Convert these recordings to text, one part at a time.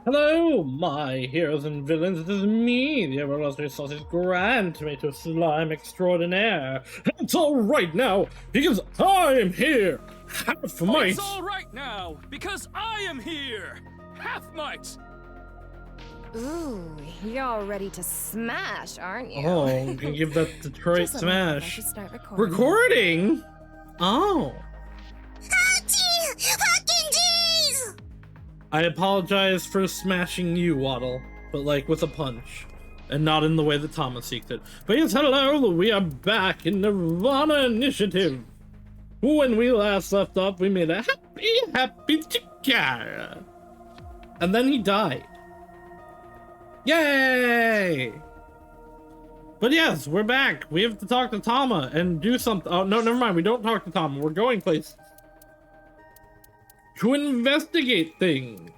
Hello, my heroes and villains. This is me, the everlasting sausage grand tomato slime extraordinaire. It's all right now because I am here. Half might. It's all right now because I am here. Half might. Ooh, you're all ready to smash, aren't you? Oh, I'm gonna give that Detroit Just let me know if I smash. should start recording. Recording? Oh. I apologize for smashing you, Waddle, but like with a punch, and not in the way that Thomas seeked it. But yes, hello, we are back in Nirvana Initiative. When we last left off, we made a happy chicken, and then he died. Yay! But yes, we're back. We have to talk to Tama and do something. Oh no, never mind. We don't talk to Tama. We're going places to investigate things.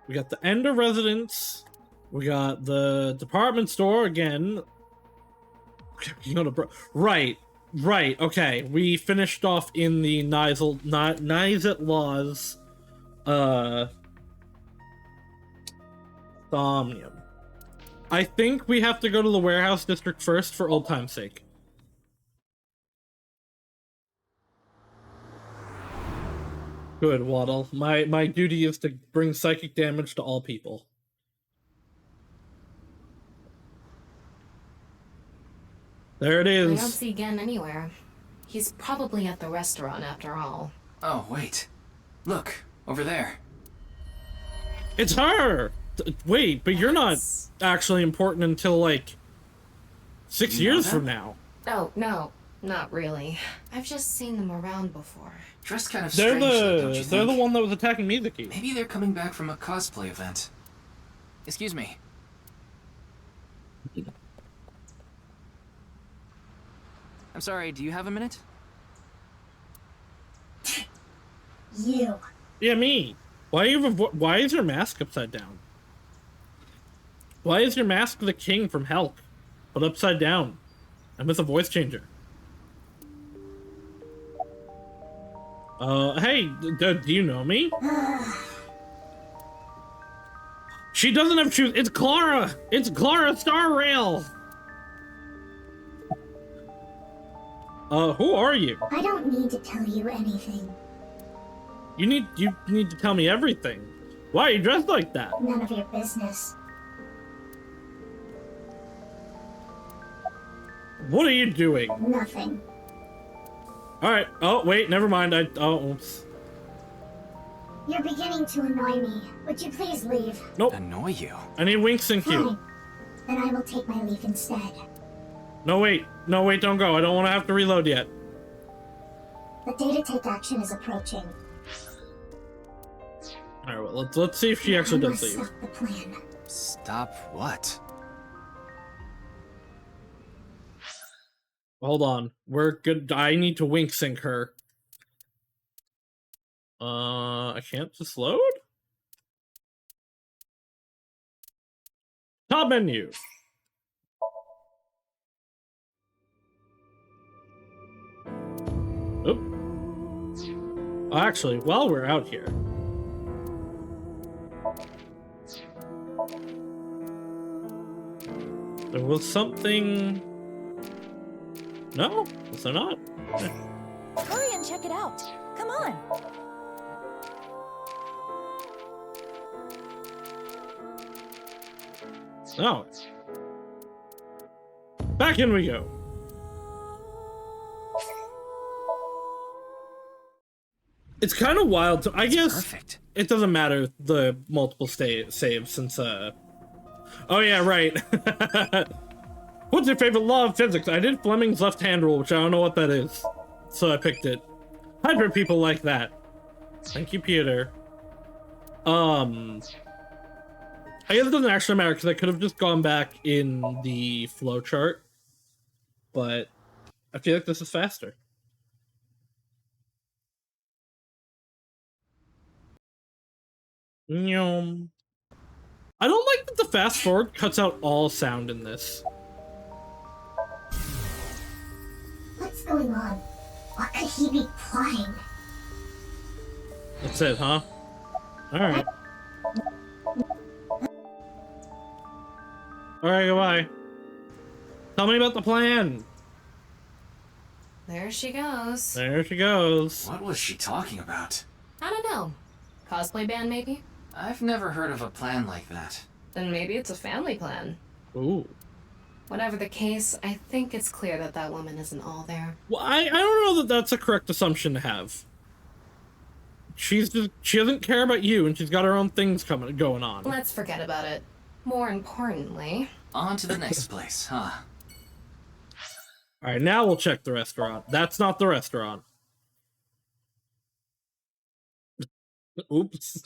We got the Ender residence. We got the department store again. You know, right. Okay, we finished off in the Nizet Laws, Somnium. I think we have to go to the warehouse district first for old time's sake. Good, Waddle. My duty is to bring psychic damage to all people. There it is. I don't see Gen anywhere. He's probably at the restaurant after all. Oh, wait. Look, over there. It's her! Wait, but you're not actually important until, like, 6 years from now. Oh, no, not really. I've just seen them around before. Dressed kind of They're strangely, don't you they're think? the one that was attacking Mizuki. Maybe they're coming back from a cosplay event. Excuse me. I'm sorry, do you have a minute? You. Yeah, me. Why is your mask upside down? Why is your mask the king from Helk, but upside down, and with a voice changer? Hey, do you know me? She doesn't have shoes. It's Clara. It's Clara Star Rail. Who are you? I don't need to tell you anything. You need to tell me everything. Why are you dressed like that? None of your business. What are you doing? Nothing. Alright. Oh, wait, never mind. Oops. You're beginning to annoy me. Would you please leave? Nope. Annoy you? I need Winks and Q. Fine. Then I will take my leave instead. No, wait. No, wait, don't go. I don't want to have to reload yet. The day to take action is approaching. Alright, well, let's see if she actually does leave. Stop the plan. Stop what? Hold on. We're good. I need to Wink sync her. I can't just load? Top menu. Oop. Actually, while we're out here. There was something... No? Was there not? Hurry and check it out. Come on. No. Back in we go. It's kind of wild. To, I guess Perfect. it doesn't matter the multiple saves since Oh yeah, right. What's your favorite law of physics? I did Fleming's left-hand rule, which I don't know what that is, so I picked it. Hybrid people like that. Thank you, Peter. I guess it doesn't actually matter because I could have just gone back in the flowchart, but I feel like this is faster. Nyom. I don't like that the fast forward cuts out all sound in this. What's going on? What could he be plotting? That's it, huh? Alright. Alright, goodbye. Tell me about the plan. There she goes. There she goes. What was she talking about? I don't know. Cosplay band, maybe? I've never heard of a plan like that. Then maybe it's a family plan. Ooh. Whatever the case, I think it's clear that that woman isn't all there. Well, I don't know that that's a correct assumption to have. She doesn't care about you, and she's got her own things going on. Let's forget about it. More importantly... On to the next place, huh? Alright, now we'll check the restaurant. That's not the restaurant. Oops.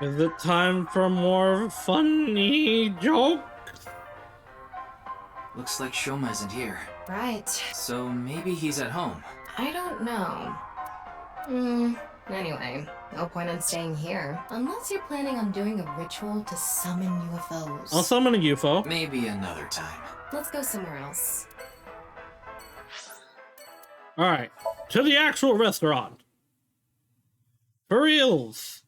Is it time for more funny jokes? Looks like Shoma isn't here. Right. So maybe he's at home. I don't know. Anyway, no point in staying here. Unless you're planning on doing a ritual to summon UFOs. I'll summon a UFO. Maybe another time. Let's go somewhere else. Alright, to the actual restaurant. For reals.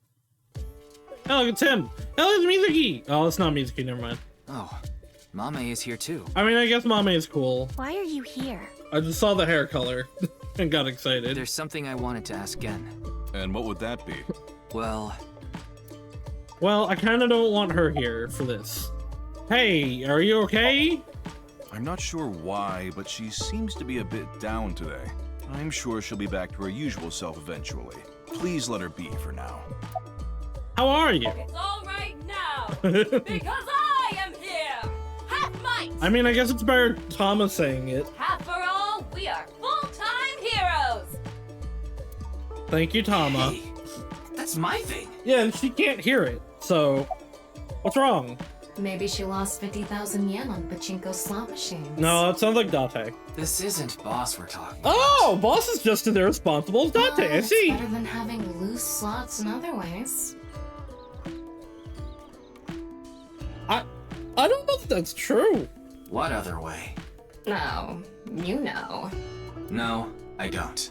Oh, look, it's him. Oh, it's Mizuki. Oh, it's not Mizuki, never mind. Oh, Mame is here too. I mean, I guess Mame is cool. Why are you here? I just saw the hair color and got excited. There's something I wanted to ask Gen. And what would that be? Well, Well, I kind of don't want her here for this. Hey, are you okay? I'm not sure why, but she seems to be a bit down today. I'm sure she'll be back to her usual self eventually. Please let her be for now. How are you? It's all right now, because I am here! Half might! I mean, I guess it's better Tama saying it. Half for all, we are full-time heroes! Thank you, Tama. hey, that's my thing. Yeah, and she can't hear it, so... What's wrong? Maybe she lost 50,000 yen on pachinko slot machines. No, it sounds like Date. This isn't boss we're talking about. Oh, boss is just as irresponsible as Date, I It's see. better than having loose slots in other ways. I don't know if that's true. What other way? No, you know. No, I don't.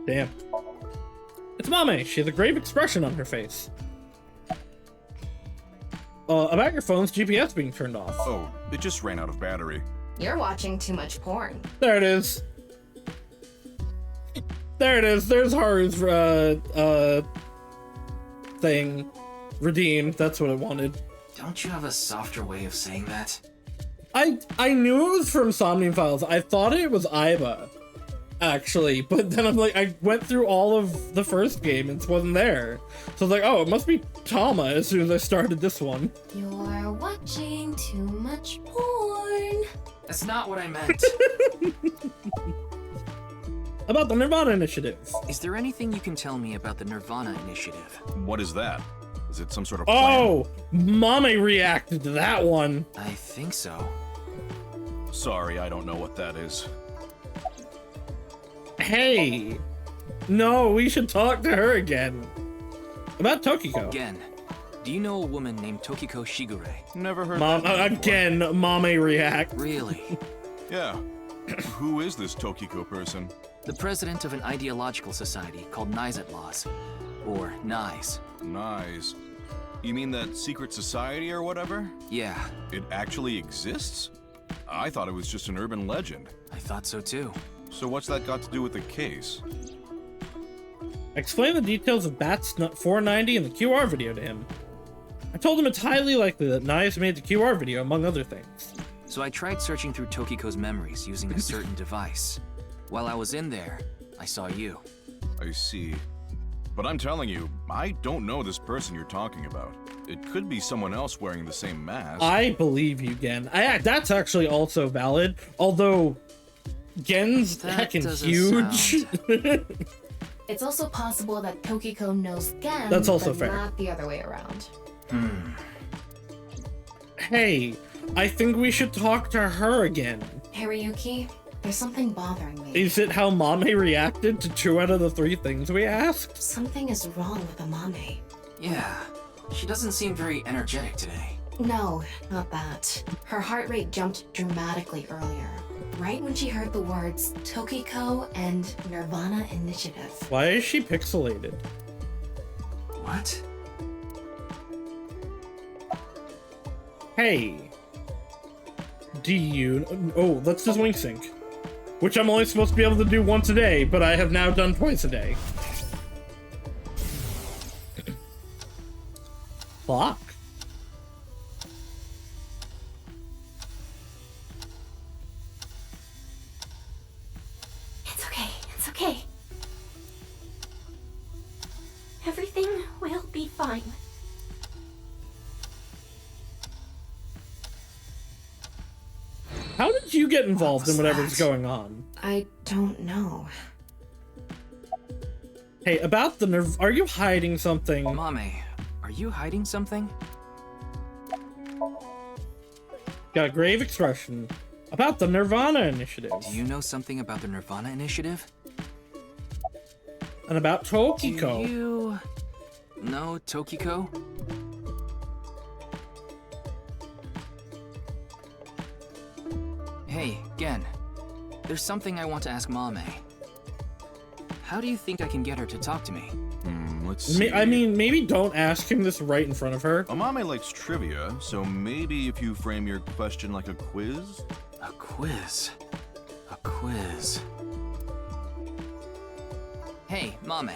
Damn. It's Mame. She has a grave expression on her face. About your phone's GPS being turned off. Oh, it just ran out of battery. You're watching too much porn. There it is. There it is. There's Haru's, thing. Redeemed. That's what it wanted. Don't you have a softer way of saying that? I knew it was from Somnium Files. I thought it was Aiba, actually, but then I'm like, I went through all of the first game and it wasn't there. So I was like, oh, it must be Tama as soon as I started this one. You're watching too much porn. That's not what I meant. About the Nirvana Initiative. Is there anything you can tell me about the Nirvana Initiative? What is that? Is it some sort of plan? Oh, Mame reacted to that one. I think so. Sorry, I don't know what that is. Hey, no, we should talk to her again. About Tokiko. Again, do you know a woman named Tokiko Shigure? Never heard Mom, that name before. again, Mame react. Really? Yeah. Who is this Tokiko person? The president of an ideological society called Nizet Laws. Or NIS. Nice. You mean that secret society or whatever? Yeah, It actually exists? I thought it was just an urban legend. I thought so too. So what's that got to do with the case? Explain the details of Bat's 490 and the QR video to him. I told him it's highly likely that Nias made the QR video, among other things. So I tried searching through Tokiko's memories using a certain device. While I was in there, I saw you. I see. But I'm telling you, I don't know this person you're talking about. It could be someone else wearing the same mask. I believe you, Gen. That's actually also valid, although Gen's That heckin' doesn't huge. It's also possible that Tokiko knows Gen, That's also but fair. not the other way around. Hey, I think we should talk to her again. Hariyuki, there's something bothering me. Is it how Mame reacted to 2 out of the 3 things we asked? Something is wrong with Amame. Yeah, she doesn't seem very energetic today. No, not that. Her heart rate jumped dramatically earlier. right when she heard the words Tokiko and Nirvana Initiative. Why is she pixelated? What? Hey. Do you... Oh, let's just wing sync. Which I'm only supposed to be able to do once a day, but I have now done twice a day. Fuck. It's okay. It's okay. Everything will be fine. How did you get involved in was whatever's that? going on? I don't know. Hey, about the nerve... Are you hiding something? Mame, are you hiding something? Got a grave expression. About the Nirvana Initiative. Do you know something about the Nirvana Initiative? And about Tokiko. Do you know Tokiko? Hey, Gen. There's something I want to ask Mame. How do you think I can get her to talk to me? Let's see. I mean, maybe don't ask him this right in front of her. Amame likes trivia, so maybe if you frame your question like a quiz? A quiz. A quiz. Hey, Mame.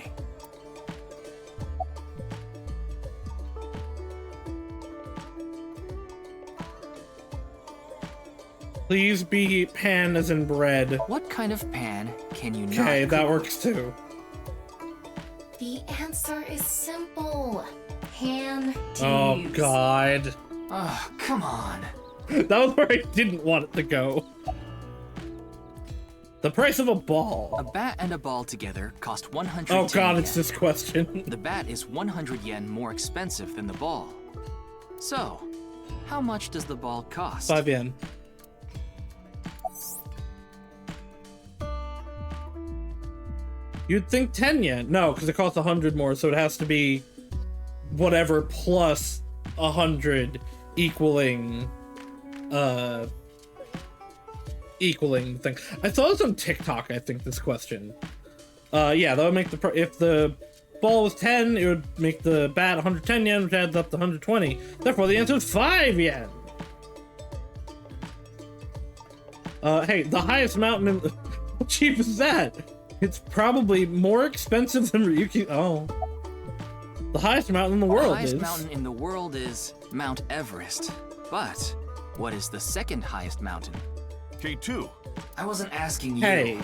Please be pan as in bread. What kind of pan can you not Okay, that cook? works too. The answer is simple. Pan Oh god. Oh, come on. That was where I didn't want it to go. The price of a A ball. bat and a ball together cost 110 Oh god, yen. it's this question. The bat is 100 yen more expensive than the ball. So, how much does the ball cost? 5 yen. You'd think 10 yen. No, because it costs 100 more, so it has to be whatever plus 100 equaling equaling the thing. I saw this on TikTok, I think, this question. Yeah, that would make the if the ball was 10, it would make the bat 110 yen, which adds up to 120. Therefore, the answer is 5 yen. Hey, the highest mountain in... How cheap is that? It's probably more expensive than Ryuki... Oh. The highest mountain in the world The highest is... mountain in the world is Mount Everest. But, what is the second highest mountain? K2. I wasn't asking you. Hey.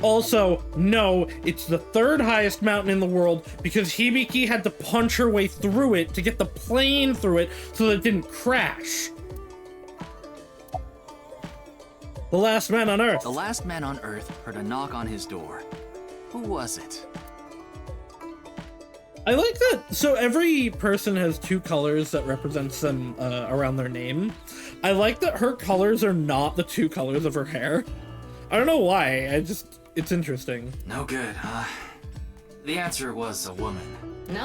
Also, no, it's the third highest mountain in the world because Hibiki had to punch her way through it to get the plane through it so that it didn't crash. The last man on Earth. The last man on Earth heard a knock on his door. Who was it? I like that. So every person has two colors that represents them around their name. I like that her colors are not the two colors of her hair. I don't know why. It's interesting. No good, huh? The answer was a woman. No,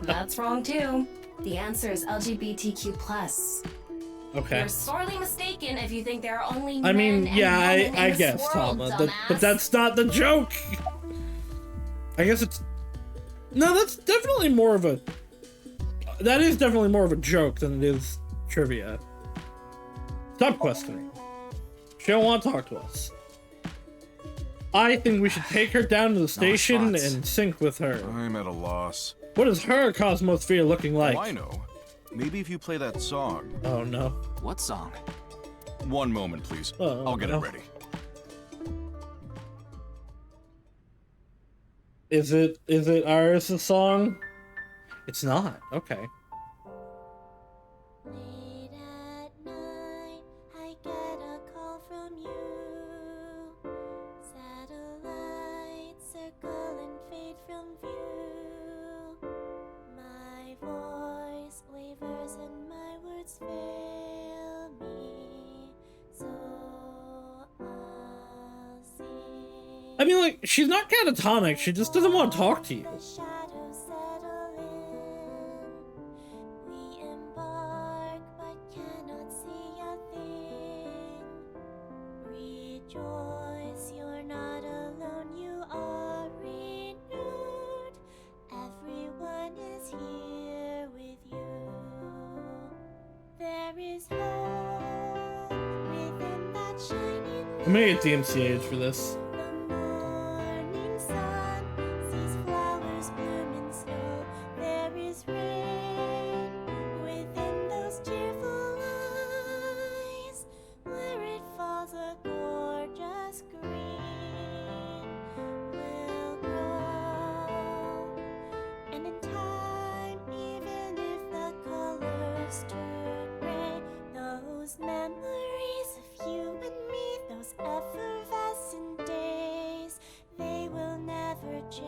that's wrong too. The answer is LGBTQ+. Okay. You're sorely mistaken if you think there are only men I mean, and yeah, women I in this guess, world, Tama, dumbass. but that's not the joke. I guess it's... No, that's definitely more of a... That is definitely more of a joke than it is trivia. Stop questioning. She don't want to talk to us. I think we should take her down to the station response. and sync with her. I'm at a loss. What is her cosmosphere looking like? Oh, I know. Maybe if you play that song. Oh no. What song? One moment, please. Oh, I'll get no. it ready. Is it Iris' song? It's not. Okay. Late at night, I get a call from you. Satellites circle and fade from view. My voice wavers and my words fail me. So I'll see. I mean, like, she's not catatonic. She just doesn't want to talk to you. The shadows settle in. We embark, but cannot see a thing. Rejoice, you're not alone, you are renewed. Everyone is here with you. There is hope within that shining light. I'm gonna get DMCA'd for this. The morning sun sees flowers bloom in snow. There is rain within those cheerful eyes. Where it falls, a gorgeous green will grow. And in time, even if the colors turn gray, those memories of you and me, those effervescent days, they will never change.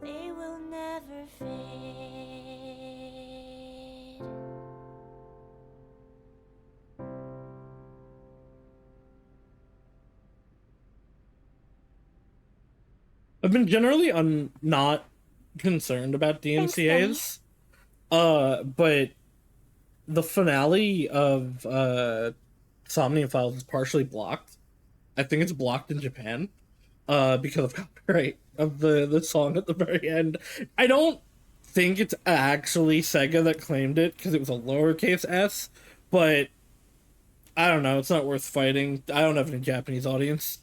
They will never fade. I've been generally not concerned about DMCA's, but the finale of Somnium Files is partially blocked. I think it's blocked in Japan because of copyright of the song at the very end. I don't think it's actually Sega that claimed it because it was a lowercase s, but I don't know. It's not worth fighting. I don't have any Japanese audience.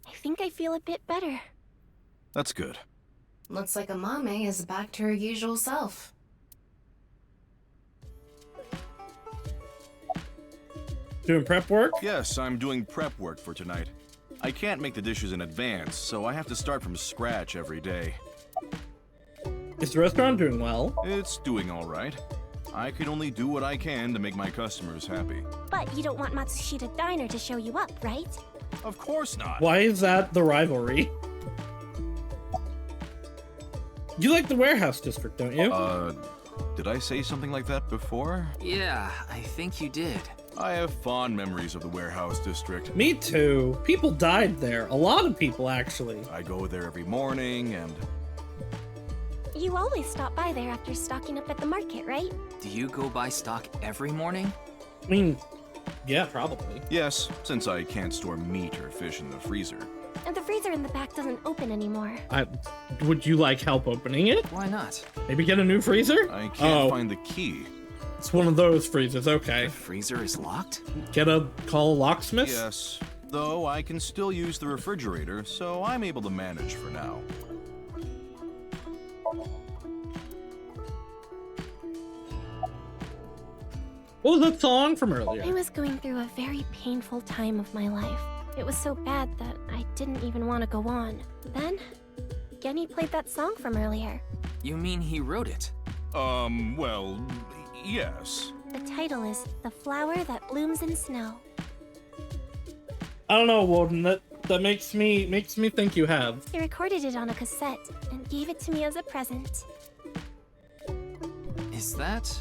I think I feel a bit better. That's good. Looks like Amame is back to her usual self. Doing prep work? Yes, I'm doing prep work for tonight. I can't make the dishes in advance, so I have to start from scratch every day. Is the restaurant doing well? It's doing all right. I can only do what I can to make my customers happy. But you don't want Matsushita Diner to show you up, right? Of course not. Why is that the rivalry? You like the warehouse district, don't you? Did I say something like that before? Yeah, I think you did. I have fond memories of the warehouse district. Me too. People died there. A lot of people, actually. I go there every morning and... You always stop by there after stocking up at the market, right? Do you go buy stock every morning? I mean, yeah, probably. Yes, since I can't store meat or fish in the freezer. And the freezer in the back doesn't open anymore. Would you like help opening it? Why not? Maybe get a new freezer? I can't find the key. It's one of those freezers, okay. The freezer is locked? Call a locksmith? Yes, though I can still use the refrigerator, so I'm able to manage for now. What was that song from earlier? I was going through a very painful time of my life. It was so bad that I didn't even want to go on. Then, Genny played that song from earlier. You mean he wrote it? Well, yes. The title is The Flower That Blooms in Snow. I don't know, Woden. That makes me think you have. He recorded it on a cassette and gave it to me as a present. Is that?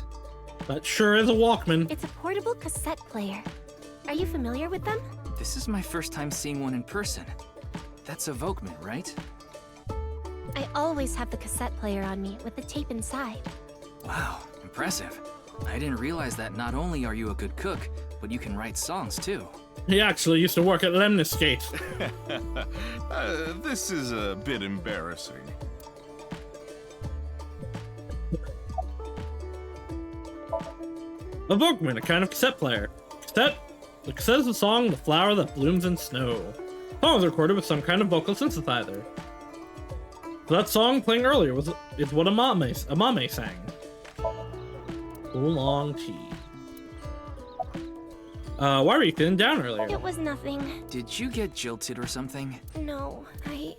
That sure is a Walkman. It's a portable cassette player. Are you familiar with them? This is my first time seeing one in person. That's a Volkman, right? I always have the cassette player on me with the tape inside. Wow, impressive. I didn't realize that not only are you a good cook, but you can write songs too. He actually used to work at Lemniscate. This is a bit embarrassing. A Volkman, a kind of cassette player. The cassette is the song The Flower That Blooms in Snow. The song was recorded with some kind of vocal synthesizer. So that song playing earlier is what Amame sang. Oolong tea. Why were you feeling down earlier? It was nothing. Did you get jilted or something? No, I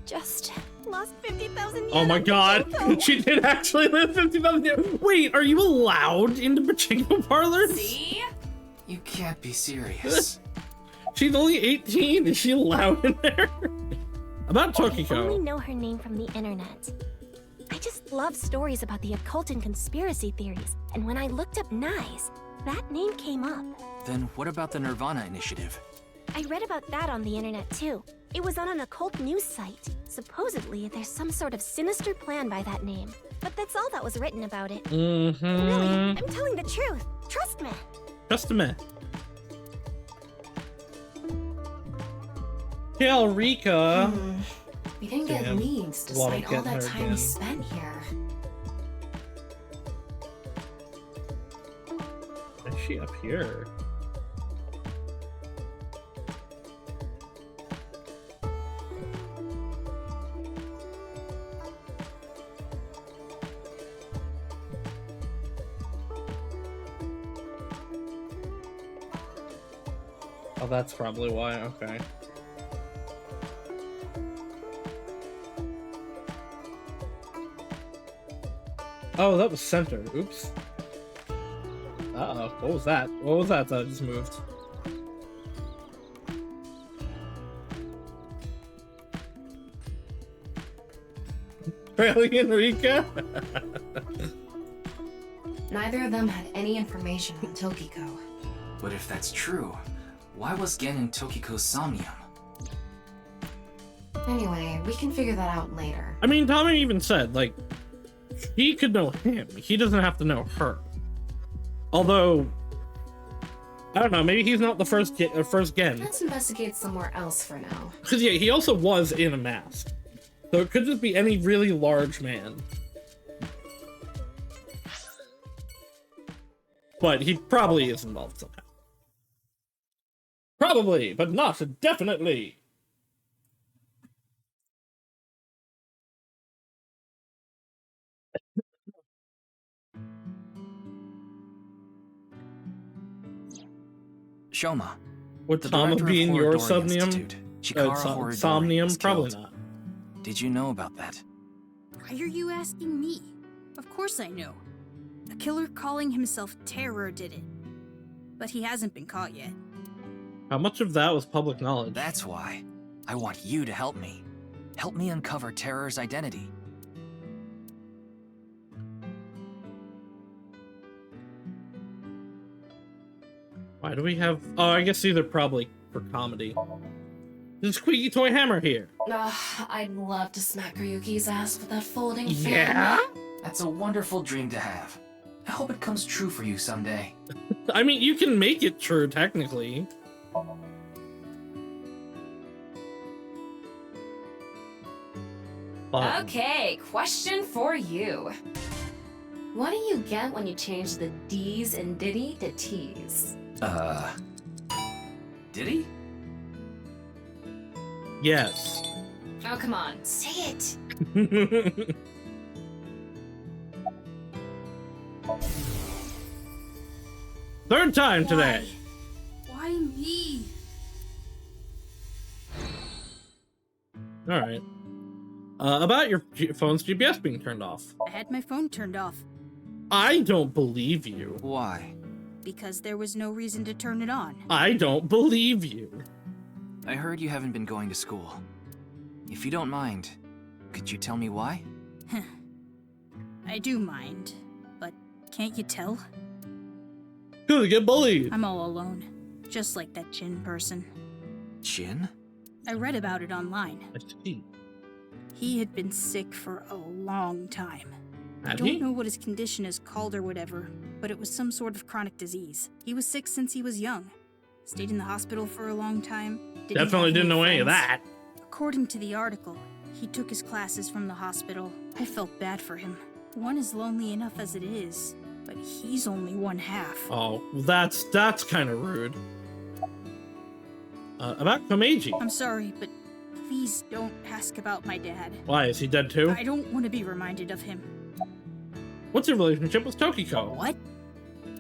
just lost 50,000 yen. Oh my god, she did actually live 50,000 yen. Wait, are you allowed into pachinko parlors? See? You can't be serious. She's only 18. Is she allowed in there? About I only Tokiko. know her name from the internet. I just love stories about the occult and conspiracy theories, and when I looked up Nice, that name came up. Then what about the Nirvana Initiative? I read about that on the internet too. It was on an occult news site. Supposedly, there's some sort of sinister plan by that name. But that's all that was written about it. Really, I'm telling the truth. Trust me. Trust me. Kill Rika. We didn't get Damn. leads despite all that time we spent here. Is she up here? Oh, that's probably why. Okay. Oh, that was center. Oops. Uh-oh. What was that? What was that just moved? Really, Enrica? Neither of them had any information on Tokiko. But if that's true, why was Gen in Tokiko's Somnium? Anyway, we can figure that out later. I mean, Tommy even said, like, he could know him. He doesn't have to know her. Although, I don't know, maybe he's not the first Gen. Let's investigate somewhere else for now. Because, yeah, he also was in a mask. So it could just be any really large man. But he probably is involved somehow. Probably, but not definitely. Shoma. Would The Tama director be of in your Horodori Somnium? Institute, Chikara Horodori, Somnium? was Probably killed. not. Did you know about that? Why are you asking me? Of course I know. A killer calling himself Terror did it. But he hasn't been caught yet. How much of that was public knowledge? That's why. I want you to help me. Help me uncover Terror's identity. Why do we have... Oh, I guess these are probably for comedy. There's Squeaky Toy Hammer here. I'd love to smack Ryuki's ass with that folding Yeah? fan. That's a wonderful dream to have. I hope it comes true for you someday. I mean, you can make it true, technically. Okay, question for you. What do you get when you change the D's in Diddy to T's? Did he? Yes. Oh, come on, say it. Third time today. Why me? Alright. About your phone's GPS being turned off. I had my phone turned off. I don't believe you. Why? Because there was no reason to turn it on. I don't believe you. I heard you haven't been going to school. If you don't mind, could you tell me why? I do mind, but can't you tell? Gonna get bullied. I'm all alone, just like that Jin person. Jin? I read about it online. I see. He had been sick for a long time. I Had don't he? know what his condition is called or whatever, but it was some sort of chronic disease. He was sick since he was young. Stayed in the hospital for a long time. Definitely didn't know any of that. According to the article, he took his classes from the hospital. I felt bad for him. One is lonely enough as it is, but he's only one half. Oh, that's kind of rude. About Komeiji. I'm sorry, but please don't ask about my dad. Why, is he dead too? I don't want to be reminded of him. What's your relationship with Tokiko? What?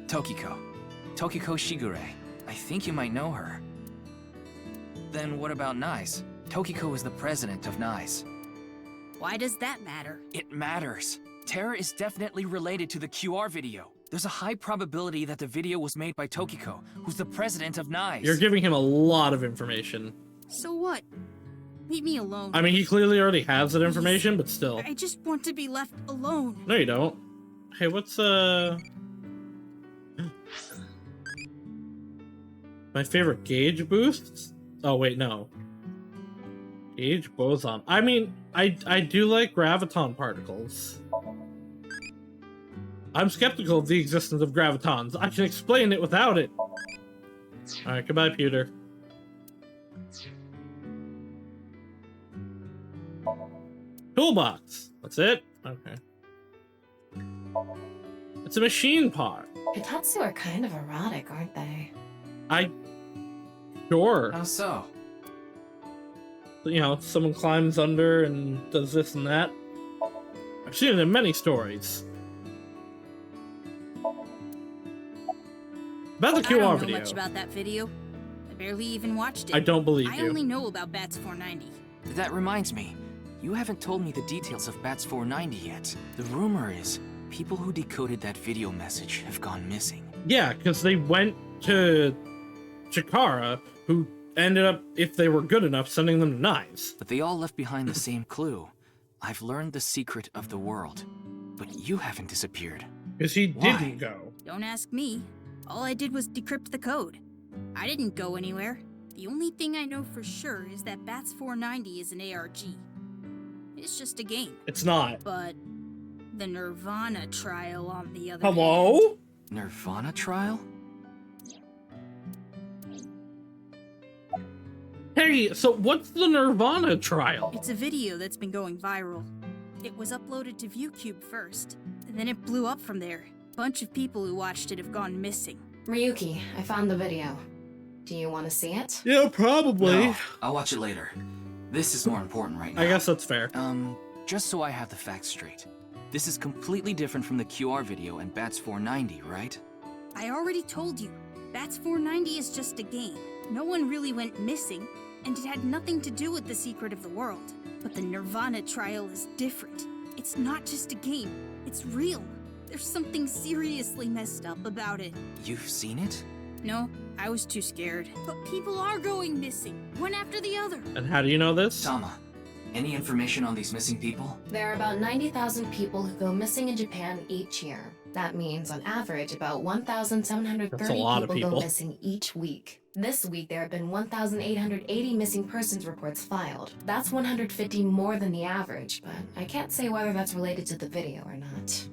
Tokiko. Tokiko Shigure. I think you might know her. Then what about NICE? Tokiko is the president of NICE. Why does that matter? It matters. Terror is definitely related to the QR video. There's a high probability that the video was made by Tokiko, who's the president of NICE. You're giving him a lot of information. So what? Leave me alone. I mean, he clearly already has that information, but still. I just want to be left alone. No, you don't. Hey, what's, my favorite gauge boosts? Oh, wait, no. Gauge boson. I mean, I do like graviton particles. I'm skeptical of the existence of gravitons. I can explain it without it. Alright, goodbye, Pewter. Toolbox. That's it? Okay. It's a machine part. Hitatsu are kind of erotic, aren't they? Sure. How so? You know, someone climbs under and does this and that. I've seen it in many stories. About the I QR don't know video. much about that video. I barely even watched it. I don't believe I you. only know about Bats 490. That reminds me. You haven't told me the details of Bats 490 yet. The rumor is, people who decoded that video message have gone missing. Yeah, because they went to Chikara, who ended up, if they were good enough, sending them to Knives. But they all left behind the same clue. I've learned the secret of the world. But you haven't disappeared. Because he Why? didn't go. Don't ask me. All I did was decrypt the code. I didn't go anywhere. The only thing I know for sure is that Bats 490 is an ARG. It's just a game. It's not. But the Nirvana trial, on the other Hello? hand... Nirvana trial? Hey, so what's the Nirvana trial? It's a video that's been going viral. It was uploaded to ViewCube first, and then it blew up from there. A bunch of people who watched it have gone missing. Ryuki, I found the video. Do you want to see it? Yeah, probably. No, I'll watch it later. This is more important right now. I guess that's fair. Just so I have the facts straight. This is completely different from the QR video and Bats 490, right? I already told you, Bats 490 is just a game. No one really went missing, and it had nothing to do with the secret of the world. But the Nirvana trial is different. It's not just a game, it's real. There's something seriously messed up about it. You've seen it? No, I was too scared. But people are going missing, one after the other. And how do you know this? Sama, any information on these missing people? There are about 90,000 people who go missing in Japan each year. That means, on average, about 1,730 That's a lot of people go people. missing each week. This week, there have been 1,880 missing persons reports filed. That's 150 more than the average, but I can't say whether that's related to the video or not.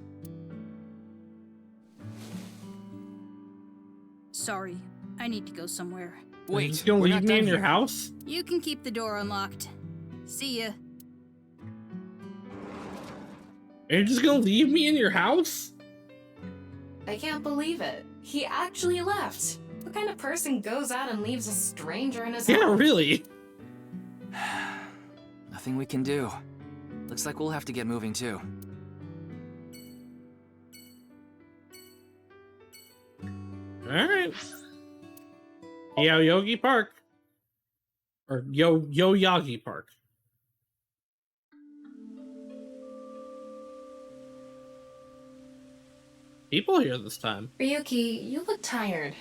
Sorry, I need to go somewhere. Are you Wait, just gonna we're leave not me done in your here. house? You can keep the door unlocked. See ya. Are you just gonna leave me in your house? I can't believe it. He actually left. What kind of person goes out and leaves a stranger in his Yeah, house? really. Nothing we can do. Looks like we'll have to get moving too. Alright. Yogi Park. Or Yoyagi Park. People here this time. Ryuki, you look tired.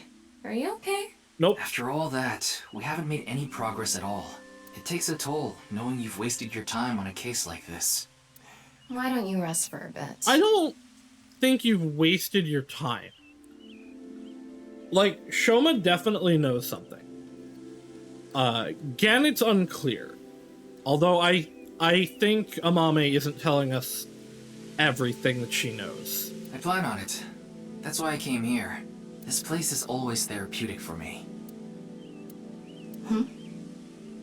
Are you okay? Nope. After all that, we haven't made any progress at all. It takes a toll, knowing you've wasted your time on a case like this. Why don't you rest for a bit? I don't think you've wasted your time. Like, Shoma definitely knows something. Ganit's unclear. Although I think Amame isn't telling us everything that she knows. I plan on it. That's why I came here. This place is always therapeutic for me.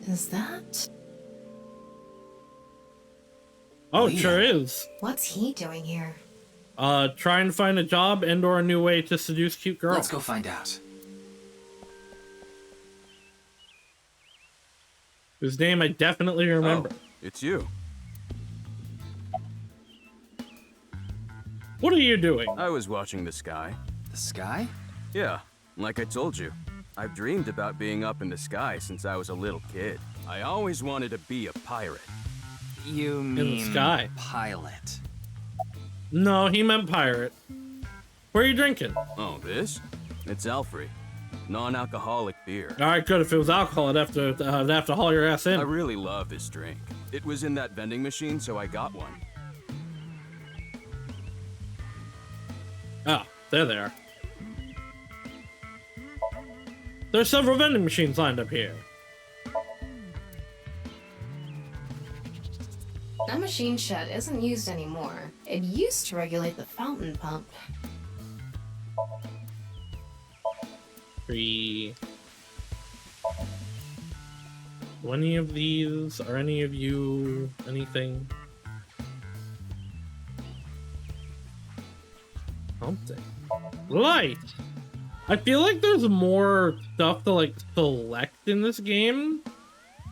Is that... Oh, it Leah. sure is. What's he doing here? Trying to find a job and or a new way to seduce cute girls. Let's go find out. Whose name I definitely remember. Oh, it's you. What are you doing? I was watching the sky. The sky? Yeah, like I told you. I've dreamed about being up in the sky since I was a little kid. I always wanted to be a pirate. You the mean sky. pilot? No, he meant pirate. Where are you drinking? Oh, this? It's Alfrey. Non-alcoholic beer. Alright, good. If it was alcohol, I'd have to haul your ass I in. really love this drink. It was in that vending machine, so I got one. Oh, there they are. There are several vending machines lined up here. That machine shed isn't used anymore. It used to regulate the fountain pump. 3. Do any of these, are any of you anything? something. Light! I feel like there's more stuff to, like, select in this game,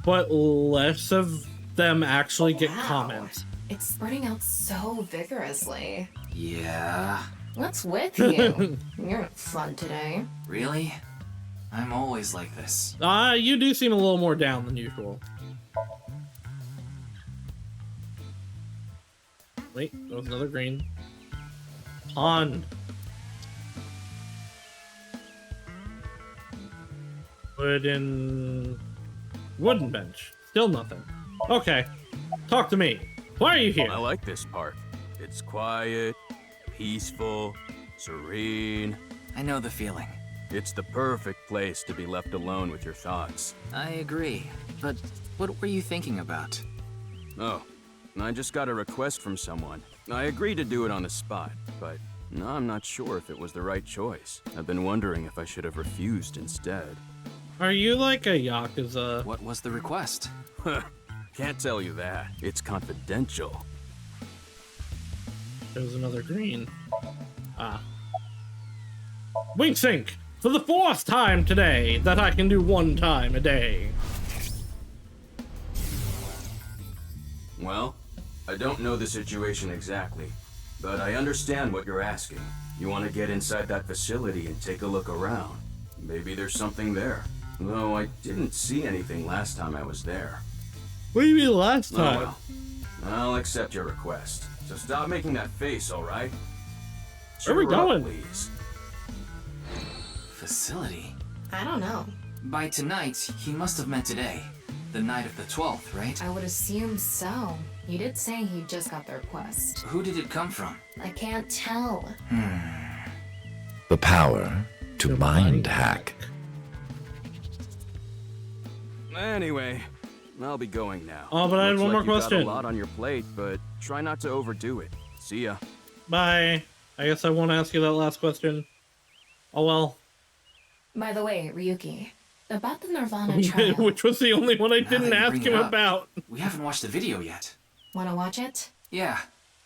but less of them actually get comments. It's spreading out so vigorously. Yeah. What's with you? You're not fun today. Really? I'm always like this. You do seem a little more down than usual. Wait, there was another green. Pond. Wooden bench. Still nothing. Okay. Talk to me. Why are you here? I like this park. It's quiet, peaceful, serene. I know the feeling. It's the perfect place to be left alone with your thoughts. I agree. But what were you thinking about? Oh, I just got a request from someone. I agreed to do it on the spot, but I'm not sure if it was the right choice. I've been wondering if I should have refused instead. Are you like a Yakuza? What was the request? Can't tell you that. It's confidential. There's another green. Ah. Wink sync! For the 4th time today that I can do 1 time a day. Well, I don't know the situation exactly, but I understand what you're asking. You want to get inside that facility and take a look around. Maybe there's something there. Though I didn't see anything last time I was there. What do you mean last time? Oh well. I'll accept your request. So stop making that face, alright? Where are we going? Please. Facility? I don't know. By tonight, he must have meant today. The night of the 12th, right? I would assume so. You did say he just got the request. Who did it come from? I can't tell. The power to mind hack. Anyway, I'll be going now. Oh, but I had one more You got question. a lot on your plate, but try not to overdo it. See ya. Bye. I guess I won't ask you that last question. Oh well. By the way, Ryuki, about the Nirvana trial. Which was the only one I didn't ask him about. We haven't watched the video yet. Wanna watch it? Yeah,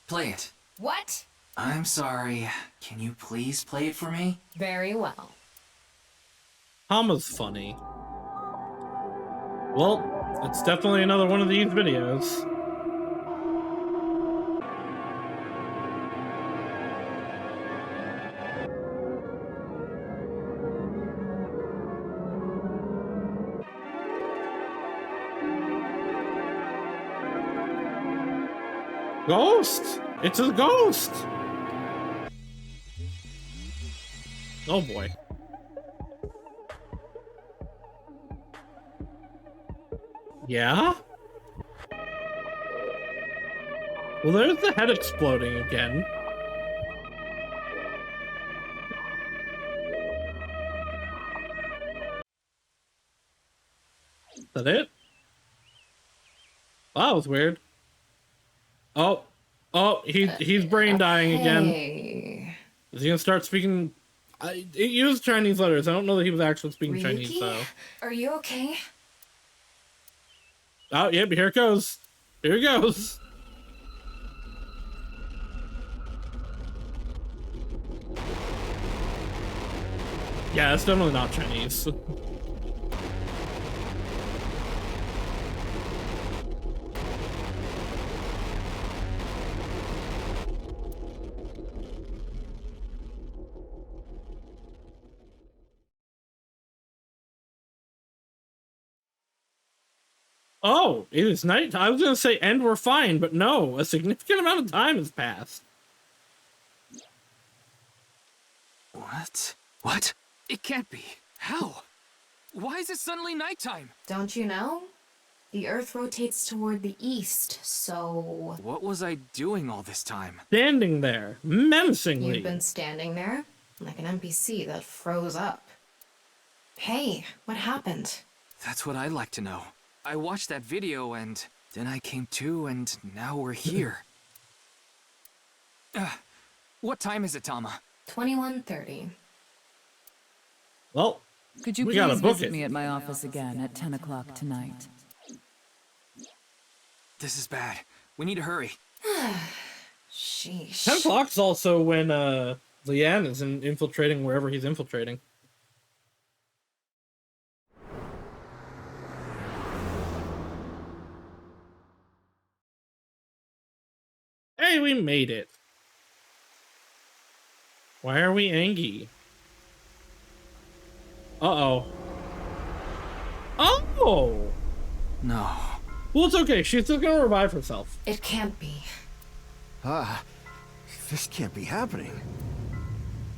play it. What? I'm sorry. Can you please play it for me? Very well. Hama's funny. Well, it's definitely another one of these videos. Ghost! It's a ghost! Oh boy. Yeah? Well, there's the head exploding again. Is that it? Wow, that was weird. Oh, he's brain dying again. Hey. Is he gonna start speaking? It used Chinese letters. I don't know that he was actually speaking Ryuki? Chinese though. Are you okay? Oh, yep, here it goes. Here it goes. Yeah, it's definitely not Chinese. Oh, it is night. I was gonna say end we're fine, but no, a significant amount of time has passed. What? What? It can't be. How? Why is it suddenly nighttime? Don't you know? The Earth rotates toward the east, so... What was I doing all this time? Standing there, menacingly. You've been standing there, like an NPC that froze up. Hey, what happened? That's what I'd like to know. I watched that video and then I came to and now we're here. What time is it, Tama? 21:30. Well, could you we please gotta book visit it. me at my office again at 10 o'clock tonight? This is bad. We need to hurry. Sheesh. 10 o'clock's also when Leanne is infiltrating wherever he's infiltrating. Hey, we made it. Why are we angry? Uh-oh. Oh! No. Well, it's okay. She's still gonna revive herself. It can't be. This can't be happening.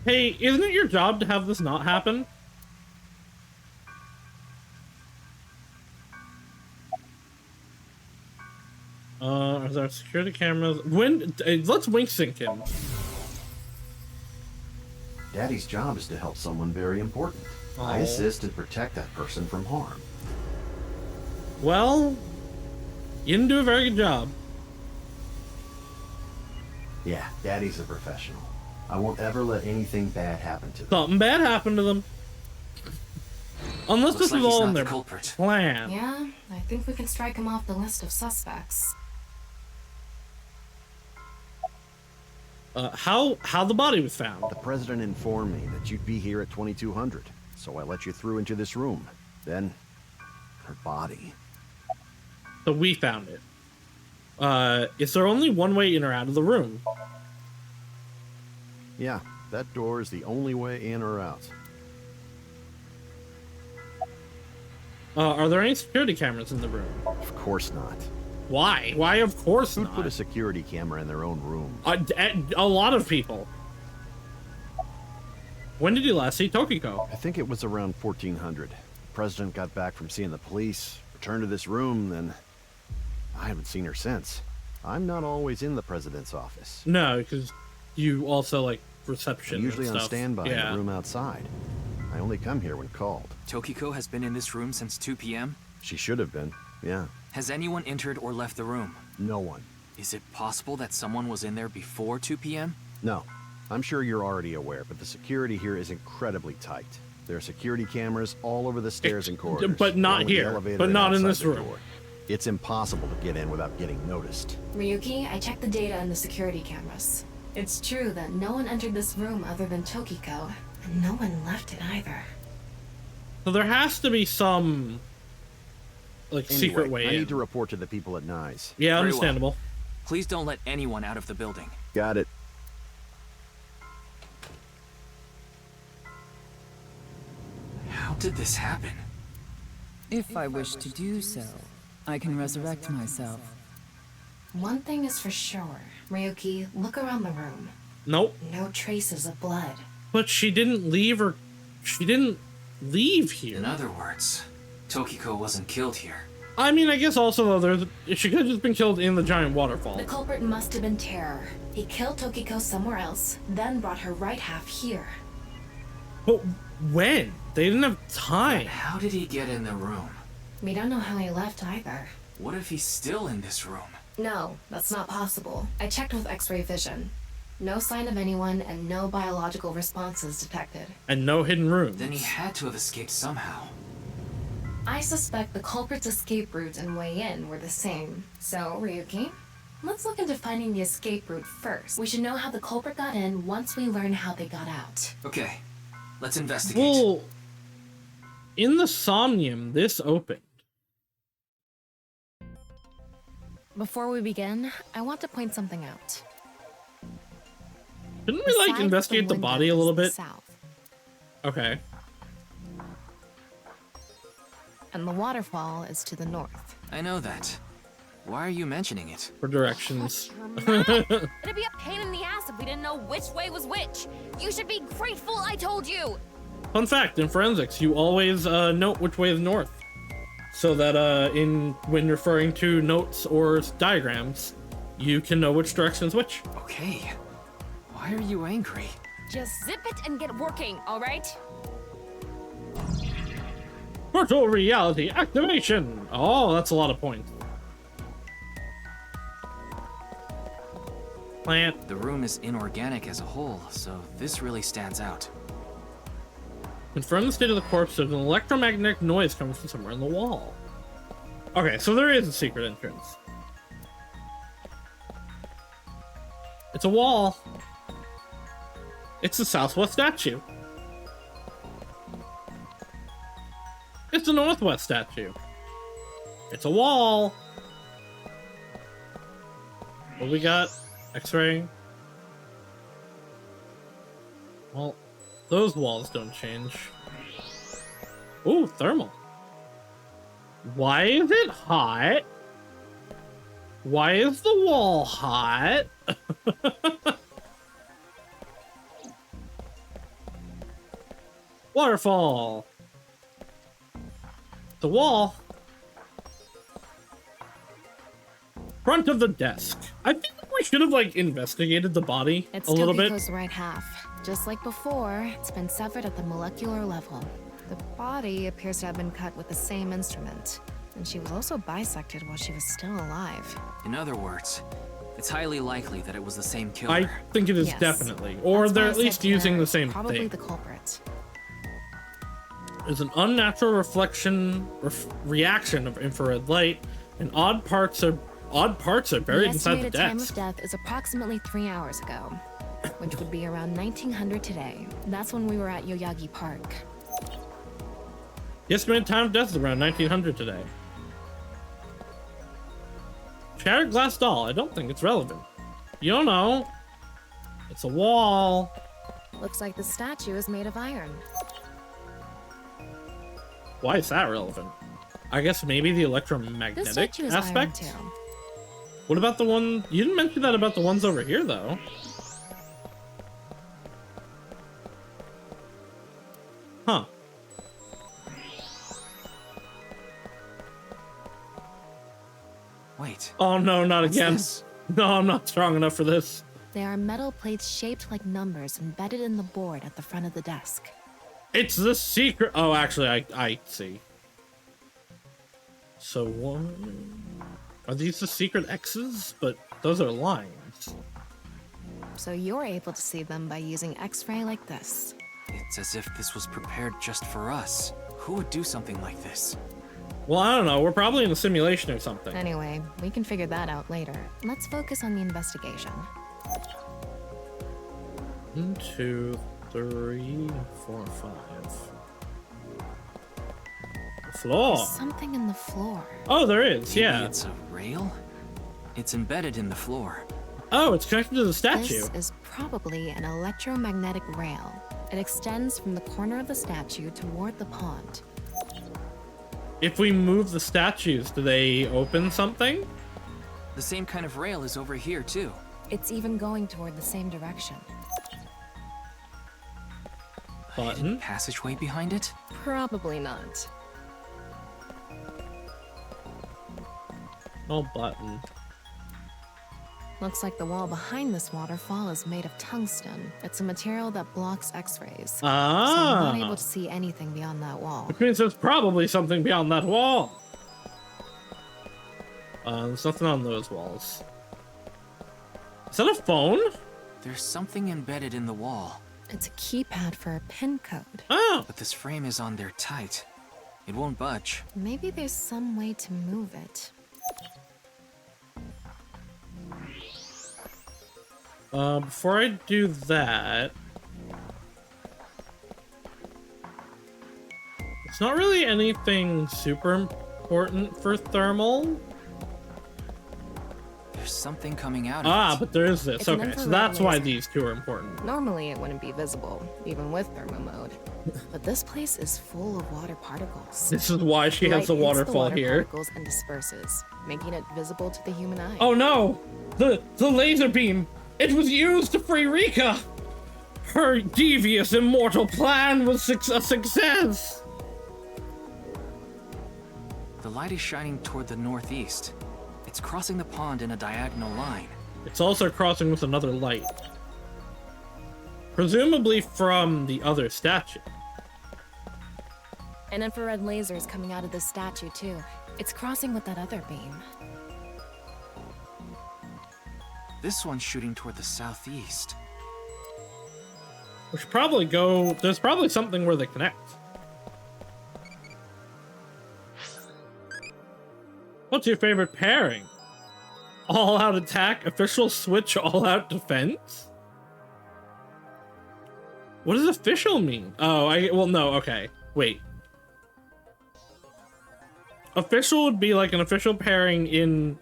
Hey, isn't it your job to have this not happen? Are there security cameras? Let's wink sync him. Daddy's job is to help someone very important. I assist and protect that person from harm. Well, you didn't do a very good job. Yeah, Daddy's a professional. I won't ever let anything bad happen to them. Something bad happened to them. Unless Looks this like is he's all not in the their culprit. plan. Yeah, I think we can strike him off the list of suspects. How the body was found? The president informed me that you'd be here at 2200, so I let you through into this room. Then, her body. So we found it. Is there only one way in or out of the room? Yeah, that door is the only way in or out. Are there any security cameras in the room? Of course not. Why? Why of course Who'd not? put a security camera in their own room? A lot of people. When did you last see Tokiko? I think it was around 1400. The president got back from seeing the police, returned to this room, then I haven't seen her since. I'm not always in the president's office. No, because you also like reception. I'm usually and on stuff. standby in Yeah. the room outside. I only come here when called. Tokiko has been in this room since 2 p.m.? She should have been, yeah. Has anyone entered or left the room? No one. Is it possible that someone was in there before 2 p.m.? No. I'm sure you're already aware, but the security here is incredibly tight. There are security cameras all over the stairs and corridors. But not along with the here. elevator But and not in outside this the room. door. It's impossible to get in without getting noticed. Ryuki, I checked the data on the security cameras. It's true that no one entered this room other than Tokiko, and no one left it either. So there has to be some like Anyway, secret way I in. need to report to the people at NICE. Yeah, Very understandable. well. Please don't let anyone out of the building. Got it. How did this happen? If I wish to do so, I can resurrect myself. One thing is for sure. Ryuki, look around the room. Nope. No traces of blood. But she didn't leave or she didn't leave here. In other words, Tokiko wasn't killed here. I mean, I guess also though, she could have just been killed in the giant waterfall. The culprit must have been Terror. He killed Tokiko somewhere else, then brought her right half here. But when? They didn't have time. But how did he get in the room? We don't know how he left either. What if he's still in this room? No, that's not possible. I checked with X-ray vision. No sign of anyone and no biological responses detected. And no hidden rooms. Then he had to have escaped somehow. I suspect the culprit's escape route and way in were the same. So, Ryuki, let's look into finding the escape route first. We should know how the culprit got in once we learn how they got out. Okay, let's investigate. Well, in the Somnium, this opened. Before we begin, I want to point something out. Didn't we like Besides investigate the body a windows little to the bit? South, Okay. and the waterfall is to the north. I know that. Why are you mentioning it? For directions. It'd be a pain in the ass if we didn't know which way was which. You should be grateful I told you. Fun fact, in forensics, you always note which way is north. So that when referring to notes or diagrams, you can know which direction is which. Okay. Why are you angry? Just zip it and get working, all right? Virtual reality activation! Oh, that's a lot of points. Plant. The room is inorganic as a whole, so this really stands out. Confirm the state of the corpse. There's an electromagnetic noise coming from somewhere in the wall. Okay, so there is a secret entrance. It's a wall. It's the southwest statue. It's the northwest statue. It's a wall. What we got? X-ray. Well, those walls don't change. Ooh, thermal. Why is it hot? Why is the wall hot? Waterfall. The wall. Front of the desk. I think we should have like investigated the body It's a little bit. Tokiko's right half. Just like before, it's been severed at the molecular level. The body appears to have been cut with the same instrument. And she was also bisected while she was still alive. In other words, it's highly likely that it was the same killer. I think it is Yes. definitely. Or That's they're why I at said least using Claire the is same probably thing. the culprit. There's an unnatural reflection reaction of infrared light, and odd parts are buried inside the estimated time desk. of death is approximately 3 hours ago, which would be around 1900 today. That's when we were at Yoyagi Park. The estimated time of death is around 1900 today. Shattered glass doll. I don't think it's relevant. You don't know. It's a wall. Looks like the statue is made of iron. Why is that relevant? I guess maybe the The electromagnetic statue is aspect? iron too. What about the one... You didn't mention that about the ones over here, though. Huh. Wait. Oh no, not What's again. this? No, I'm not strong enough for this. They are metal plates shaped like numbers embedded in the board at the front of the desk. It's the secret... Oh, actually, I see. So, what... Are these the secret X's? But those are lines. So you're able to see them by using X-ray like this. It's as if this was prepared just for us. Who would do something like this? Well, I don't know. We're probably in a simulation or something. Anyway, we can figure that out later. Let's focus on the investigation. 1, 2, 3, 4, 5. The floor. There's something in the floor. Oh, there is. Maybe Yeah. it's a rail? It's embedded in the floor. Oh, it's connected to the statue. This is probably an electromagnetic rail. It extends from the corner of the statue toward the pond. If we move the statues, do they open something? The same kind of rail is over here, too. It's even going toward the same direction. Button. Passageway behind it? Probably not. No button. Looks like the wall behind this waterfall is made of tungsten. It's a material that blocks X-rays. So I'm not able to see anything beyond that wall. Which means there's probably something beyond that wall. There's nothing on those walls. Is that a phone? There's something embedded in the wall. It's a keypad for a pin code. Oh! But this frame is on there tight. It won't budge. Maybe there's some way to move it. Before I do that... It's not really anything super important for thermal. There's something coming out of it. But there is this. It's an Okay, so infrared that's why laser. these two are important. Normally it wouldn't be visible, even with thermo mode. But this place is full of water particles. This is why she Light has the hits waterfall water here. particles and disperses, making it visible to the human eye. Oh no! The laser beam! It was used to free Rika! Her devious immortal plan was a success! The light is shining toward the northeast. It's crossing the pond in a diagonal line. It's also crossing with another light. Presumably from the other statue. An infrared laser is coming out of this statue too. It's crossing with that other beam. This one's shooting toward the southeast. We should probably go... There's probably something where they connect. What's your favorite pairing? All-out attack, official switch, all-out defense? What does official mean? Oh, well, no, okay. Wait. Official would be like an official pairing in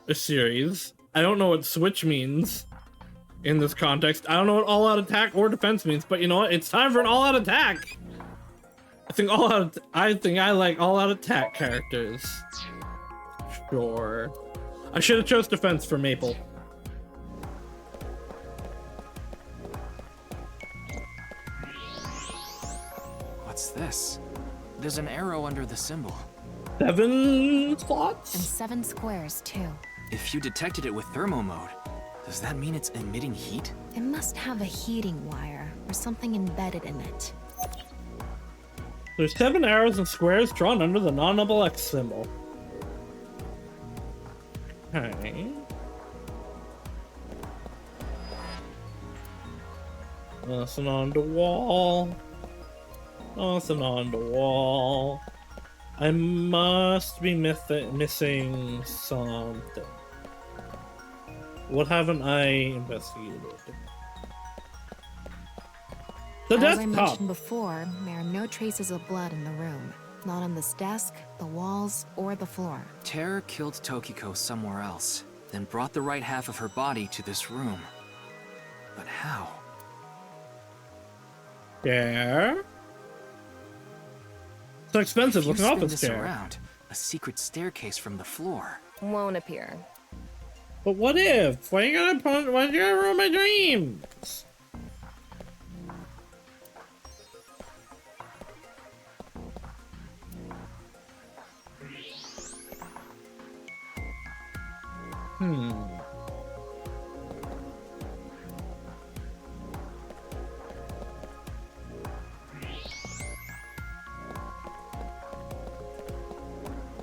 a series. I don't know what switch means in this context. I don't know what all-out attack or defense means, but you know what? It's time for an all-out attack. I think I like all-out attack characters. Sure. I should have chose defense for Maple. What's this? There's an arrow under the symbol. 7 slots? And 7 squares, too. If you detected it with thermo mode, does that mean it's emitting heat? It must have a heating wire or something embedded in it. There's 7 arrows and squares drawn under the non-double X symbol. Okay. Nothing on the wall. Nothing on the wall. I must be missing something. What haven't I investigated? The As I desktop! mentioned before, there are no traces of blood in the room. Not on this desk, the walls, or the floor. Terror killed Tokiko somewhere else, then brought the right half of her body to this room. But how? Yeah? So expensive looking office this chair. around, a secret staircase from the floor. Won't appear. But what if? Why you gotta ruin my dreams?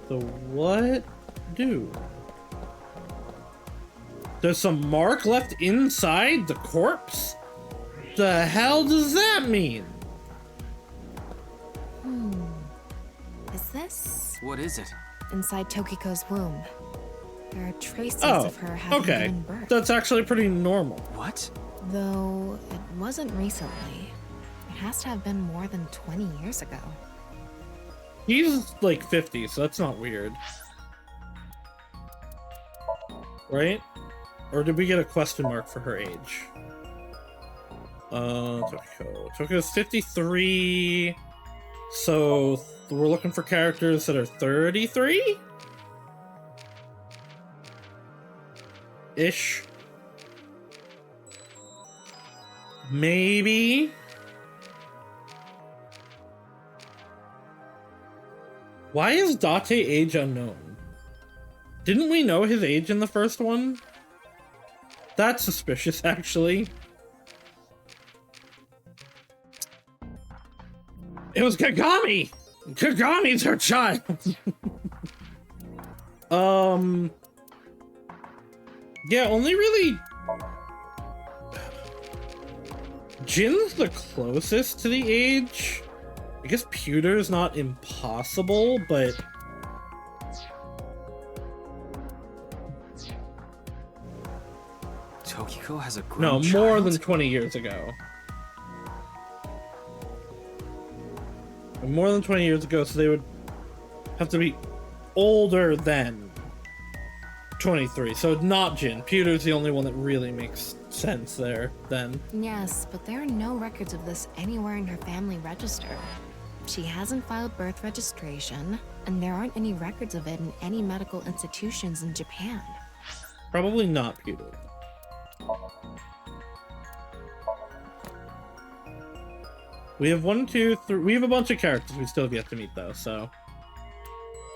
So what do? There's some mark left inside the corpse? The hell does that mean? Is this? What is it? Inside Tokiko's womb. There are traces Oh, of her having okay. given birth. That's actually pretty normal. What? Though it wasn't recently. It has to have been more than 20 years ago. He's like 50, so that's not weird. Right? Or did we get a question mark for her age? Tokiko. Tokiko's 53. So we're looking for characters that are 33? Ish. Maybe. Why is Date age unknown? Didn't we know his age in the first one? That's suspicious, actually. It was Kagami! Kagami's her child! Yeah, only really... Jin's the closest to the age. I guess Pewter's not impossible, but... Tokiko has a grown No, child? more than 20 years ago. More than 20 years ago, so they would have to be older than 23. So not Jin. Pewter's the only one that really makes sense there, then. Yes, but there are no records of this anywhere in her family register. She hasn't filed birth registration, and there aren't any records of it in any medical institutions in Japan. Probably not Pewter. We have 1, 2, 3. We have a bunch of characters we still have yet to meet, though, so.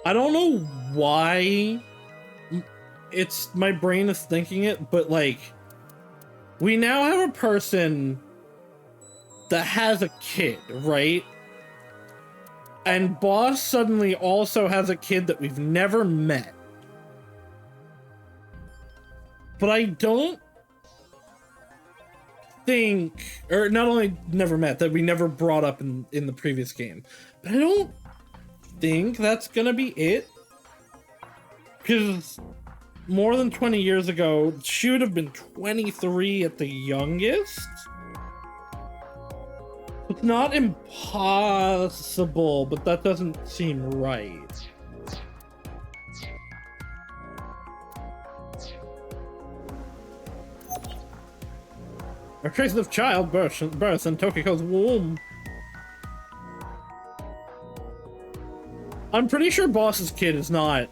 I don't know why it's my brain is thinking it, but like, we now have a person that has a kid, right? And Boss suddenly also has a kid that we've never met. But I don't think, or not only never met, that we never brought up in the previous game, but I don't think that's gonna be it. Because more than 20 years ago, she would have been 23 at the youngest. It's not impossible, but that doesn't seem right. A trace of childbirth in Tokiko's womb. I'm pretty sure Boss's kid is not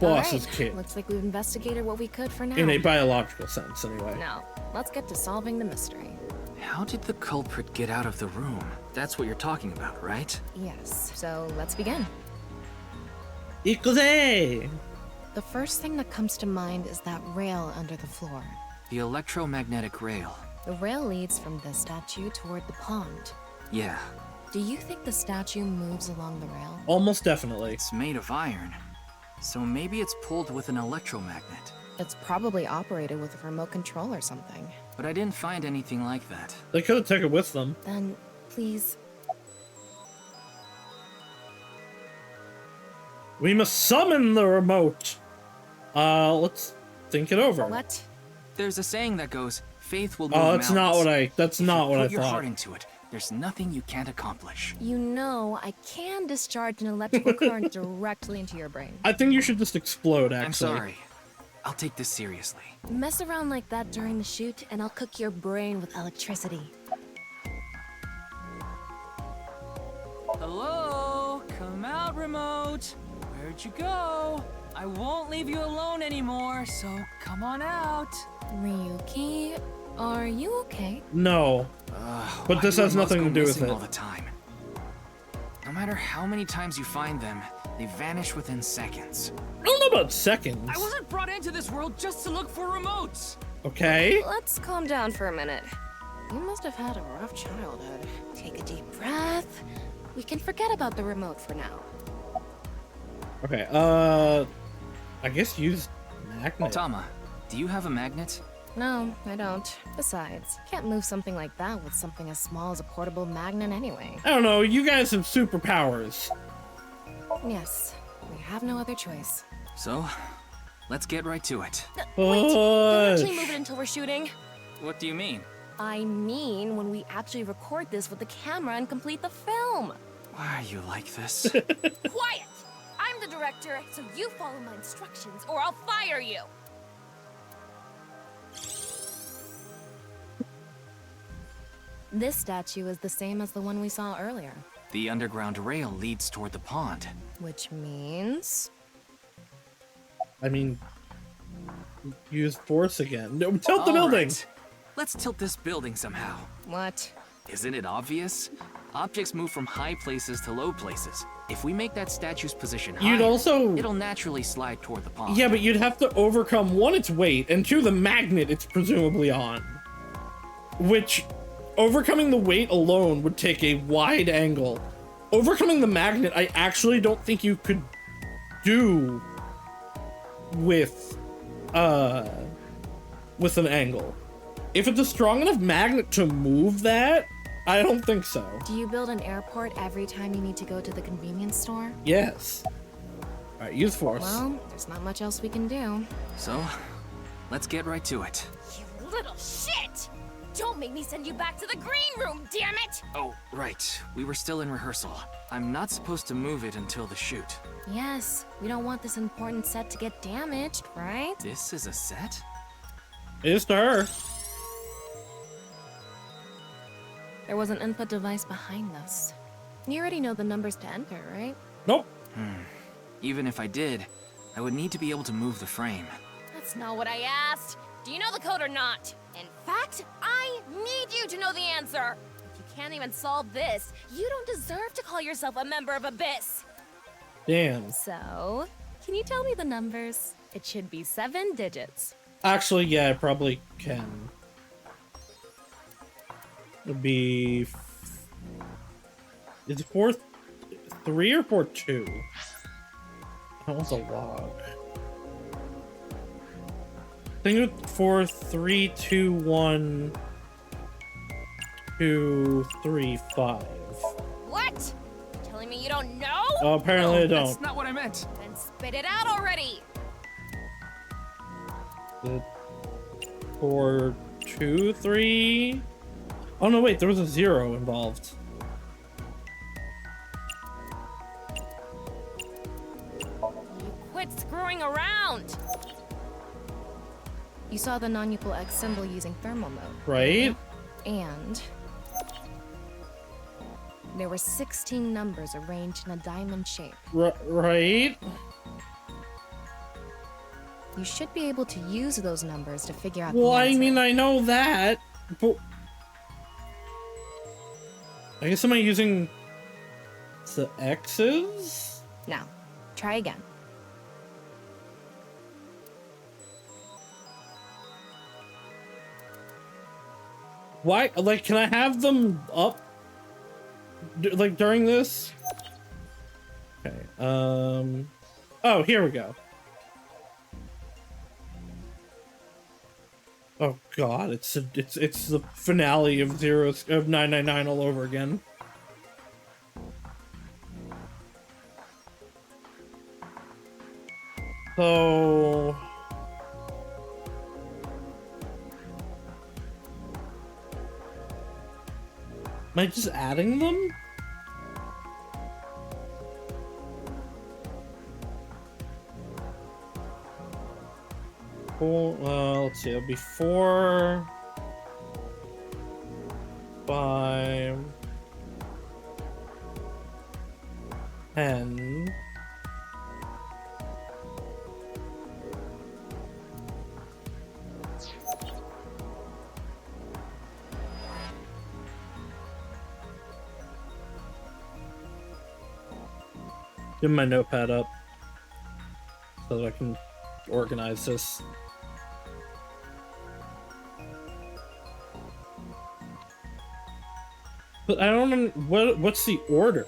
Boss's kid. Looks like we've investigated what we could for now. In a biological sense, anyway. Now, let's get to solving the mystery. How did the culprit get out of the room? That's what you're talking about, right? Yes, so let's begin. Ikuze! The first thing that comes to mind is that rail under the floor. The electromagnetic rail. The rail leads from the statue toward the pond. Yeah. Do you think the statue moves along the rail? Almost definitely. It's made of iron, so maybe it's pulled with an electromagnet. It's probably operated with a remote control or something. But I didn't find anything like that. They could have taken it with them. Then, please. We must summon the remote. Let's think it over. What? There's a saying that goes, faith will move mountains. That's not what I Put your thought. heart into it. There's nothing you can't accomplish. You know, I can discharge an electrical current directly into your brain. I think you should just explode, actually. I'm sorry. I'll take this seriously. Mess around like that during the shoot, and I'll cook your brain with electricity. Hello? Come out, remote. Where'd you go? I won't leave you alone anymore, so come on out. Ryuki, are you okay? No. But this has nothing to do with it. All the time. No matter how many times you find them, they vanish within seconds. I don't know about seconds. I wasn't brought into this world just to look for remotes. Okay. Let's calm down for a minute. You must have had a rough childhood. Take a deep breath. We can forget about the remote for now. Okay, I guess use magnet. Tama, do you have a magnet? No, I don't. Besides, can't move something like that with something as small as a portable magnet anyway. I don't know, you guys have superpowers. Yes, we have no other choice. So, let's get right to it. Wait, don't actually move it until we're shooting. What do you mean? I mean when we actually record this with the camera and complete the film. Why are you like this? Quiet! I'm the director, so you follow my instructions or I'll fire you. This statue is the same as the one we saw earlier. The underground rail leads toward the pond. Which means... I mean... use force again. No, tilt the building! Right. Let's tilt this building somehow. What? Isn't it obvious? Objects move from high places to low places. If we make that statue's position high, it'll naturally slide toward the pond. Yeah, but you'd have to overcome, one, its weight, and two, the magnet it's presumably on. Which, overcoming the weight alone would take a wide angle. Overcoming the magnet, I actually don't think you could do with an angle. If it's a strong enough magnet to move that, I don't think so. Do you build an airport every time you need to go to the convenience store? Yes. Alright, use force. Well, there's not much else we can do. So, let's get right to it. You little shit! Don't make me send you back to the green room, damn it! Oh, right. We were still in rehearsal. I'm not supposed to move it until the shoot. Yes, we don't want this important set to get damaged, right? This is a set? It is to her. There was an input device behind this. You already know the numbers to enter, right? Nope. Even if I did, I would need to be able to move the frame. That's not what I asked. Do you know the code or not? In fact, I need you to know the answer. If you can't even solve this, you don't deserve to call yourself a member of Abyss. Damn. So, can you tell me the numbers? It should be 7 digits. Actually, yeah, I probably can. It'd be... Is it 4-3 or 4-2? I want the log. I think it's 4-3-2-1-2-3-5. What? You're telling me you don't know? Oh, apparently I don't. That's not what I meant. Then spit it out already. 4-2-3... Oh no, wait, there was a 0 involved. Quit screwing around! You saw the non-equal X symbol using thermal mode. Right? And there were 16 numbers arranged in a diamond shape. Right? You should be able to use those numbers to figure out Well, the answer. I mean, I know that, but I guess am I using the X's? Now, try again. Why? Like, can I have them up, like, during this? Okay, oh, here we go. Oh god, it's the finale of 999 all over again. So am I just adding them? Cool. Let's see. It'll be 4, 5, 10. Get my notepad up so that I can organize this. But I don't know what's the order.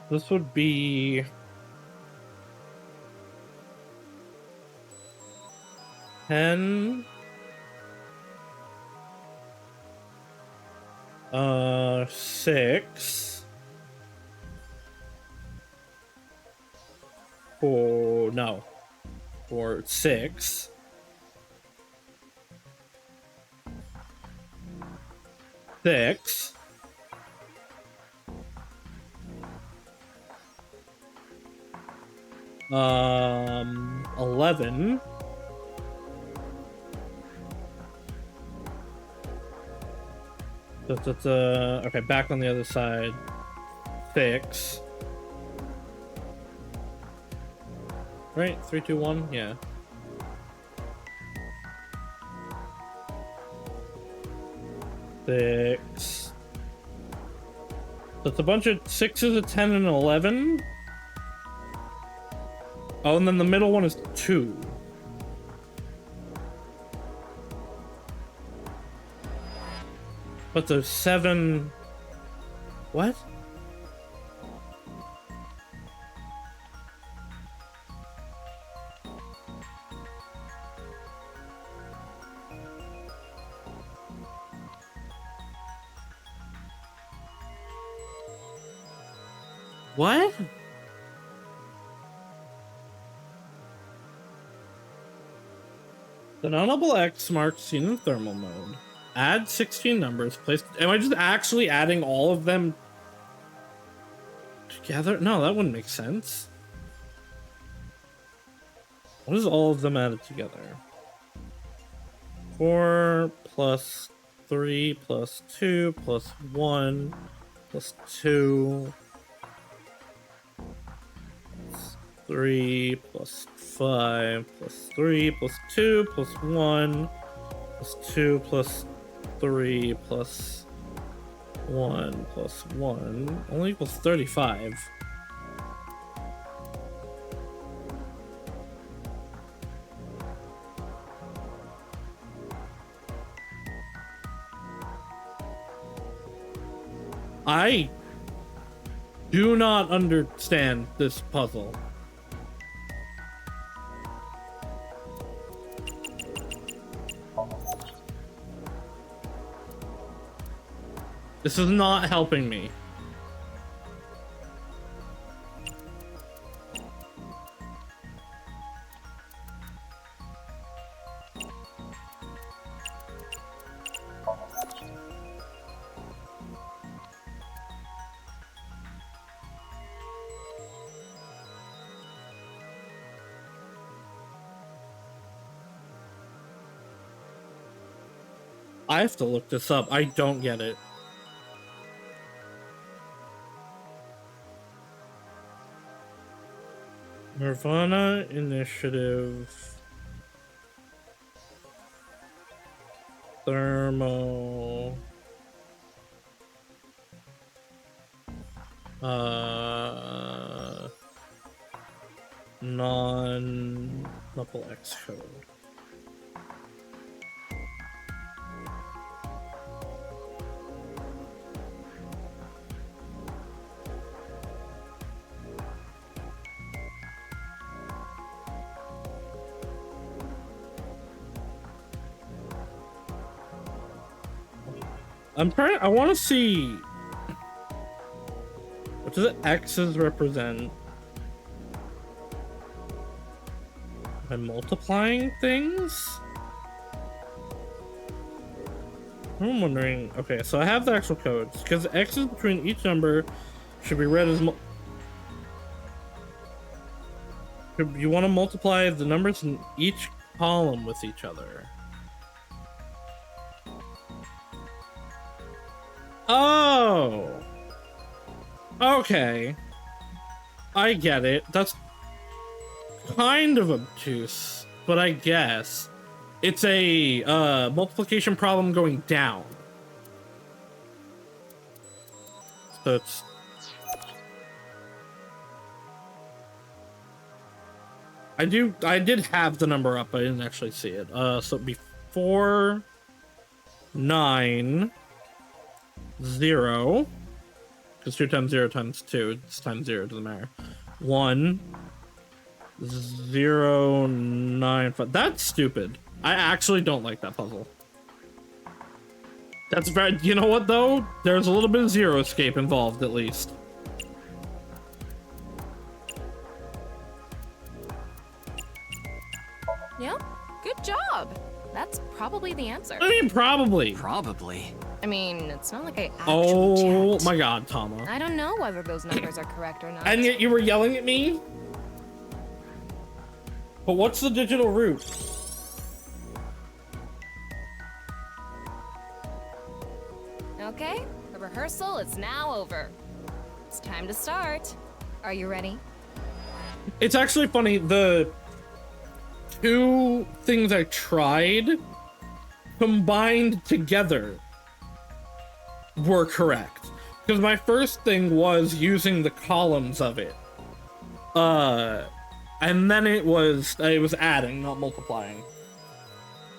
This would be 10, 6, 4, no, 4, 6, 6, 11, okay, back on the other side, 6, right, 3, 2, 1, yeah. Six. So it's a bunch of 6s, a 10, and an 11. Oh, and then the middle one is 2. But there's 7. What? What? The non-double X marks seen in thermal mode. Add 16 numbers. Place. Am I just actually adding all of them together? No, that wouldn't make sense. What is all of them added together? 4 plus 3 plus 2 plus 1 plus 2 plus 3 plus 5 plus 3 plus 2 plus 1 plus 2 plus 3 plus 1 plus 1 only equals 35. I do not understand this puzzle. This is not helping me. I have to look this up. I don't get it. Nirvana Initiative. Thermo. Non-double X code. I want to see. What does X's represent? Am I multiplying things? I'm wondering. Okay, so I have the actual codes because X's between each number should be read as. You want to multiply the numbers in each column with each other. Oh! Okay. I get it. That's kind of obtuse, but I guess. It's a multiplication problem going down. So it's... I did have the number up, but I didn't actually see it. So it'd be 4, 9, 0, because 2 times 0 times 2, it's times 0, doesn't matter. 1, 0, 9, 5. That's stupid. I actually don't like that puzzle. That's very, you know what though? There's a little bit of zero escape involved at least. Yep, good job. That's probably the answer. I mean, probably. Probably. I mean, it's not like I actually checked. My god, Tama. I don't know whether those numbers are correct or not. And yet you were yelling at me? But what's the digital root? Okay, the rehearsal is now over. It's time to start. Are you ready? It's actually funny, the 2 things I tried combined together were correct. Because my first thing was using the columns of it. And then it was adding, not multiplying.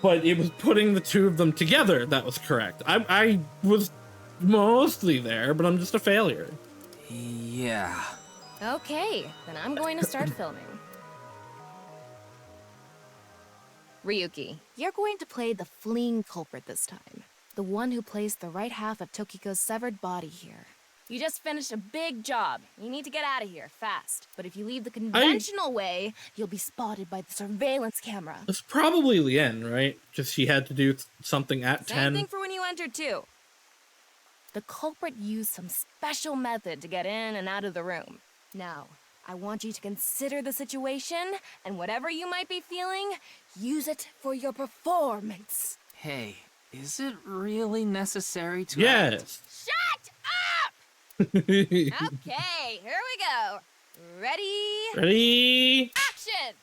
But it was putting the 2 of them together that was correct. I was mostly there, but I'm just a failure. Yeah. Okay, then I'm going to start filming. Ryuki, you're going to play the fleeing culprit this time. The one who placed the right half of Tokiko's severed body here. You just finished a big job. You need to get out of here, fast. But if you leave the conventional way, you'll be spotted by the surveillance camera. It's probably Lien, right? Just she had to do something at 10. Same thing for when you entered, too. The culprit used some special method to get in and out of the room. Now, I want you to consider the situation, and whatever you might be feeling, use it for your performance. Hey, is it really necessary to Yes. Shut up! Okay, here we go. Ready? Ready? Action!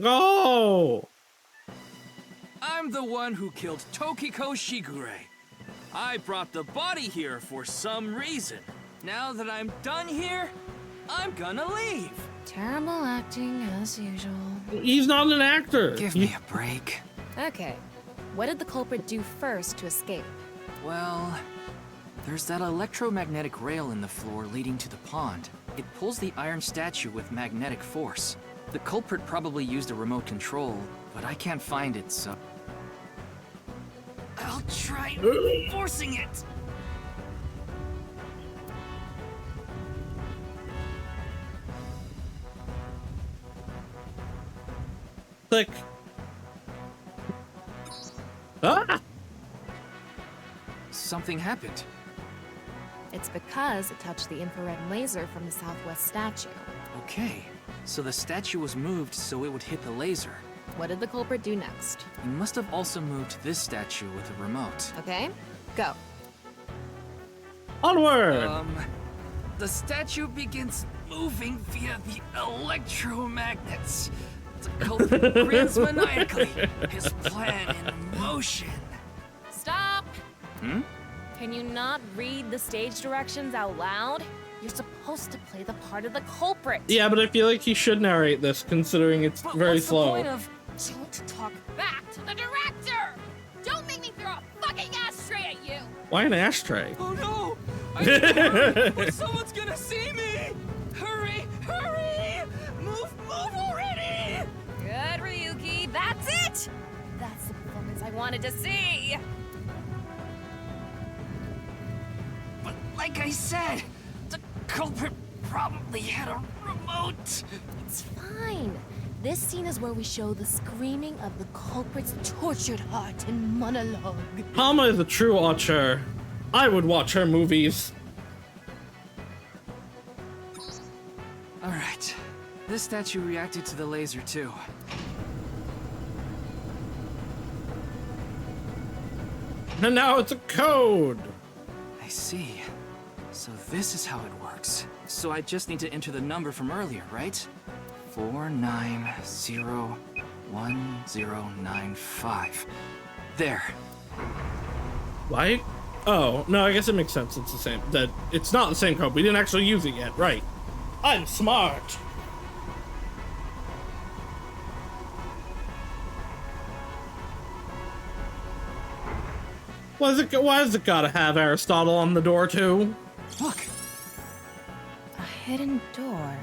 Go! I'm the one who killed Tokiko Shigure. I brought the body here for some reason. Now that I'm done here, I'm gonna leave. Terrible acting as usual. He's not an actor. Give me a break. Okay, what did the culprit do first to escape? Well, there's that electromagnetic rail in the floor leading to the pond. It pulls the iron statue with magnetic force. The culprit probably used a remote control, but I can't find it, so... I'll try forcing it! Click. Ah! Something happened. It's because it touched the infrared laser from the southwest statue. Okay, so the statue was moved so it would hit the laser. What did the culprit do next? He must have also moved this statue with a remote. Okay, go. Onward! The statue begins moving via the electromagnets. The culprit grins maniacally, his plan in motion. Stop! Hmm? Can you not read the stage directions out loud? You're supposed to play the part of the culprit. Yeah, but I feel like he should narrate this, considering it's very what's slow. The point of don't talk back to the director? Don't make me throw a fucking ashtray at you! Why an ashtray? Oh no! I need to hurry, or someone's gonna see me! Hurry! Hurry! Move already! Good, Ryuki, that's it! That's the performance I wanted to see! But like I said, the culprit probably had a remote. It's fine. This scene is where we show the screaming of the culprit's tortured heart in monologue. Palma is a true watcher. I would watch her movies. Alright. This statue reacted to the laser too. And now it's a code! I see. So this is how it works. So I just need to enter the number from earlier, right? 49011095. There. Why? Oh, no, I guess it makes sense. It's the same. That it's not the same code. We didn't actually use it yet. Right. I'm smart. Why is it gotta have Aristotle on the door too? Look. A hidden door.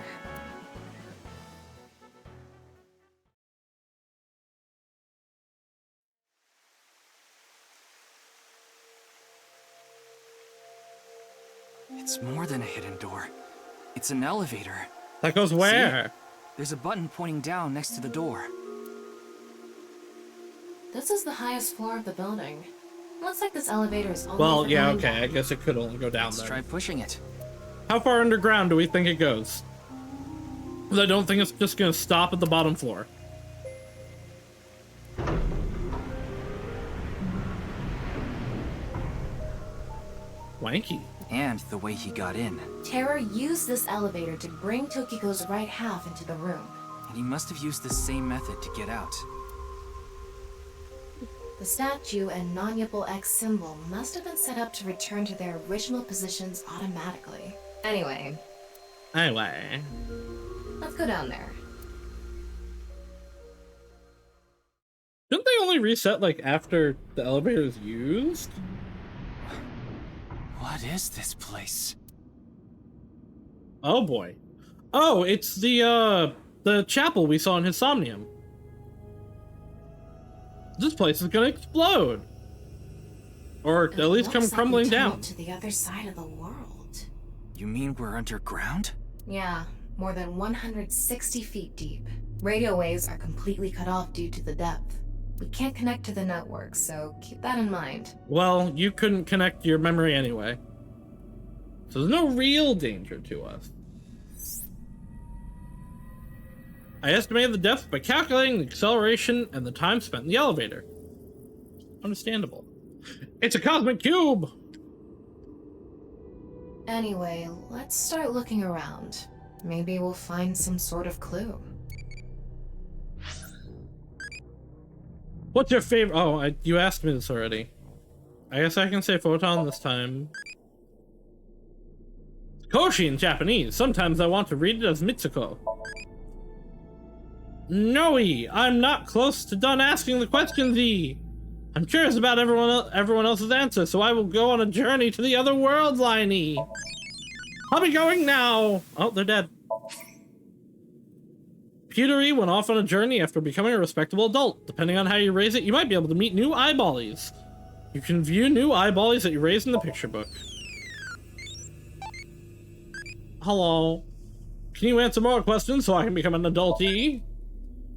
It's more than a hidden door. It's an elevator. That goes where? See? There's a button pointing down next to the door. This is the highest floor of the building. Looks like this elevator is only Well, for yeah, going okay. down. I guess it could only go down Let's there. try pushing it. How far underground do we think it goes? Because I don't think it's just gonna stop at the bottom floor. Wanky. And the way he got in. Terror used this elevator to bring Tokiko's right half into the room. And he must have used the same method to get out. The statue and non-Yipple X symbol must have been set up to return to their original positions automatically. Anyway, let's go down there. Didn't they only reset, like, after the elevator is used? What is this place? Oh boy. Oh, it's the chapel we saw in his Somnium. This place is gonna explode. Or at least come crumbling down. To the other side of the world. You mean we're underground? Yeah, more than 160 feet deep. Radio waves are completely cut off due to the depth. We can't connect to the network, so keep that in mind. Well, you couldn't connect your memory anyway. So there's no real danger to us. I estimated the depth by calculating the acceleration and the time spent in the elevator. Understandable. It's a cosmic cube! Anyway, let's start looking around. Maybe we'll find some sort of clue. What's your favorite? Oh, you asked me this already. I guess I can say photon this time. Koshi in Japanese. Sometimes I want to read it as Mitsuko. Noe, I'm not close to done asking the questions, E. I'm curious about everyone else's answer, so I will go on a journey to the other world, line E. I'll be going now. Oh, they're dead. Pewtery went off on a journey after becoming a respectable adult. Depending on how you raise it, you might be able to meet new eyeballies. You can view new eyeballies that you raised in the picture book. Hello. Can you answer more questions so I can become an adultee?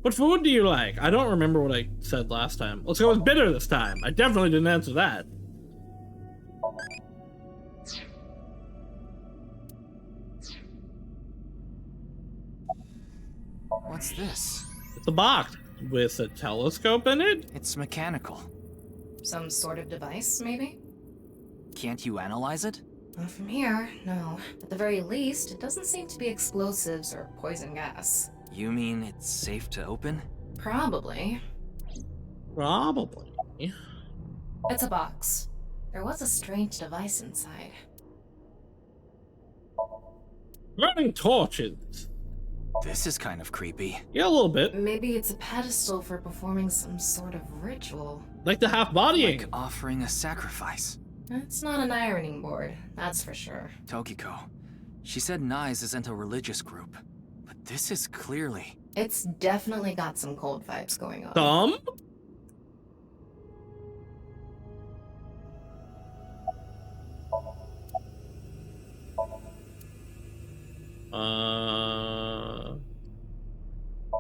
What food do you like? I don't remember what I said last time. Let's go with bitter this time. I definitely didn't answer that. What's this? It's a box. with a telescope in it? It's mechanical. Some sort of device, maybe? Can't you analyze it? Not from here, no. At the very least, it doesn't seem to be explosives or poison gas. You mean it's safe to open? Probably. Probably. It's a box. There was a strange device inside. Burning torches. This is kind of creepy. Yeah, a little bit. Maybe it's a pedestal for performing some sort of ritual. Like the half-bodying. Like offering a sacrifice. It's not an ironing board, that's for sure. Tokiko. She said NICE isn't a religious group. But this is clearly... It's definitely got some cold vibes going on. Some?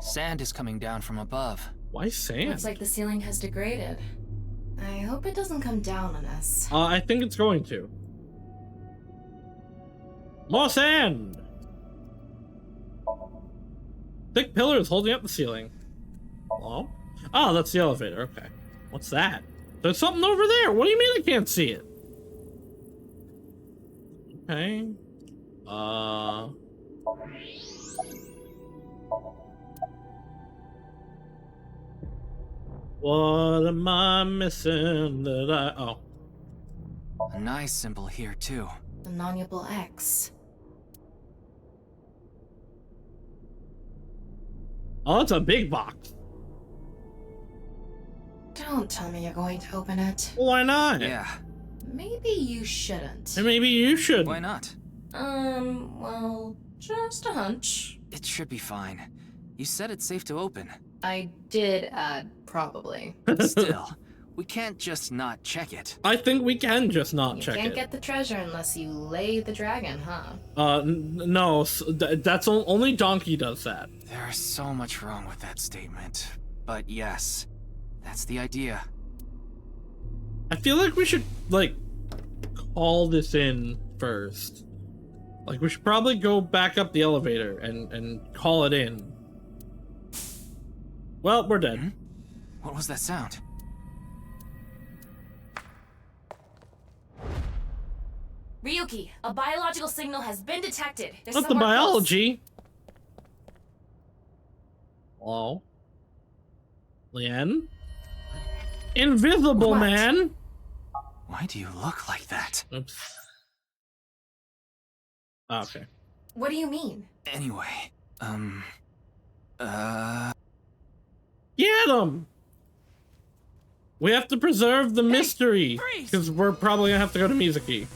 Sand is coming down from above. Why sand? Looks like the ceiling has degraded. I hope it doesn't come down on us. I think it's going to. More sand! Thick pillars holding up the ceiling. Hello? Oh, that's the elevator. Okay. What's that? There's something over there. What do you mean I can't see it? Okay. What am I missing that I... Oh. A NICE symbol here, too. The non-nuable X. Oh, it's a big box. Don't tell me you're going to open it. Why not? Yeah. Maybe you shouldn't. And maybe you should. Why not? Well, just a hunch. It should be fine. You said it's safe to open. I did add probably. Still, we can't just not check it. I think we can just not check it. You can't get the treasure unless you lay the dragon, huh? No, that's only Donkey does that. There's so much wrong with that statement. But yes, that's the idea. I feel like we should, like, call this in first. Like, we should probably go back up the elevator and call it in. Well, we're dead. Hmm? What was that sound? Ryuki, a biological signal has been detected. There's Not the somewhere close. biology. Hello? Lian? Invisible, What? man! Why do you look like that? Oops. Okay. What do you mean? Anyway, Get him! We have to preserve the mystery, because we're probably gonna have to go to Mizuki.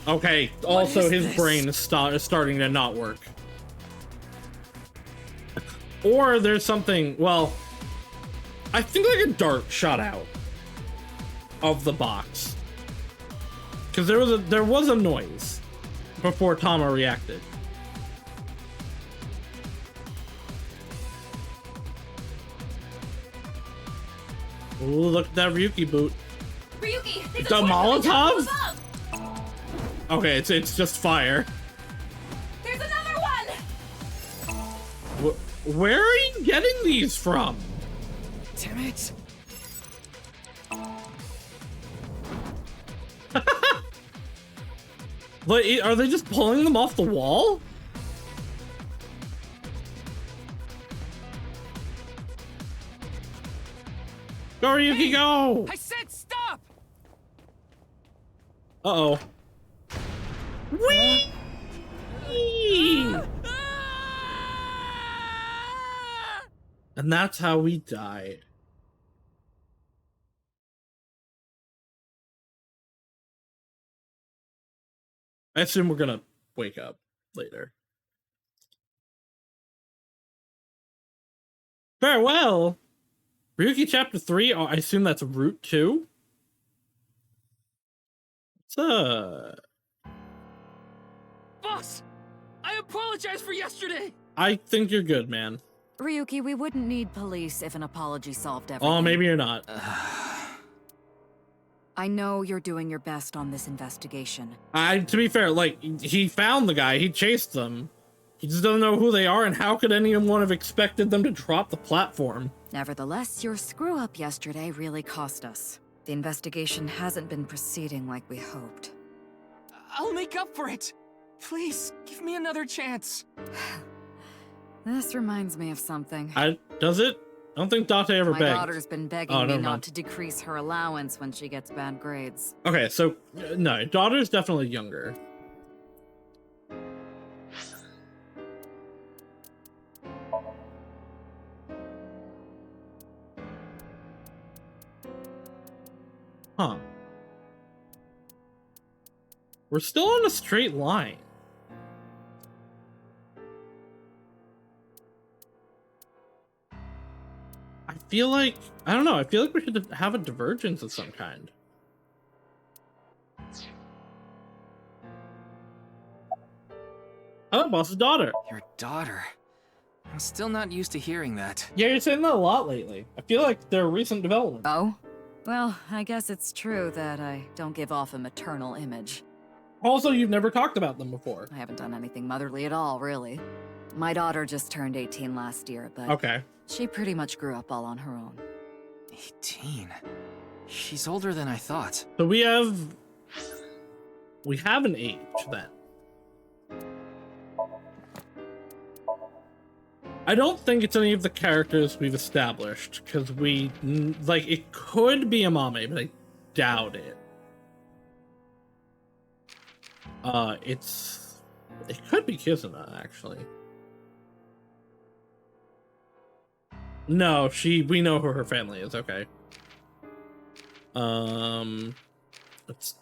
Okay, also his brain is starting to not work. Or there's something, well, I think like a dart shot out of the box. Because there was a noise before Tama reacted. Ooh, look at that Ryuki boot. Ryuki, The Molotov? Okay, it's just fire. There's another one! Where are you getting these from? Damn it. Like, are they just pulling them off the wall? Go, Ryuki, go! I said stop! Uh-oh. Whee! And that's how we died. I assume we're gonna wake up later. Farewell! Ryuki Chapter 3, oh, I assume that's Route 2? What's Boss! I apologize for yesterday! I think you're good, man. Ryuki, we wouldn't need police if an apology solved everything. Oh, maybe you're not. I know you're doing your best on this investigation. To be fair, like, he found the guy, he chased them. He just doesn't know who they are, and how could anyone have expected them to drop the platform? Nevertheless, your screw-up yesterday really cost us. The investigation hasn't been proceeding like we hoped. I'll make up for it. Please, give me another chance. This reminds me of something. Does it? I don't think Date ever My begged. daughter's been begging me not to decrease her allowance when she gets bad grades. Okay, so, no, daughter's definitely younger. Huh. We're still on a straight line. I feel like, I don't know, I feel like we should have a divergence of some kind. Oh, boss's daughter. Your daughter? I'm still not used to hearing that. Yeah, you're saying that a lot lately. I feel like they're a recent development. Oh? Well, I guess it's true that I don't give off a maternal image. Also, you've never talked about them before. I haven't done anything motherly at all, really. My daughter just turned 18 last year, but okay. She pretty much grew up all on her own. 18? She's older than I thought. So we have an age then. I don't think it's any of the characters we've established, because like, it could be Amame, but I doubt it. It could be Kizuna, actually. No, we know who her family is, okay. It's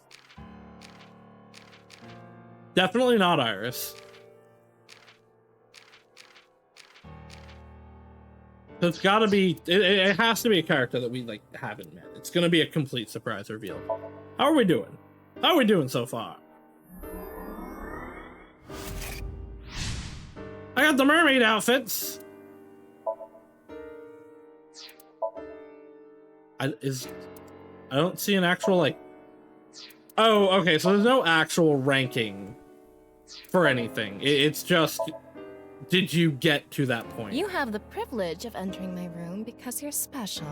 definitely not Iris. So it's gotta be, it has to be a character that we, like, haven't met. It's gonna be a complete surprise reveal. How are we doing? How are we doing so far? I got the mermaid outfits! I don't see an actual, like... Oh, okay, so there's no actual ranking for anything. It's just... Did you get to that point? You have the privilege of entering my room because you're special.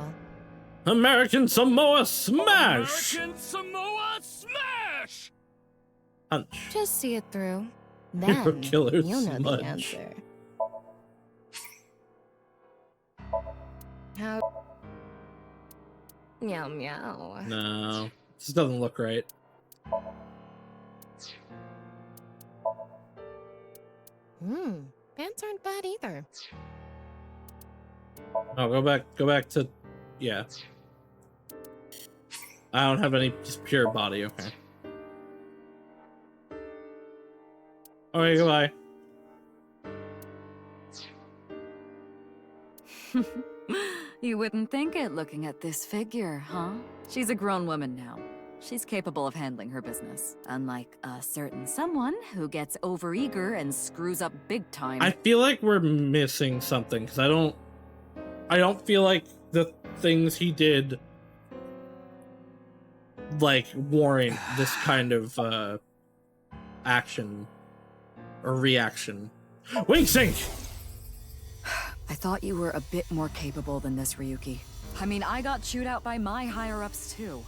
American Samoa Smash! American Samoa Smash! Punch. Just see it through. Then Killer you'll know smudge. the answer. How? Meow meow. No, this doesn't look right. Pants aren't bad either. Oh, go back to, yeah. I don't have any, just pure body, okay. Okay, goodbye. You wouldn't think it looking at this figure, huh? She's a grown woman now. She's capable of handling her business, unlike a certain someone who gets overeager and screws up big time. I feel like we're missing something, because I don't feel like the things he did, like, warrant this kind of, action or reaction. Wing sync! I thought you were a bit more capable than this, Ryuki. I mean, I got chewed out by my higher-ups, too.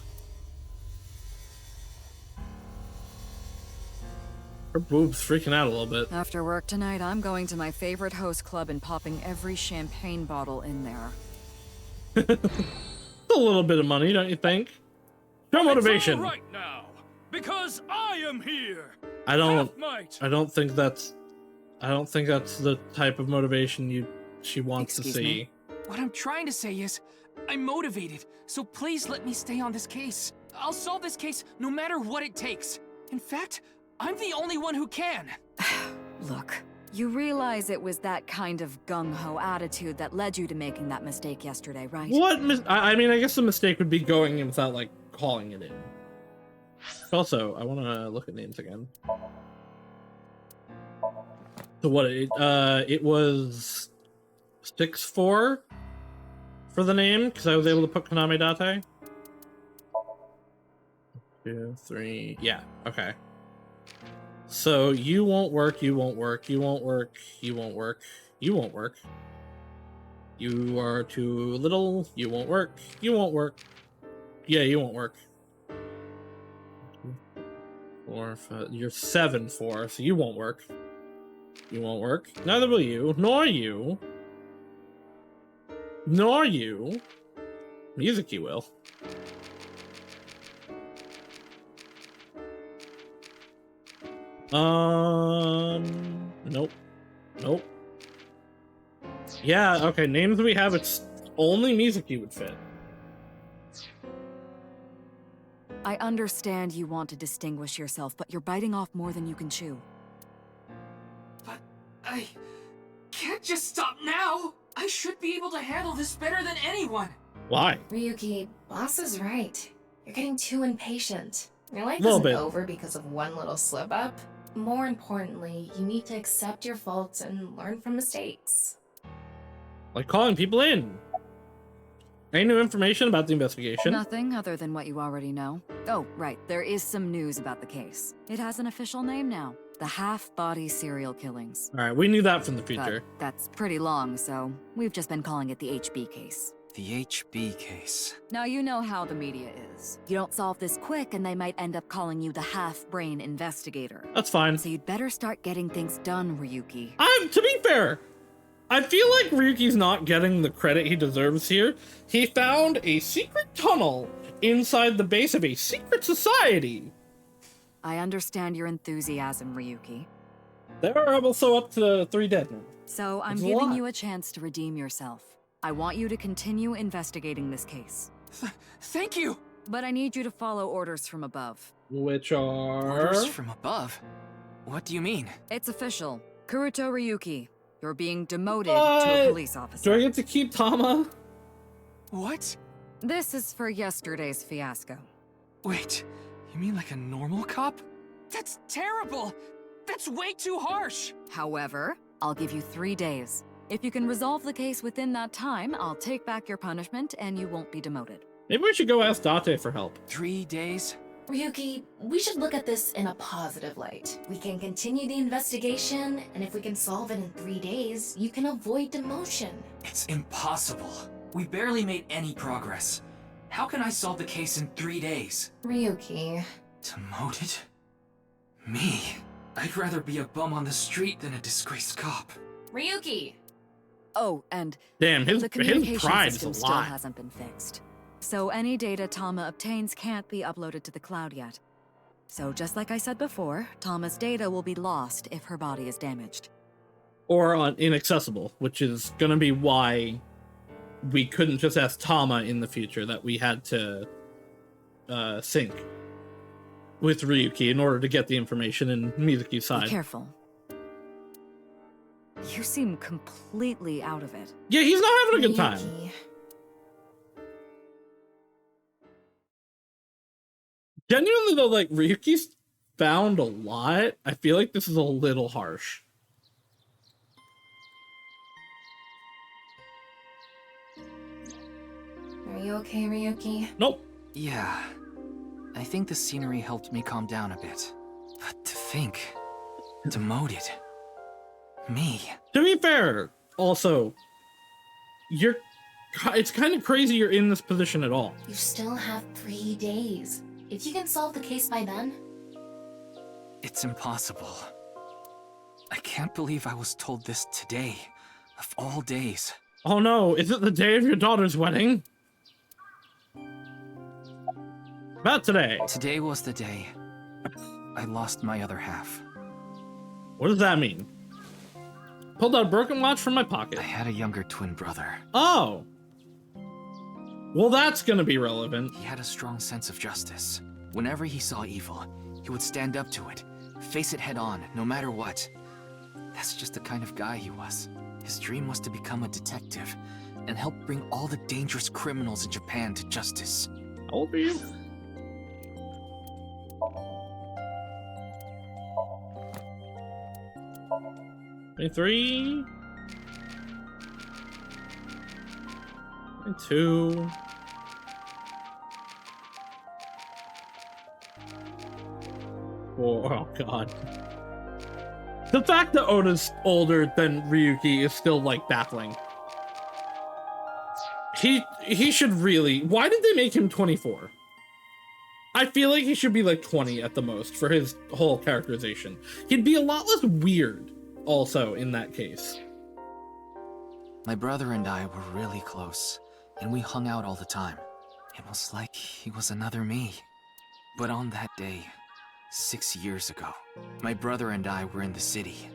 Her boob's freaking out a little bit. After work tonight, I'm going to my favorite host club and popping every champagne bottle in there. A little bit of money, don't you think? No motivation. It's all right now, because I am here. I don't think that's the type of motivation she wants to see. Me? What I'm trying to say is, I'm motivated, so please let me stay on this case. I'll solve this case no matter what it takes. In fact, I'm the only one who can. Look, you realize it was that kind of gung-ho attitude that led you to making that mistake yesterday, right? What? I mean, I guess the mistake would be going in without, like, calling it in. Also, I want to look at names again. So what? It was 6-4 for the name because I was able to put Kaname Date. 2, 3, yeah, okay. So you won't work, you won't work, you won't work, you won't work, you won't work. You are too little, you won't work, you won't work. Yeah, you won't work. 4, 5, you're 7-4, so you won't work. You won't work. Neither will you, nor you. Nor you. Music you will. Nope. Nope. Yeah, okay, names we have, it's only music you would fit. I understand you want to distinguish yourself, but you're biting off more than you can chew. But I can't just stop now! I should be able to handle this better than anyone! Why? Ryuki, boss is right. You're getting too impatient. Your life Little isn't bit. over because of one little slip up. More importantly, you need to accept your faults and learn from mistakes. Like calling people in. Any new information about the investigation? Nothing other than what you already know. Oh, right, there is some news about the case. It has an official name now. The half-body serial killings. Alright, we knew that from the future. But that's pretty long, so we've just been calling it the HB case. The HB case. Now you know how the media is. You don't solve this quick and they might end up calling you the half-brain investigator. That's fine. So you'd better start getting things done, Ryuki. To be fair, I feel like Ryuki's not getting the credit he deserves here. He found a secret tunnel inside the base of a secret society. I understand your enthusiasm, Ryuki. There are also up to 3 dead now. So I'm That's a giving lot. you a chance to redeem yourself. I want you to continue investigating this case. Thank you! But I need you to follow orders from above. Which are... Orders from above? What do you mean? It's official. Kuruto Ryuki, you're being demoted to a police officer. Do I get to keep Tama? What? This is for yesterday's fiasco. Wait, you mean like a normal cop? That's terrible! That's way too harsh! However, I'll give you 3 days. If you can resolve the case within that time, I'll take back your punishment and you won't be demoted. Maybe we should go ask Date for help. 3 days? Ryuki, we should look at this in a positive light. We can continue the investigation, and if we can solve it in 3 days, you can avoid demotion. It's impossible. We barely made any progress. How can I solve the case in 3 days? Ryuki. Demoted? Me? I'd rather be a bum on the street than a disgraced cop. Ryuki! Oh, and Damn, his the communication pride is a system still lot. hasn't been fixed. So any data Tama obtains can't be uploaded to the cloud yet. So just like I said before, Tama's data will be lost if her body is damaged. Or inaccessible, which is gonna be why we couldn't just ask Tama in the future, that we had to sync with Ryuki in order to get the information in Mizuki's side. Be careful. You seem completely out of it. Yeah, he's not having a good time. Ryuki. Genuinely though, like, Ryuki's found a lot. I feel like this is a little harsh. Are you okay, Ryuki? Nope. Yeah. I think the scenery helped me calm down a bit. But to think... demoted... me... To be fair, also, it's kind of crazy you're in this position at all. You still have 3 days. If you can solve the case by then... It's impossible. I can't believe I was told this today, of all days. Oh no, is it the day of your daughter's wedding? About today. Today was the day I lost my other half. What does that mean? Pulled out a broken watch from my pocket. I had a younger twin brother. Oh. Well, that's gonna be relevant. He had a strong sense of justice. Whenever he saw evil, he would stand up to it, face it head on, no matter what. That's just the kind of guy he was. His dream was to become a detective and help bring all the dangerous criminals in Japan to justice. How old are you? Three, 2. Oh god. The fact that Oda's older than Ryuki is still, like, baffling. He should really... Why did they make him 24? I feel like he should be, like, 20 at the most for his whole characterization. He'd be a lot less weird, also, in that case. My brother and I were really close, and we hung out all the time. It was like he was another me. But on that day, 6 years ago, my brother and I were in the city,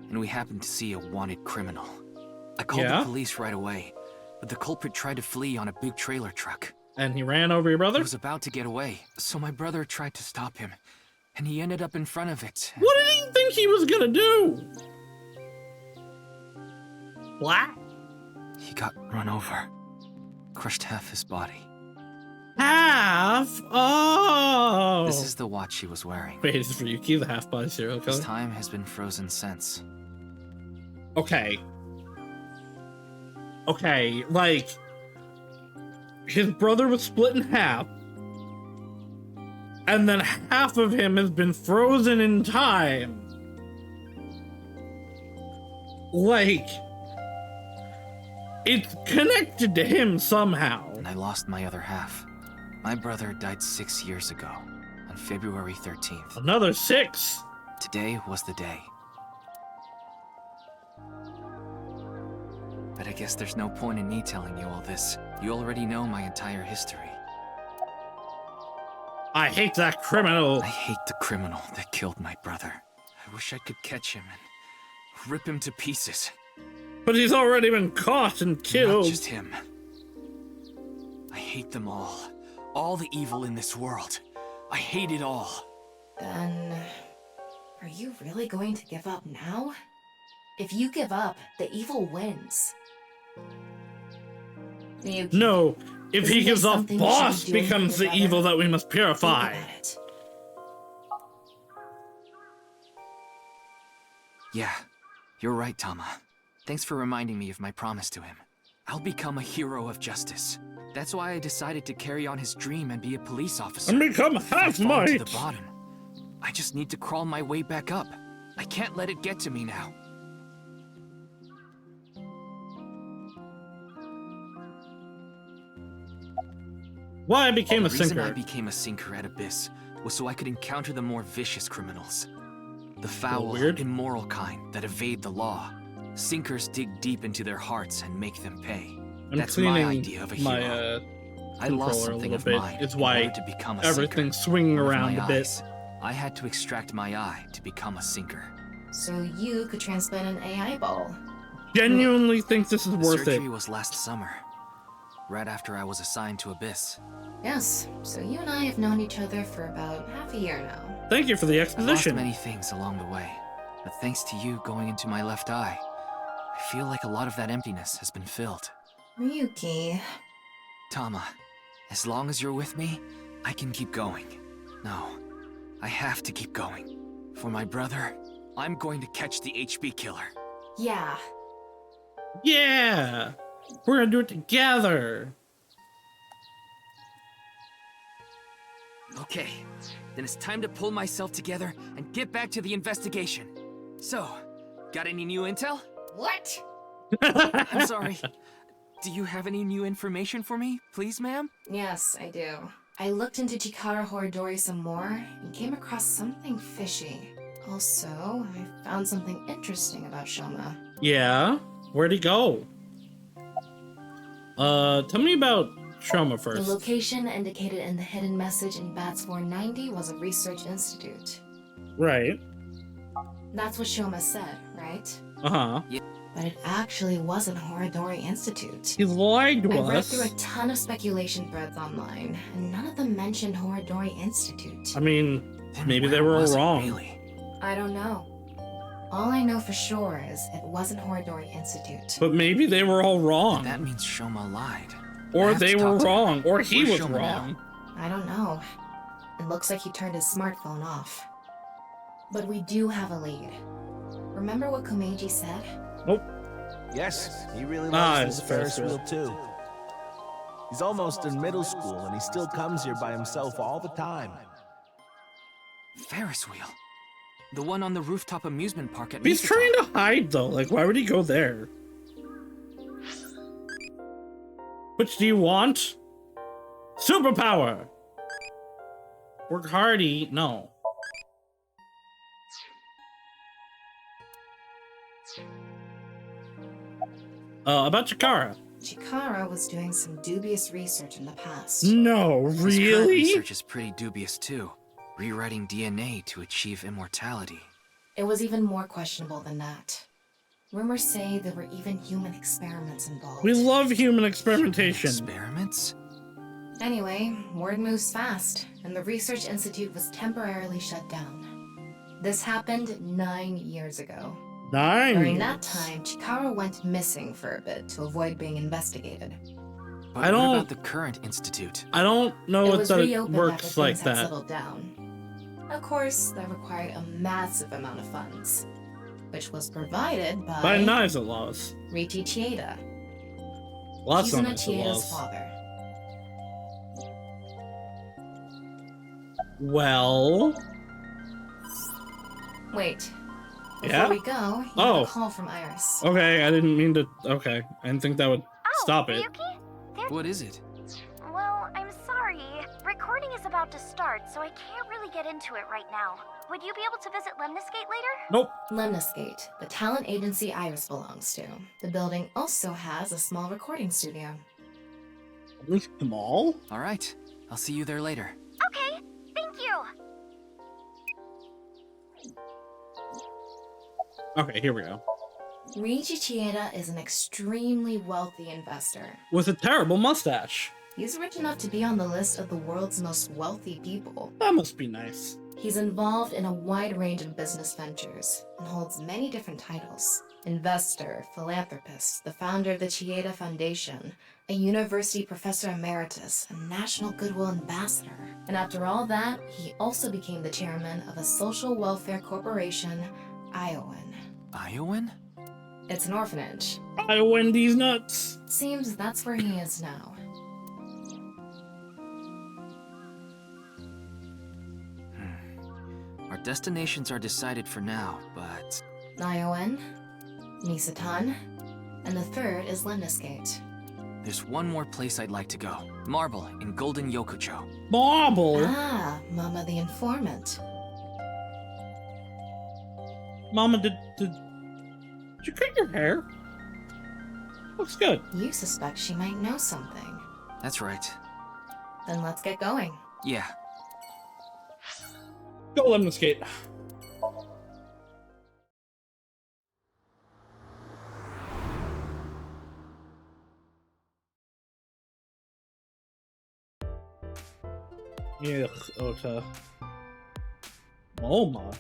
and we happened to see a wanted criminal. I called the police right away, but the culprit tried to flee on a big trailer truck. And he ran over your brother? He was about to get away, so my brother tried to stop him, and he ended up in front of it. What did he think he was gonna do? What? He got run over. Crushed half his body. Half? Oh! This is the watch he was wearing. Wait, is Ryuki the half-body serial killer? His time has been frozen since. Okay. Okay, like... His brother was split in half. And then half of him has been frozen in time. Like... It's connected to him somehow. And I lost my other half. My brother died 6 years ago, on February 13th. Another 6? Today was the day. But I guess there's no point in me telling you all this. You already know my entire history. I hate that criminal. I hate the criminal that killed my brother. I wish I could catch him and rip him to pieces. But he's already been caught and killed. Not just him. I hate them all. All the evil in this world. I hate it all. Then... are you really going to give up now? If you give up, the evil wins. Ryuki, no, if he gives up, Boss becomes the evil that we must purify. Yeah, you're right, Tama. Thanks for reminding me of my promise to him. I'll become a hero of justice. That's why I decided to carry on his dream and be a police officer. And become half-might! To the bottom. I just need to crawl my way back up. I can't let it get to me now. Why I became a sinker? The reason I became a sinker at Abyss was so I could encounter the more vicious criminals. The foul, immoral kind that evade the law. Sinkers dig deep into their hearts and make them pay. That's my idea of a hero. I lost something of mine is why to become a everything's sinker. swinging around a bit. I had to extract my eye to become a sinker. So you could transplant an AI ball. Genuinely think this is worth it. The surgery was last summer, right after I was assigned to Abyss. Yes, so you and I have known each other for about half a year now. Thank you for the exposition. I lost many things along the way, but thanks to you going into my left eye, I feel like a lot of that emptiness has been filled. Ryuki... Tama, as long as you're with me, I can keep going. No, I have to keep going. For my brother, I'm going to catch the HB killer. Yeah. Yeah! We're gonna do it together! Okay, then it's time to pull myself together and get back to the investigation. So, got any new intel? What? I'm sorry. Do you have any new information for me, please, ma'am? Yes, I do. I looked into Chikara Horidori some more and came across something fishy. Also, I found something interesting about Shoma. Yeah? Where'd he go? Tell me about Shoma first. The location indicated in the hidden message in Bats 490 was a research institute. Right. That's what Shoma said, right? Uh-huh. Yeah. But it actually wasn't Horidori Institute. He lied to us. I read through a ton of speculation threads online, and none of them mentioned Horidori Institute. I mean, maybe they were all wrong. Really? I don't know. All I know for sure is it wasn't Horidori Institute. But maybe they were all wrong. That means Shoma lied. Or they were wrong. Or he was wrong. I don't know. It looks like he turned his smartphone off. But we do have a lead. Remember what Komeiji said? Nope. Yes, he really loves this Ferris Ferris wheel too. He's almost in middle school and he still comes here by himself all the time. Ferris wheel? The one on the rooftop amusement park at He's Misatan. trying to hide though. Like, why would he go there? Which do you want? Superpower! Work hard, eat. No. About Chikara. Chikara was doing some dubious research in the past. No, His current really? research is pretty dubious too. Rewriting DNA to achieve immortality. It was even more questionable than that. Rumors say there were even human experiments involved. We love human experimentation. Experiments? Anyway, word moves fast, and the research institute was temporarily shut down. This happened 9 years ago. 9 During years. that time, Chikara went missing for a bit to avoid being investigated. But I don't- what about the current institute? I don't know It was that it reopened after works like things had that. settled down. Of course, that required a massive amount of funds, which was provided By knives at laws. Riichi Chieda. Lots He's of Kizuna knives at Chieda's laws. father. Well. Wait. Before Yeah? we go, you have Oh. a call from Iris. Okay, I didn't mean to. Okay, I didn't think that would stop it. What is it? Well, I'm sorry. Recording is about to start, so I can't really get into it right now. Would you be able to visit Lemniscate later? Nope. Lemniscate, the talent agency Iris belongs to. The building also has a small recording studio. Small? Alright, I'll see you there later. Okay, thank you. Okay, here we go. Riichi Chieda is an extremely wealthy investor. With a terrible mustache. He's rich enough to be on the list of the world's most wealthy people. That must be nice. He's involved in a wide range of business ventures and holds many different titles. Investor, philanthropist, the founder of the Chieda Foundation, a university professor emeritus, a national goodwill ambassador. And after all that, he also became the chairman of a social welfare corporation, Iowan. Iowan? It's an orphanage. I win these nuts. Seems that's where he is now. Our destinations are decided for now, but... Iowan, Misatan, and the third is Lemniscate. There's one more place I'd like to go. Marble in Golden Yokocho. Marble? Ah, Mama the Informant. Mama, did you cut your hair? Looks good. You suspect she might know something. That's right. Then let's get going. Yeah. Go Lemniscate. Ugh, Ota. Moma.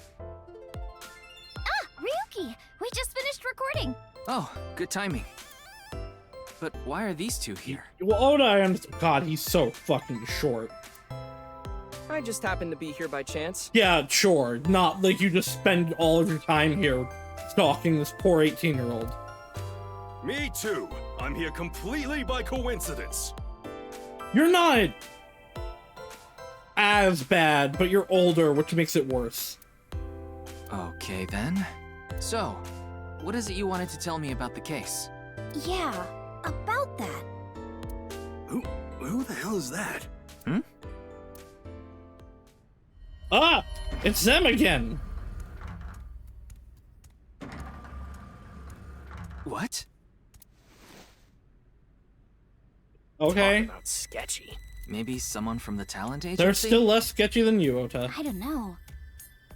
Ryuki, we just finished recording. Oh, good timing. But why are these two here? Well, Oda, I understand. God, he's so fucking short. I just happened to be here by chance. Yeah, sure. Not like you just spend all of your time here stalking this poor 18-year-old. Me too. I'm here completely by coincidence. You're not as bad, but you're older, which makes it worse. Okay then. So, what is it you wanted to tell me about the case? Yeah, about that. Who the hell is that? Hmm? Ah! It's them again! What? Okay. Talk about sketchy. Maybe someone from the talent agency? They're still less sketchy than you, Ota. I don't know.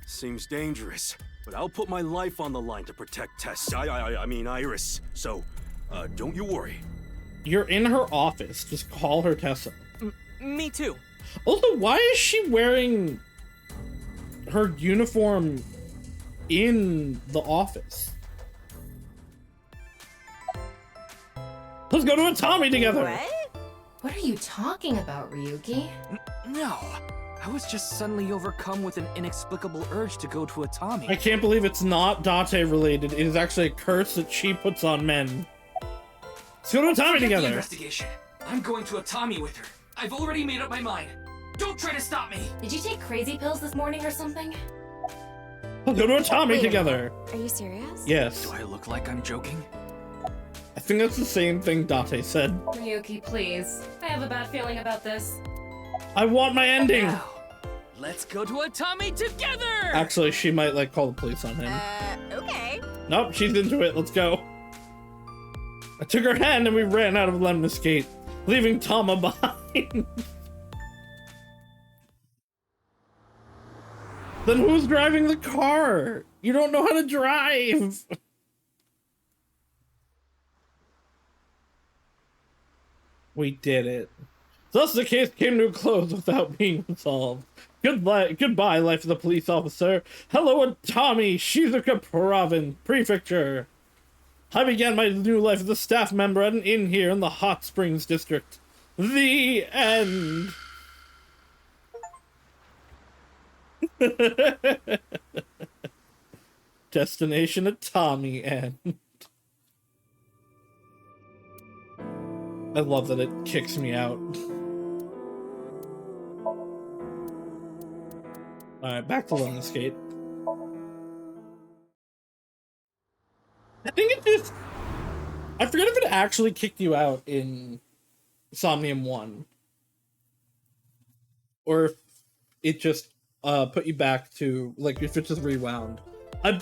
Seems dangerous, but I'll put my life on the line to protect Tess. I mean Iris. So, don't you worry. You're in her office. Just call her Tessa. Me too. Also, why is she wearing her uniform in the office? Let's go to a Tommy together! What? What are you talking about, Ryuki? No. I was just suddenly overcome with an inexplicable urge to go to a Tommy. I can't believe it's not Date related. It is actually a curse that she puts on men. Let's go to a Tommy Forget the together! investigation. I'm going to a Tommy with her. I've already made up my mind. Don't try to stop me! Did you take crazy pills this morning or something? We'll go to a Tommy Wait a together. minute. Are you serious? Yes. Do I look like I'm joking? I think that's the same thing Date said. Ryuki, please. I have a bad feeling about this. I want my ending. Now, let's go to a Tommy together! Actually, she might like call the police on him. Okay. Nope, she's into it. Let's go. I took her hand and we ran out of Lemnis Gate, leaving Tama behind. Then who's driving the car? You don't know how to drive. We did it. Thus the case came to a close without being resolved. Goodbye, life of the police officer. Hello, Tommy, Shizuoka Province, Prefecture. I began my new life as a staff member at an inn here in the Hot Springs District. The end. Destination at Tommy End. I love that it kicks me out. Alright, back to Lemnis Gate. I think it just... I forget if it actually kicked you out in Somnium 1. Or if it just put you back to, like, if it just rewound. I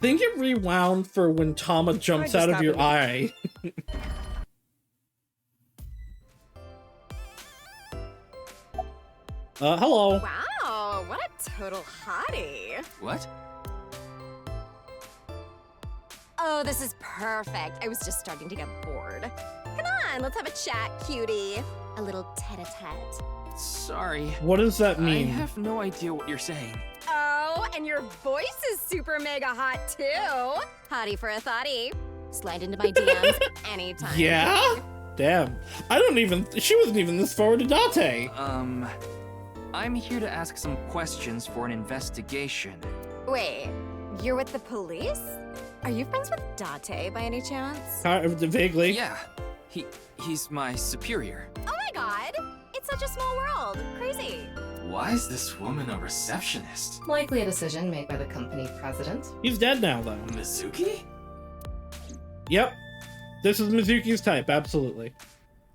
think it rewound for when Tama jumps out of your eye. Hello. Wow, what a total hottie. What? Oh, this is perfect. I was just starting to get bored. Come on, let's have a chat, cutie. A little tete-a-tete. Sorry. What does that mean? I have no idea what you're saying. Oh, and your voice is super mega hot, too. Hottie for a thottie. Slide into my DMs anytime. Yeah? Damn. She wasn't even this forward to Date. I'm here to ask some questions for an investigation. Wait, you're with the police? Are you friends with Date by any chance? Vaguely. Yeah. He's my superior. Oh my god! It's such a small world. Crazy. Why is this woman a receptionist? Likely a decision made by the company president. He's dead now, though. Mizuki? Yep. This is Mizuki's type, absolutely.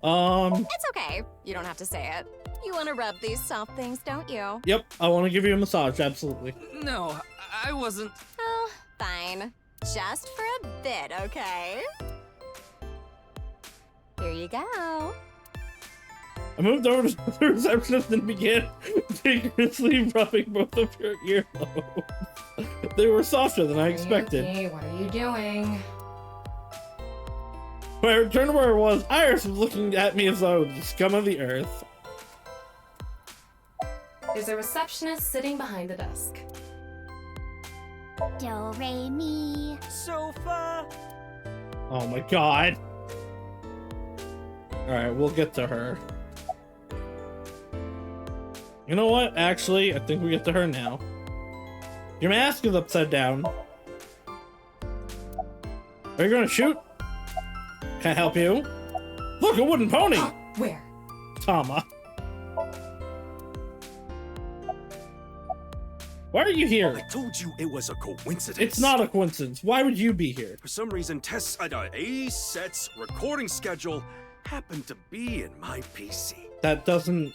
It's okay. You don't have to say it. You want to rub these soft things, don't you? Yep, I want to give you a massage, absolutely. No, I wasn't. Oh, fine. Just for a bit, okay? Here you go. I moved over to the receptionist and began vigorously rubbing both of her earlobes. They were softer than I expected. Ryuki, what are you doing? When I returned to where I was, Iris was looking at me as though I was the scum of the earth. There's a receptionist sitting behind the desk. Do, re, mi. Sofa. Oh my god. Alright, we'll get to her. You know what? Actually, I think we get to her now. Your mask is upside down. Are you gonna shoot? Can I help you? Look, a wooden pony! Where? Tama. Why are you here? I told you it was a coincidence. It's not a coincidence. Why would you be here? For some reason, A-Set's recording schedule happened to be in my PC. That doesn't...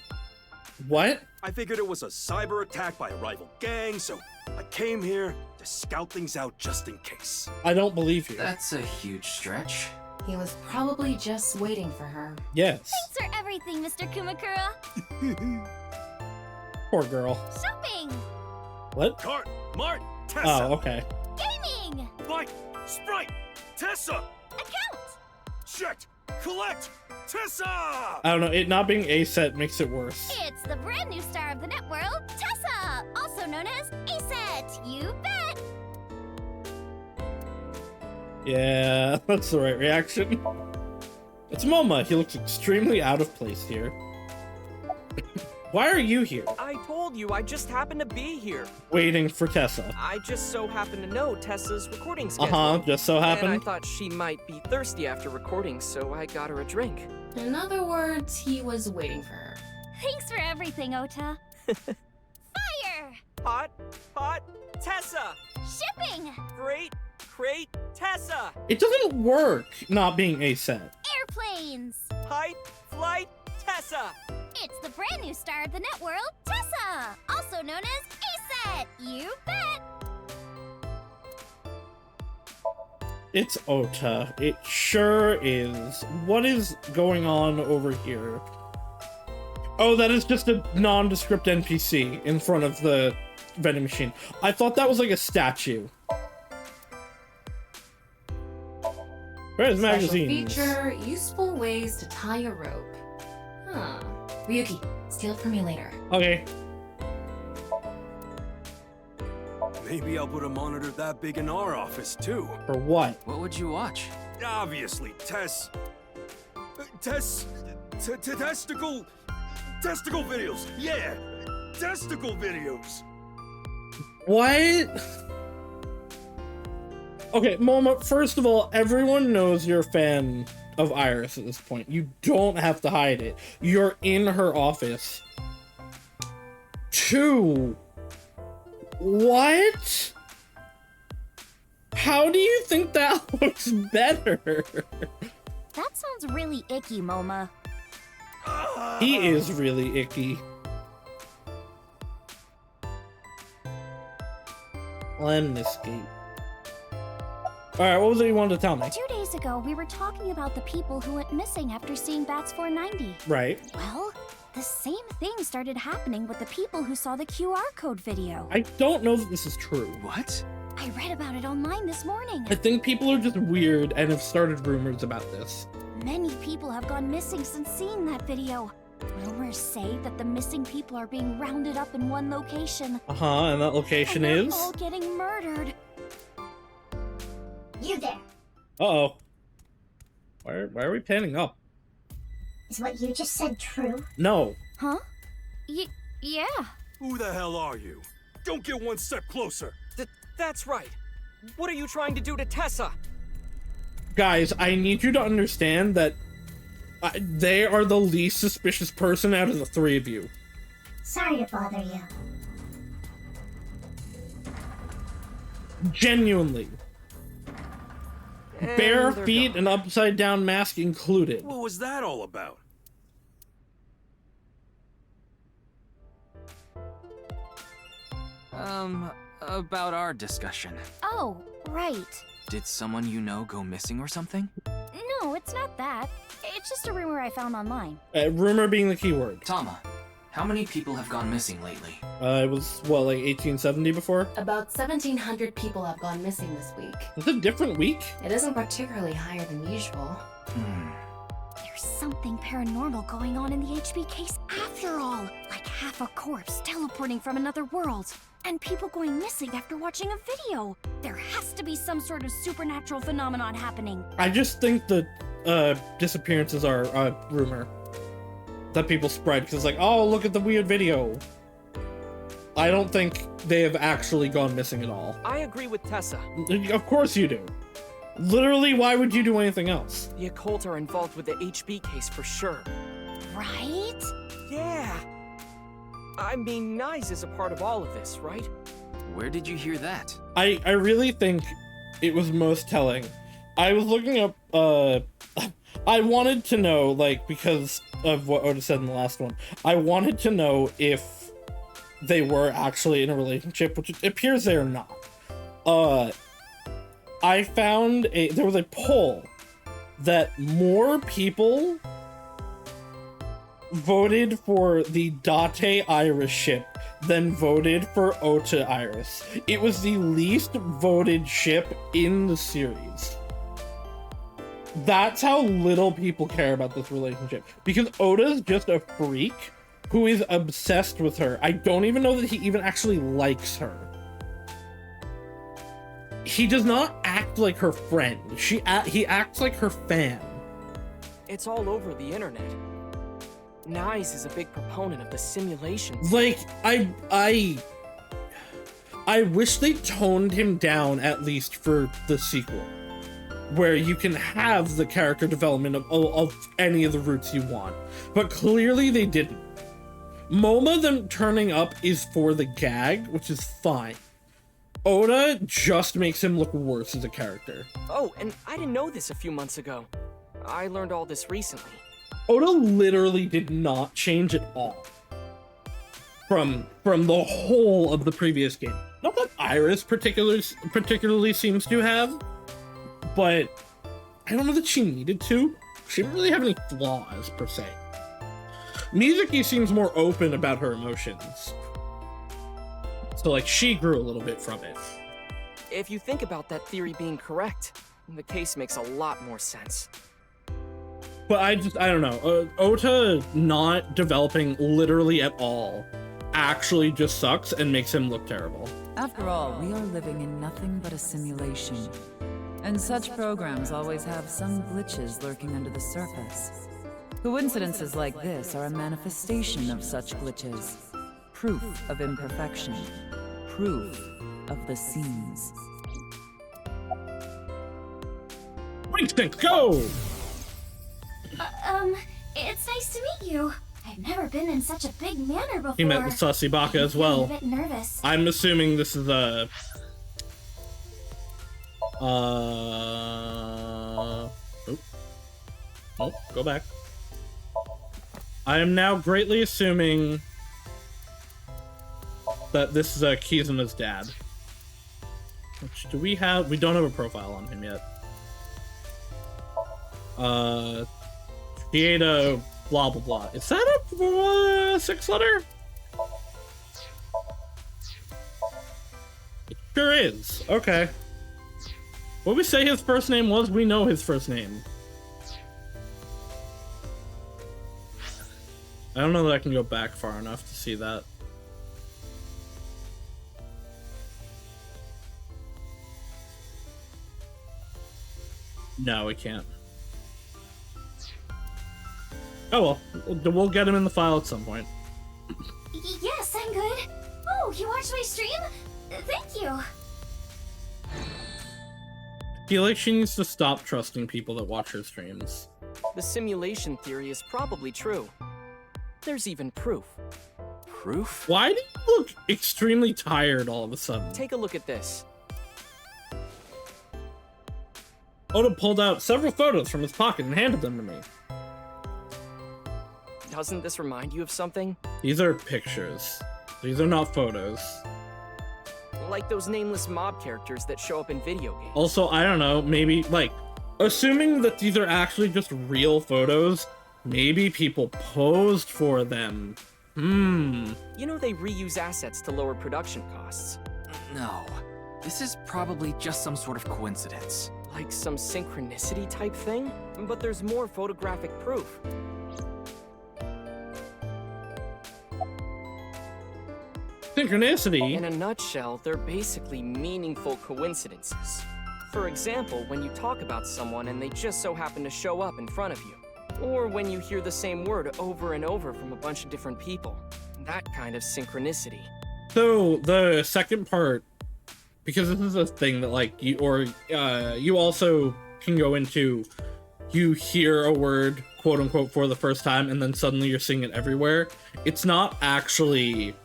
What? I figured it was a cyber attack by a rival gang, so I came here to scout things out just in case. I don't believe you. That's a huge stretch. He was probably just waiting for her. Yes. Thanks for everything, Mr. Kumakura. Poor girl. Shopping! What? Cart, Mart, Tessa. Oh, okay. Gaming! Bite, Sprite, Tessa. Account! Checked, collect, Tessa. I don't know, it not being A-Set makes it worse. It's the brand new star of the networld, Tessa! Also known as A-Set, you bet! Yeah, that's the right reaction. It's Moma. He looks extremely out of place here. Why are you here? I told you, I just happened to be here. Waiting for Tessa. I just so happened to know Tessa's recording schedule. Uh-huh, just so happened. And I thought she might be thirsty after recording, so I got her a drink. In other words, he was waiting for her. Thanks for everything, Ota. Fire! Hot, hot, Tessa! Shipping! Great, Tessa! It doesn't work not being a set. Airplanes! Height, flight, Tessa! It's the brand new star of the net world, Tessa! Also known as A-Set! You bet! It's Ota. It sure is. What is going on over here? Oh, that is just a nondescript NPC in front of the vending machine. I thought that was like a statue. Where's magazines? Feature, useful ways to tie a rope. Huh. Ryuki, steal it from me later. Okay. Maybe I'll put a monitor that big in our office, too. For what? What would you watch? Obviously, testicle videos. Yeah, testicle videos. What? Okay, Moma, first of all, everyone knows you're a fan of Iris at this point. You don't have to hide it. You're in her office. 2. What? How do you think that looks better? That sounds really icky, Moma. He is really icky. Lemniscape. Alright, what was it you wanted to tell me? 2 days ago, we were talking about the people who went missing after seeing Bats 490. Right. Well, the same thing started happening with the people who saw the QR code video. I don't know that this is true. What? I read about it online this morning. I think people are just weird and have started rumors about this. Many people have gone missing since seeing that video. Rumors say that the missing people are being rounded up in one location. Uh-huh, and that location and they're is? all getting murdered. You there. Uh-oh. Why are we panning up? Is what you just said true? No. Huh? Yeah. Who the hell are you? Don't get one step closer. That's right. What are you trying to do to Tessa? Guys, I need you to understand that they are the least suspicious person out of the 3 of you. Sorry to bother you. Genuinely. Bare feet and upside down mask included. What was that all about? About our discussion. Oh, right. Did someone you know go missing or something? No, it's not that. It's just a rumor I found online. Rumor being the key word. Tama, how many people have gone missing lately? It was, what, like 1870 before? About 1,700 people have gone missing this week. It's a different week. It isn't particularly higher than usual. There's something paranormal going on in the HB case after all. Like half a corpse teleporting from another world. And people going missing after watching a video. There has to be some sort of supernatural phenomenon happening. I just think that disappearances are a rumor that people spread because it's like, oh, look at the weird video. I don't think they have actually gone missing at all. I agree with Tessa. Of course you do. Literally, why would you do anything else? The occult are involved with the HB case for sure. Right? Yeah. I mean, Nyes is a part of all of this, right? Where did you hear that? I really think it was most telling. I was looking up, I wanted to know, like, because of what Oda said in the last one, I wanted to know if they were actually in a relationship, which it appears they are not. I found there was a poll that more people voted for the Date Iris ship than voted for Ota Iris. It was the least voted ship in the series. That's how little people care about this relationship. Because Oda's just a freak who is obsessed with her. I don't even know that he even actually likes her. He does not act like her friend. He acts like her fan. It's all over the internet. Nyes is a big proponent of the simulations. Like, I wish they toned him down at least for the sequel, where you can have the character development of any of the routes you want. But clearly they didn't. Moma them turning up is for the gag, which is fine. Oda just makes him look worse as a character. Oh, and I didn't know this a few months ago. I learned all this recently. Oda literally did not change at all from the whole of the previous game. Not that Iris particularly seems to have, but I don't know that she needed to. She didn't really have any flaws, per se. Mizuki seems more open about her emotions. So, like, she grew a little bit from it. If you think about that theory being correct, the case makes a lot more sense. But I don't know. Ota not developing literally at all actually just sucks and makes him look terrible. After all, we are living in nothing but a simulation. And such programs always have some glitches lurking under the surface. Coincidences like this are a manifestation of such glitches. Proof of imperfection. Proof of the seams. Instinct, go! It's nice to meet you. I've never been in such a big manor before. He met with Sasibaka as well. I'm a bit nervous. I'm assuming this is a... Oh, go back. I am now greatly assuming that this is Kizuna's dad. Which do we have? We don't have a profile on him yet. Shieda, blah blah blah. Is that a 6-letter? It sure is. Okay. What did we say his first name was? We know his first name. I don't know that I can go back far enough to see that. No, we can't. Oh well, we'll get him in the file at some point. Yes, I'm good. Oh, you watched my stream? Thank you. I feel like she needs to stop trusting people that watch her streams. The simulation theory is probably true. There's even proof. Proof? Why do you look extremely tired all of a sudden? Take a look at this. Oda pulled out several photos from his pocket and handed them to me. Doesn't this remind you of something? These are pictures. These are not photos. Like those nameless mob characters that show up in video games. Also, I don't know, maybe, like, assuming that these are actually just real photos, maybe people posed for them. You know they reuse assets to lower production costs. No. This is probably just some sort of coincidence. Like some synchronicity type thing? But there's more photographic proof. Synchronicity? In a nutshell, they're basically meaningful coincidences. For example, when you talk about someone and they just so happen to show up in front of you. Or when you hear the same word over and over from a bunch of different people. That kind of synchronicity. So, the second part, because this is a thing that, like, you also can go into, you hear a word, quote unquote, for the first time, and then suddenly you're seeing it everywhere. It's not actually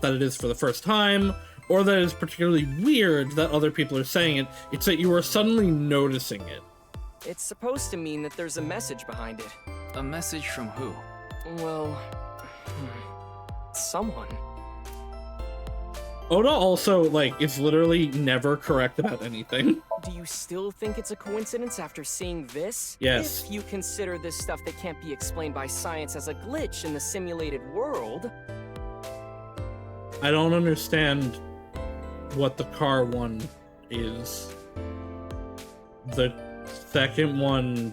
that it is for the first time, or that it's particularly weird that other people are saying it. It's that you are suddenly noticing it. It's supposed to mean that there's a message behind it. A message from who? Well, someone. Oda also, like, is literally never correct about anything. Do you still think it's a coincidence after seeing this? Yes. If you consider this stuff that can't be explained by science as a glitch in the simulated world. I don't understand what the car one is. The second one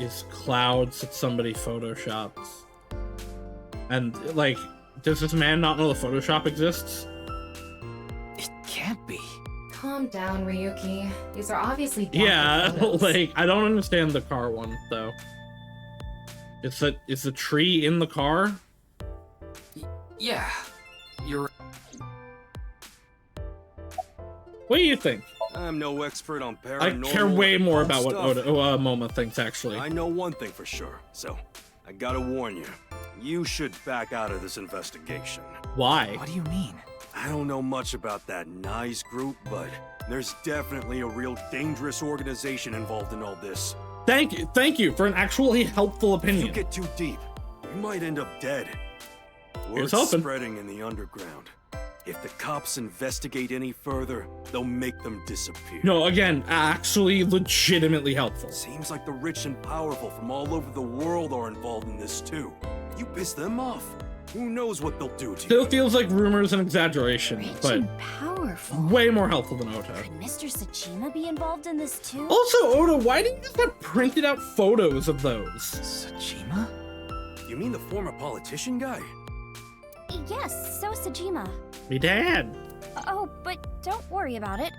is clouds that somebody photoshopped. And, like, does this man not know the Photoshop exists? It can't be. Calm down, Ryuki. These are obviously Yeah, photos. like, I don't understand the car one, though. Is the tree in the car? Yeah. You're... What do you think? I'm no expert on paranormal. I care way more about what stuff. Moma thinks, actually. I know one thing for sure, so I gotta warn you. You should back out of this investigation. Why? What do you mean? I don't know much about that NICE group, but there's definitely a real dangerous organization involved in all this. Thank you for an actually helpful opinion. If you get too deep, you might end up dead. Word's spreading in the underground. If the cops investigate any further, they'll make them disappear. No, again, actually legitimately helpful. Seems like the rich and powerful from all over the world are involved in this too. You piss them off, who knows what they'll do to you. Still feels like rumors and exaggeration, but and powerful. Way more helpful than Ota. Could Mr. Sajima be involved in this too? Also, Ota, why didn't you just have printed out photos of those? Sajima? You mean the former politician guy? Yes, so Sajima. Me dad. Oh, but don't worry about it.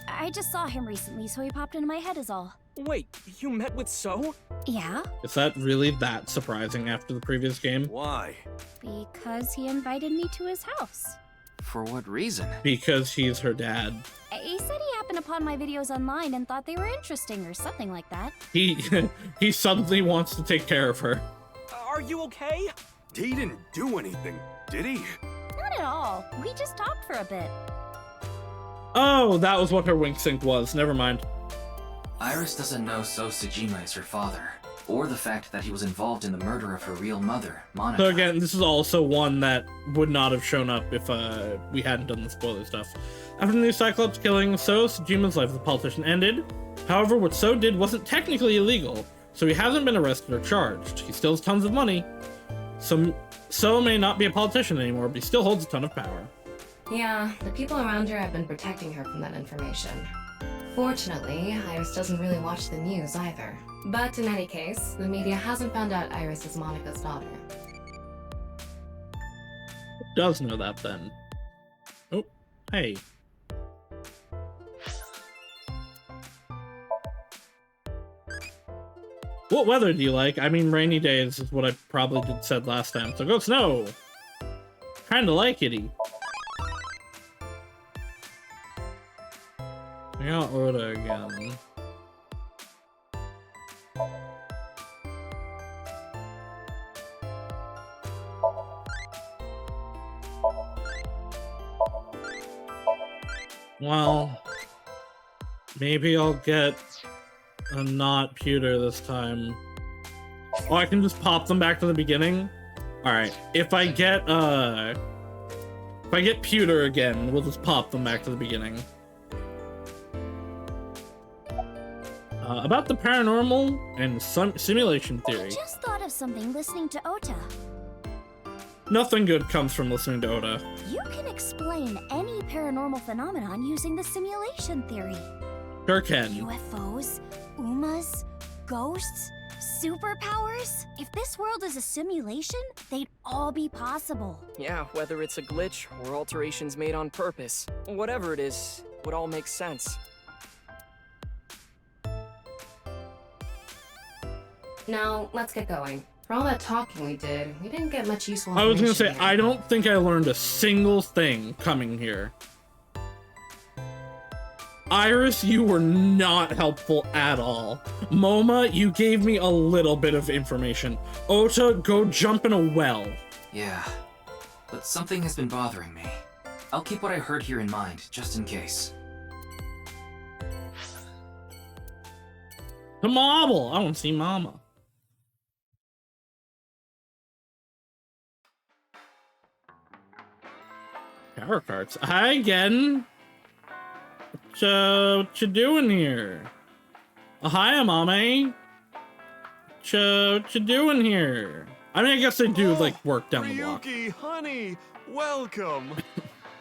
I just saw him recently, so he popped into my head is all. Wait, you met with So? Yeah? Is that really that surprising after the previous game? Why? Because he invited me to his house. For what reason? Because he's her dad. He said he happened upon my videos online and thought they were interesting or something like that. He suddenly wants to take care of her. Are you okay? He didn't do anything, did he? Not at all. We just talked for a bit. Oh, that was what her wink sync was. Never mind. Iris doesn't know So Sajima is her father, or the fact that he was involved in the murder of her real mother, Monica. So again, this is also one that would not have shown up if we hadn't done the spoiler stuff. After the new Cyclops killing, So Sajima's life as a politician ended. However, what So did wasn't technically illegal, so he hasn't been arrested or charged. He still has tons of money. So may not be a politician anymore, but he still holds a ton of power. Yeah, the people around her have been protecting her from that information. Fortunately, Iris doesn't really watch the news either. But in any case, the media hasn't found out Iris is Monica's daughter. Does know that then. Oh, hey. What weather do you like? I mean, rainy days is what I probably said last time. So go snow. Kinda like it-y. I got Oda again. Well, maybe I'll get a not pewter this time. Oh, I can just pop them back to the beginning? Alright, if I get pewter again, we'll just pop them back to the beginning. About the paranormal and simulation theory. I just thought of something listening to Ota. Nothing good comes from listening to Ota. You can explain any paranormal phenomenon using the simulation theory. Sure can. UFOs, UMAs, ghosts, superpowers. If this world is a simulation, they'd all be possible. Yeah, whether it's a glitch or alterations made on purpose, whatever it is, would all make sense. Now, let's get going. For all that talking we did, we didn't get much useful I was information gonna say, here. I don't think I learned a single thing coming here. Iris, you were not helpful at all. Moma, you gave me a little bit of information. Ota, go jump in a well. Yeah, but something has been bothering me. I'll keep what I heard here in mind, just in case. The marble! I want to see Mama. Power carts. Hi again. What you doing here? Hiya, mommy. What you doing here? I mean, I guess they do, like, work down the block. Ryuki, honey, welcome.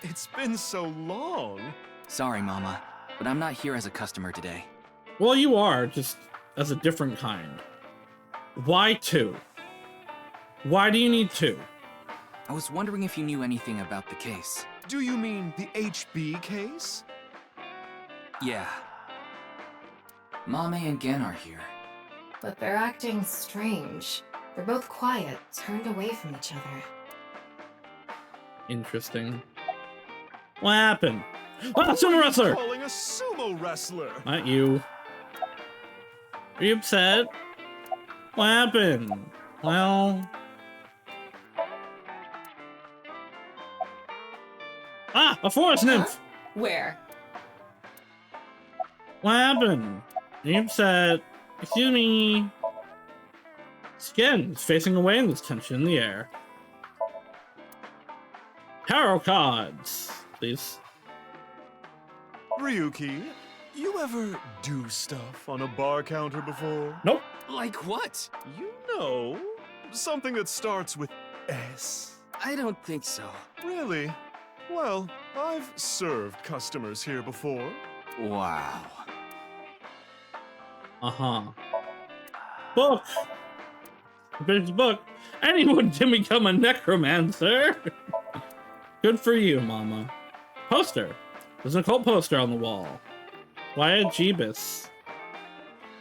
It's been so long. Sorry, Mama, but I'm not here as a customer today. Well, you are, just as a different kind. Why two? Why do you need two? I was wondering if you knew anything about the case. Do you mean the HB case? Yeah. Mame and Gen are here. But they're acting strange. They're both quiet, turned away from each other. Interesting. What happened? Ah, sumo wrestler! Calling a sumo wrestler. Not you. Are you upset? What happened? Well... Ah, a forest nymph! Where? What happened? Nymph said, excuse me. Skin is facing away in this tension in the air. Tarot cards, please. Ryuki, you ever do stuff on a bar counter before? Nope. Like what? You know, something that starts with S. I don't think so. Really? Well, I've served customers here before. Wow. Uh-huh. Book! There's a book. Anyone can become a necromancer! Good for you, Mama. Poster. There's an occult poster on the wall. Wyatt Jeebus.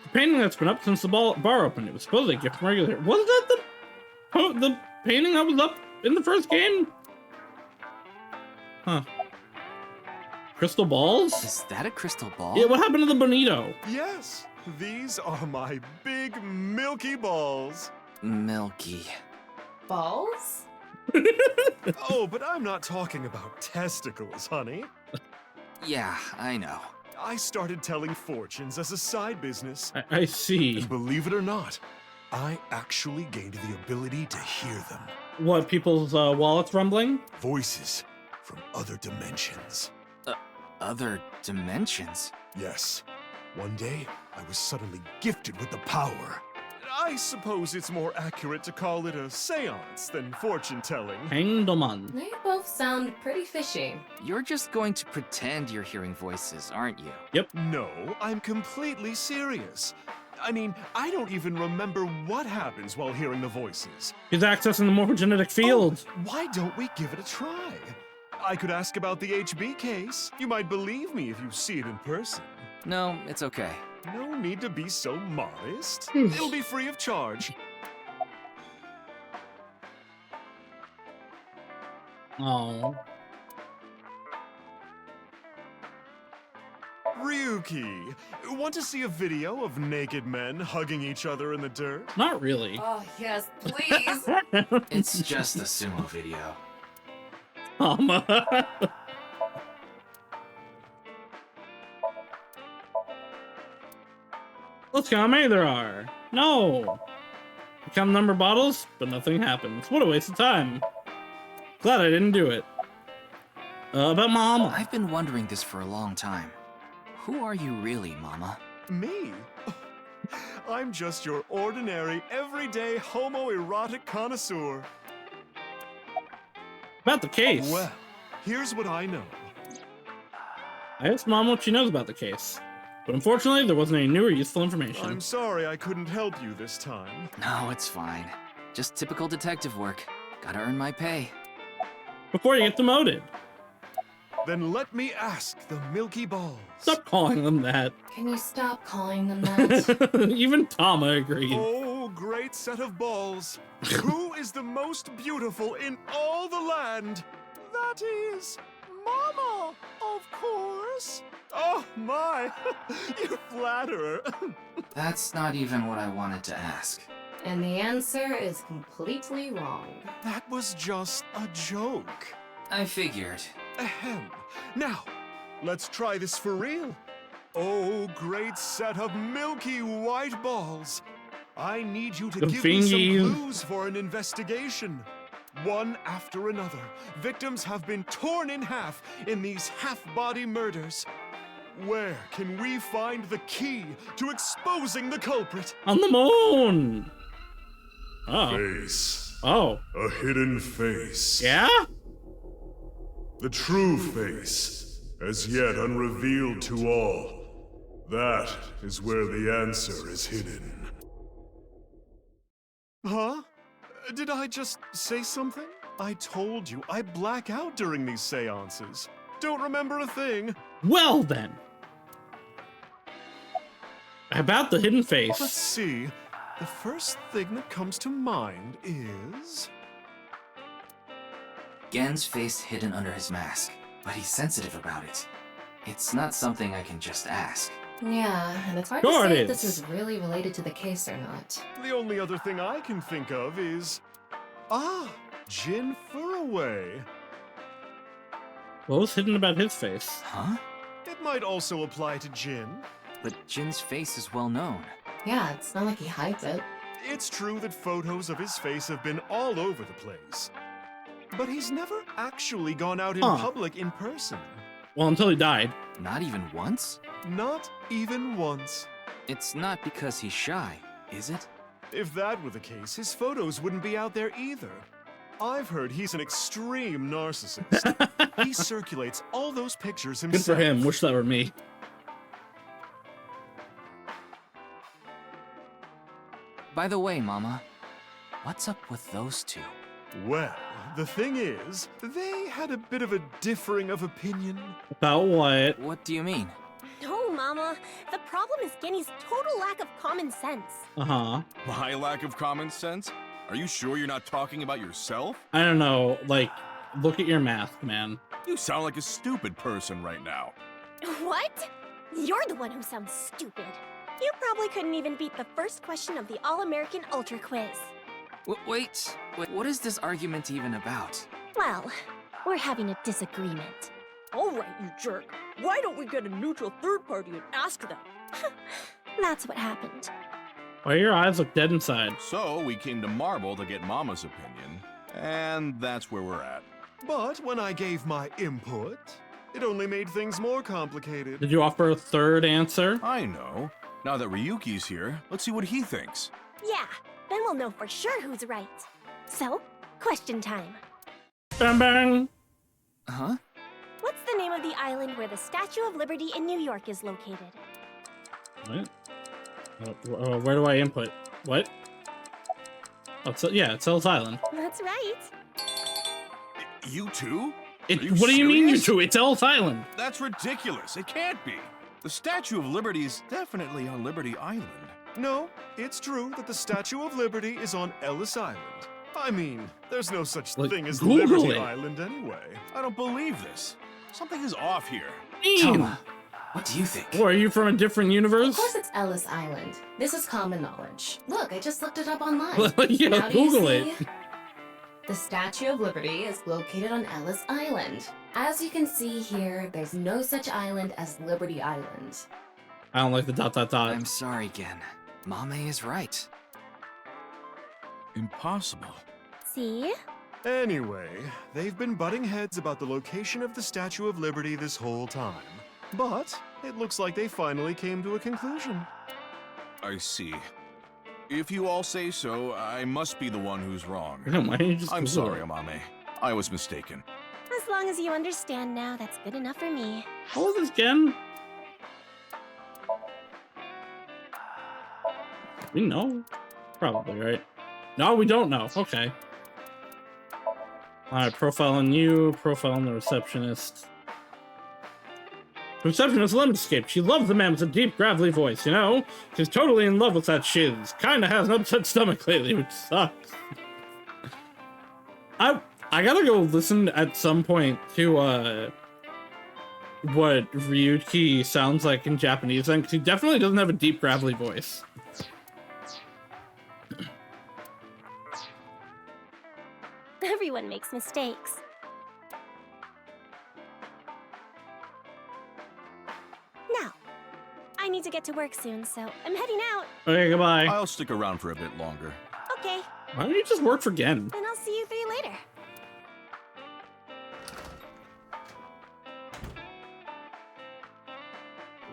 The painting that's been up since the bar opened. It was supposedly a gift from regular. Wasn't that the painting that was up in the first game? Huh. Crystal balls? Is that a crystal ball? Yeah, what happened to the bonito? Yes, these are my big milky balls. Milky. Balls? Oh, but I'm not talking about testicles, honey. Yeah, I know. I started telling fortunes as a side business. I see. And believe it or not, I actually gained the ability to hear them. What, people's wallets rumbling? Voices from other dimensions. Other dimensions? Yes. One day, I was suddenly gifted with the power. I suppose it's more accurate to call it a seance than fortune-telling. Hangdoman. They both sound pretty fishy. You're just going to pretend you're hearing voices, aren't you? Yep. No, I'm completely serious. I mean, I don't even remember what happens while hearing the voices. He's accessing the morphogenetic field. Oh, why don't we give it a try? I could ask about the HB case. You might believe me if you see it in person. No, it's okay. No need to be so modest. It'll be free of charge. Oh. Ryuki, want to see a video of naked men hugging each other in the dirt? Not really. Oh, yes, please. It's just a sumo video. Let's see how many there are. No. I count number of bottles, but nothing happens. What a waste of time. Glad I didn't do it. About Mama. I've been wondering this for a long time. Who are you really, Mama? Me? I'm just your ordinary, everyday homoerotic connoisseur. About the case. Well, here's what I know. I asked Mom what she knows about the case. But unfortunately, there wasn't any new or useful information. I'm sorry I couldn't help you this time. No, it's fine. Just typical detective work. Gotta earn my pay. Before you get demoted. Then let me ask the Milky Balls. Stop calling them that. Can you stop calling them that? Even Tama agreed. Oh, great set of balls. Who is the most beautiful in all the land? That is Mama, of course. Oh my, you flatterer. That's not even what I wanted to ask. And the answer is completely wrong. That was just a joke. I figured. Ahem. Now, let's try this for real. Oh, great set of milky white balls. I need you to give me some clues for an investigation. One after another, victims have been torn in half in these half-body murders. Where can we find the key to exposing the culprit? On the moon! Oh. Face. Oh. A hidden face. Yeah? The true face, as yet unrevealed to all. That is where the answer is hidden. Huh? Did I just say something? I told you, I black out during these seances. Don't remember a thing. Well then. About the hidden face. Let's see. The first thing that comes to mind is... Gen's face hidden under his mask, but he's sensitive about it. It's not something I can just ask. Yeah, and it's hard to say if this is really related to the case or not. The only other thing I can think of is... Ah, Jin Furaway. What was hidden about his face? Huh? It might also apply to Jin. But Jin's face is well known. Yeah, it's not like he hides it. It's true that photos of his face have been all over the place. But he's never actually gone out in public in person. Well, until he died. Not even once? Not even once. It's not because he's shy, is it? If that were the case, his photos wouldn't be out there either. I've heard he's an extreme narcissist. He circulates all those pictures himself. Good for him. Wish that were me. By the way, Mama, what's up with those two? Well, the thing is, they had a bit of a differing of opinion. About what? What do you mean? No, Mama. The problem is Genny's total lack of common sense. Uh-huh. My lack of common sense? Are you sure you're not talking about yourself? I don't know. Like, look at your mask, man. You sound like a stupid person right now. What? You're the one who sounds stupid. You probably couldn't even beat the first question of the All-American Ultra Quiz. Wait, what is this argument even about? Well, we're having a disagreement. All right, you jerk. Why don't we get a neutral third party and ask them? That's what happened. Why your eyes look dead inside? So we came to Marble to get Mama's opinion, and that's where we're at. But when I gave my input, it only made things more complicated. Did you offer a third answer? I know. Now that Ryuki's here, let's see what he thinks. Yeah, then we'll know for sure who's right. So, question time. Bang bang! Huh? What's the name of the island where the Statue of Liberty in New York is located? What? Where do I input? What? Oh, it's Ellis Island. That's right. You too? What do you mean you two? It's Ellis Island. That's ridiculous. It can't be. The Statue of Liberty is definitely on Liberty Island. No, it's true that the Statue of Liberty is on Ellis Island. I mean, there's no such thing as Google Liberty it. Island anyway. I don't believe this. Something is off here. Tama, what do you think? Or are you from a different universe? Of course it's Ellis Island. This is common knowledge. Look, I just looked it up online. Yeah, now do you Google see? it. The Statue of Liberty is located on Ellis Island. As you can see here, there's no such island as Liberty Island. I don't like the ... I'm sorry, Gen. Mame is right. Impossible. See? Anyway, they've been butting heads about the location of the Statue of Liberty this whole time. But it looks like they finally came to a conclusion. I see. If you all say so, I must be the one who's wrong. Why don't you just I'm Google sorry, it? Amame. I was mistaken. As long as you understand now, that's good enough for me. How old is Gen? We know. Probably, right? No, we don't know. Okay. Alright, profiling you, profiling the receptionist. The receptionist escaped. She loves the man with a deep, gravelly voice, you know? She's totally in love with that shiz. Kinda has an upset stomach lately, which sucks. I gotta go listen at some point to, what Ryuki sounds like in Japanese, because he definitely doesn't have a deep, gravelly voice. Everyone makes mistakes. Now, I need to get to work soon, so I'm heading out. Okay, goodbye. I'll stick around for a bit longer. Okay, Why don't you just work for Gen? then I'll see you three later.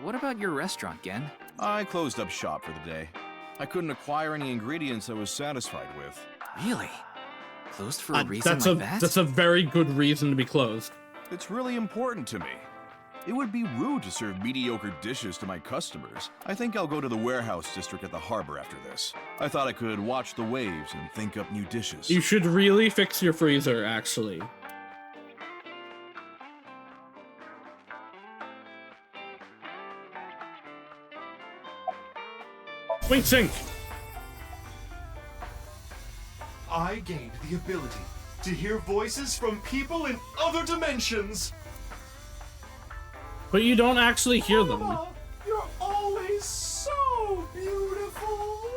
What about your restaurant, Gen? I closed up shop for the day. I couldn't acquire any ingredients I was satisfied with. Really? Closed for a reason like that? That's a very good reason to be closed. It's really important to me. It would be rude to serve mediocre dishes to my customers. I think I'll go to the warehouse district at the harbor after this. I thought I could watch the waves and think up new dishes. You should really fix your freezer, actually. Wink sync! I gained the ability to hear voices from people in other dimensions. But you don't actually hear them. Mama, you're always so beautiful.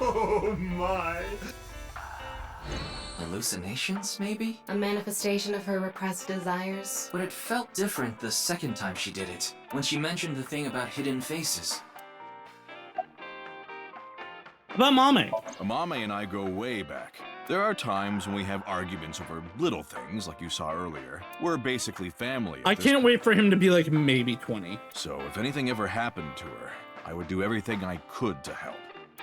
Oh my. Hallucinations, maybe? A manifestation of her repressed desires? But it felt different the second time she did it, when she mentioned the thing about hidden faces. About Mame? Mame and I go way back. There are times when we have arguments over little things, like you saw earlier. We're basically family. I can't wait for him to be like maybe 20. So if anything ever happened to her, I would do everything I could to help.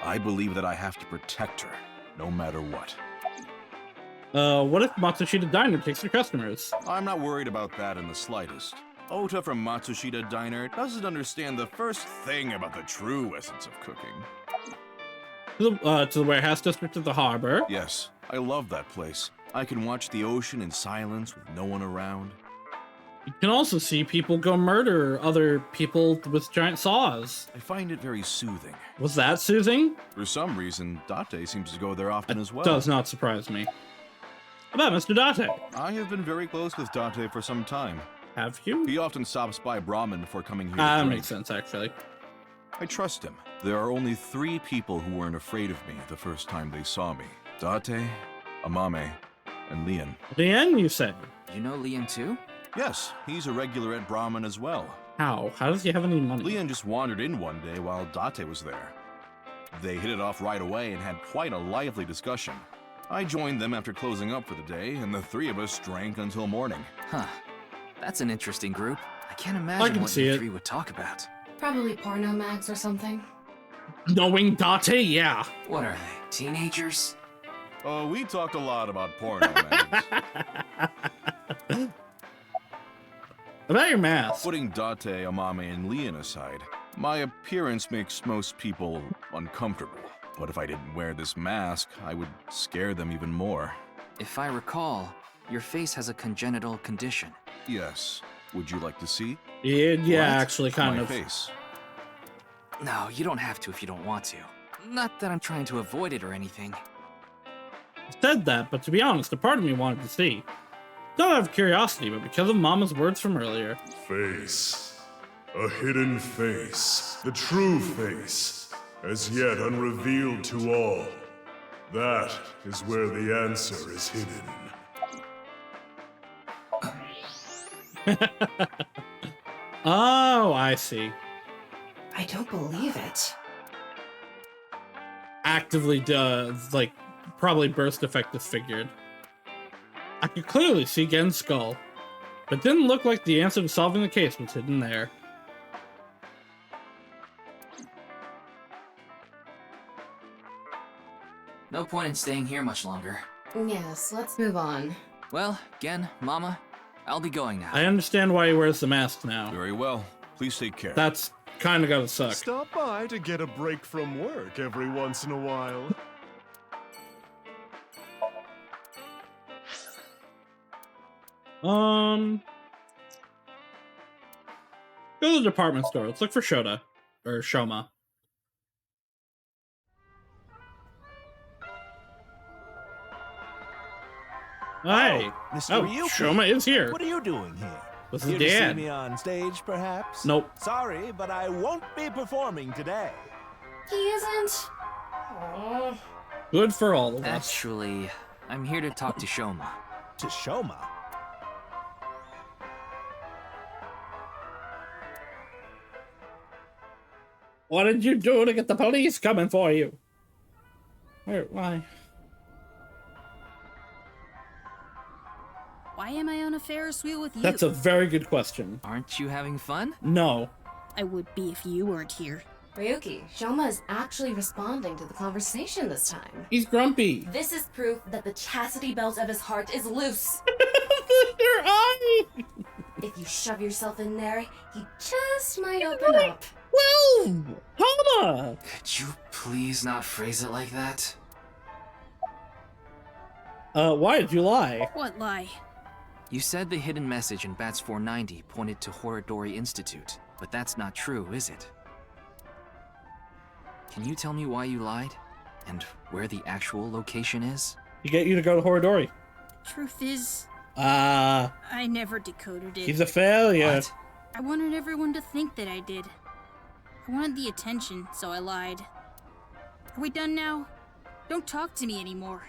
I believe that I have to protect her, no matter what. What if Matsushita Diner takes their customers? I'm not worried about that in the slightest. Ota from Matsushita Diner doesn't understand the first thing about the true essence of cooking. To the warehouse district of the harbor. Yes, I love that place. I can watch the ocean in silence with no one around. You can also see people go murder other people with giant saws. I find it very soothing. Was that soothing? For some reason, Date seems to go there often as well. Does not surprise me. About Mr. Date? I have been very close with Date for some time. Have you? He often stops by Brahmin before coming here. That makes sense, actually. I trust him. There are only 3 people who weren't afraid of me the first time they saw me. Date, Amame, and Lian. Lian, you said? You know Lian too? Yes, he's a regular at Brahmin as well. How? How does he have any money? Lian just wandered in one day while Date was there. They hit it off right away and had quite a lively discussion. I joined them after closing up for the day, and the 3 of us drank until morning. Huh. That's an interesting group. I can't imagine what you 3 would talk about. Probably porno mags or something. Knowing Date, yeah. What are they, teenagers? Oh, we talked a lot about porno mags. About your mask. Putting Date, Amame, and Lian aside, my appearance makes most people uncomfortable. What if I didn't wear this mask? I would scare them even more. If I recall, your face has a congenital condition. Yes. Would you like to see? Yeah, actually, kind of. My face. No, you don't have to if you don't want to. Not that I'm trying to avoid it or anything. I said that, but to be honest, a part of me wanted to see. Not out of curiosity, but because of Mama's words from earlier. Face. A hidden face. The true face. As yet unrevealed to all. That is where the answer is hidden. Oh, I see. I don't believe it. Actively does, like, probably burst effect disfigured. I could clearly see Gen's skull, but didn't look like the answer to solving the case was hidden there. No point in staying here much longer. Yes, let's move on. Well, Gen, Mama, I'll be going now. I understand why he wears the mask now. Very well. Please take care. That's kind of gotta suck. Stop by to get a break from work every once in a while. Go to the department store. Let's look for Shota. Or Shoma. Hey! Mr. Oh, Ryuki. Shoma is here. What are you doing here? This is Here to see Dad. me on stage, perhaps? Nope. Sorry, but I won't be performing today. He isn't. Aww. Good for all of us. Actually, I'm here to talk to Shoma. To Shoma? What did you do to get the police coming for you? Why? Why am I on a Ferris wheel with you? That's a very good question. Aren't you having fun? No. I would be if you weren't here. Ryuki, Shoma is actually responding to the conversation this time. He's grumpy. This is proof that the chastity belt of his heart is loose. Your eye! If you shove yourself in there, he just might open up. Well, Hama! Could you please not phrase it like that? Why did you lie? What lie? You said the hidden message in Bats 490 pointed to Horodori Institute, but that's not true, is it? Can you tell me why you lied? And where the actual location is? To get you to go to Horodori. Truth is, I never decoded it. He's a failure. What? I wanted everyone to think that I did. I wanted the attention, so I lied. Are we done now? Don't talk to me anymore.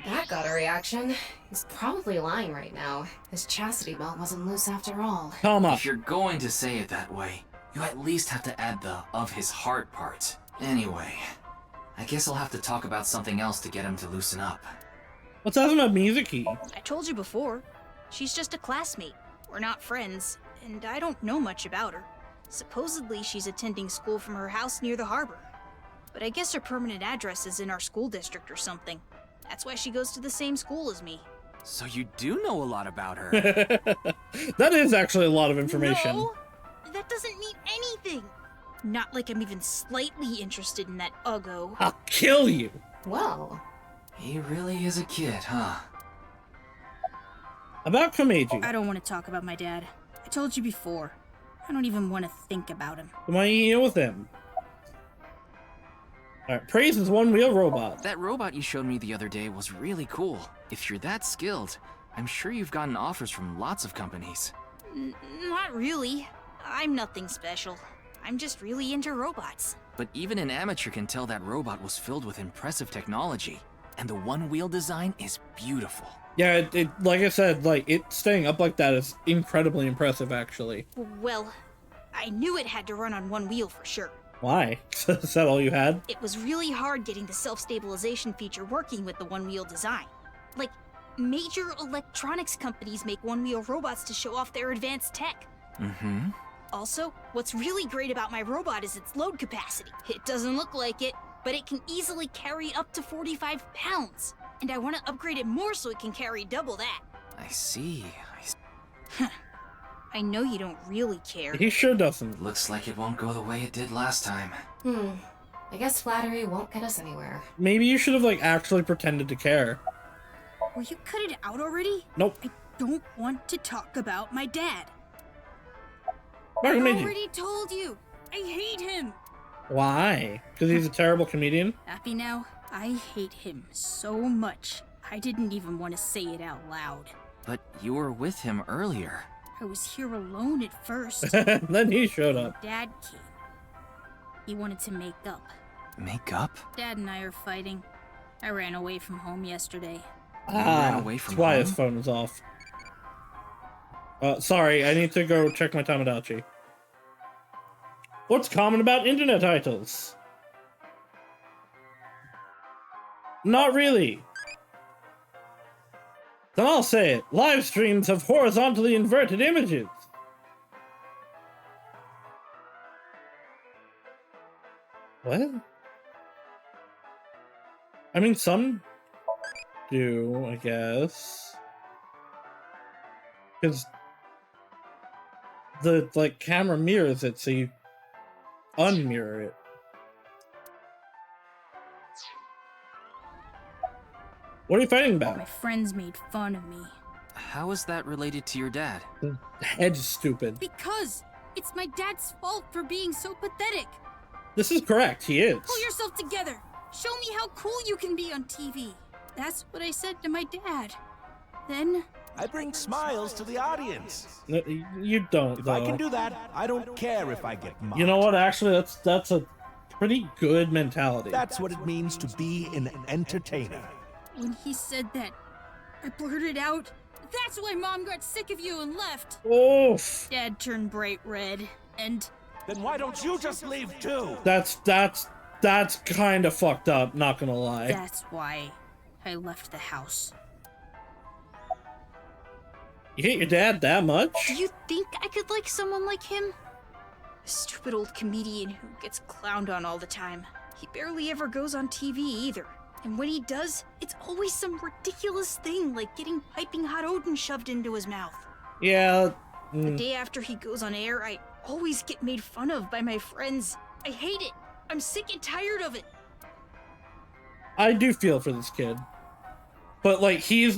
That got a reaction. He's probably lying right now. His chastity belt wasn't loose after all. If you're going to say it that way, you at least have to add the "of his heart" part. Anyway, I guess I'll have to talk about something else to get him to loosen up. What's that about Mizuki? I told you before. She's just a classmate. We're not friends, and I don't know much about her. Supposedly, she's attending school from her house near the harbor. But I guess her permanent address is in our school district or something. That's why she goes to the same school as me. So you do know a lot about her. That is actually a lot of information. No, that doesn't mean anything. Not like I'm even slightly interested in that Uggo. I'll kill you. Well, he really is a kid, huh? About Komeiji. I don't want to talk about my dad. I told you before. I don't even want to think about him. Why are you here with him? Alright, praise his one-wheel robot. That robot you showed me the other day was really cool. If you're that skilled, I'm sure you've gotten offers from lots of companies. Not really. I'm nothing special. I'm just really into robots. But even an amateur can tell that robot was filled with impressive technology. And the one-wheel design is beautiful. Yeah, it like I said, like, it staying up like that is incredibly impressive, actually. Well, I knew it had to run on one wheel for sure. Why? Is that all you had? It was really hard getting the self-stabilization feature working with the one-wheel design. Like, major electronics companies make one-wheel robots to show off their advanced tech. Mm-hmm. Also, what's really great about my robot is its load capacity. It doesn't look like it, but it can easily carry up to 45 pounds. And I want to upgrade it more so it can carry double that. I see. I know you don't really care. He sure doesn't. Looks like it won't go the way it did last time. I guess flattery won't get us anywhere. Maybe you should have, like, actually pretended to care. Will you cut it out already? Nope. I don't want to talk about my dad. I already told you. I hate him. Why? Because he's a terrible comedian? Happy now? I hate him so much. I didn't even want to say it out loud. But you were with him earlier. I was here alone at first. Then he showed up. Dad came. He wanted to make up. Make up? Dad and I are fighting. I ran away from home yesterday. Ran away from that's why home? his phone was off. Sorry, I need to go check my Tamagotchi. What's common about internet titles? Not really. Then I'll say it. Live streams have horizontally inverted images. What? I mean, some do, I guess. Because the, like, camera mirrors it, so you unmirror it. What are you fighting about? My friends made fun of me. How is that related to your dad? The head's stupid. Because it's my dad's fault for being so pathetic. This is correct, he is. Pull yourself together. Show me how cool you can be on TV. That's what I said to my dad. Then I bring smiles to the audience. No, you don't, If though. I can do that, I don't care if I get mocked. You know what, actually, that's a pretty good mentality. That's what it means to be an entertainer. when he said that, I blurted out, "That's why Mom got sick of you and left." Oof. Dad turned bright red, and... Then why don't you just leave too? That's kind of fucked up, not gonna lie. That's why I left the house. You hate your dad that much? Do you think I could like someone like him? A stupid old comedian who gets clowned on all the time. He barely ever goes on TV either. And when he does, it's always some ridiculous thing like getting piping hot Odin shoved into his mouth. Yeah. The day after he goes on air, I always get made fun of by my friends. I hate it. I'm sick and tired of it. I do feel for this kid. But, like, his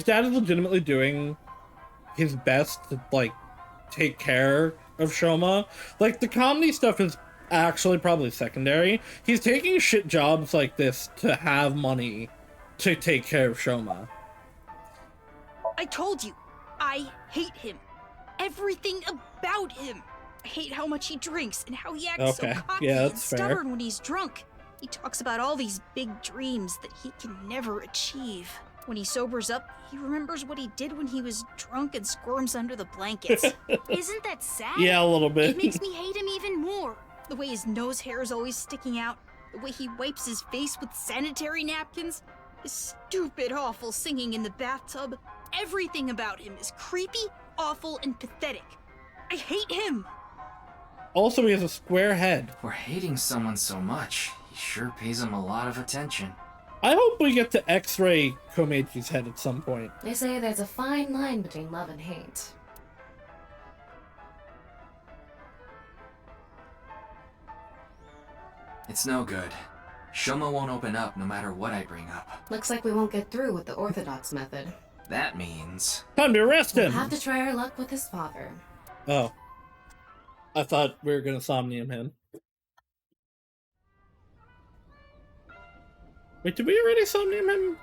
dad is legitimately doing his best to, like, take care of Shoma. Like, the comedy stuff is actually probably secondary. He's taking shit jobs like this to have money to take care of Shoma. I told you, I hate him. Everything about him. I hate how much he drinks and how he acts so cocky and stubborn when he's drunk. He talks about all these big dreams that he can never achieve. When he sobers up, he remembers what he did when he was drunk and squirms under the blankets. Isn't that sad? Yeah, a little bit. It makes me hate him even more. The way his nose hair is always sticking out, the way he wipes his face with sanitary napkins, his stupid, awful singing in the bathtub. Everything about him is creepy, awful, and pathetic. I hate him! Also, he has a square head. For hating someone so much, he sure pays him a lot of attention. I hope we get to X-ray Komeji's head at some point. They say there's a fine line between love and hate. It's no good. Shoma won't open up no matter what I bring up. Looks like we won't get through with the orthodox method. That means... Time to arrest him! We'll have to try our luck with his father. Oh. I thought we were gonna Somnium him. Wait, did we already Somnium him?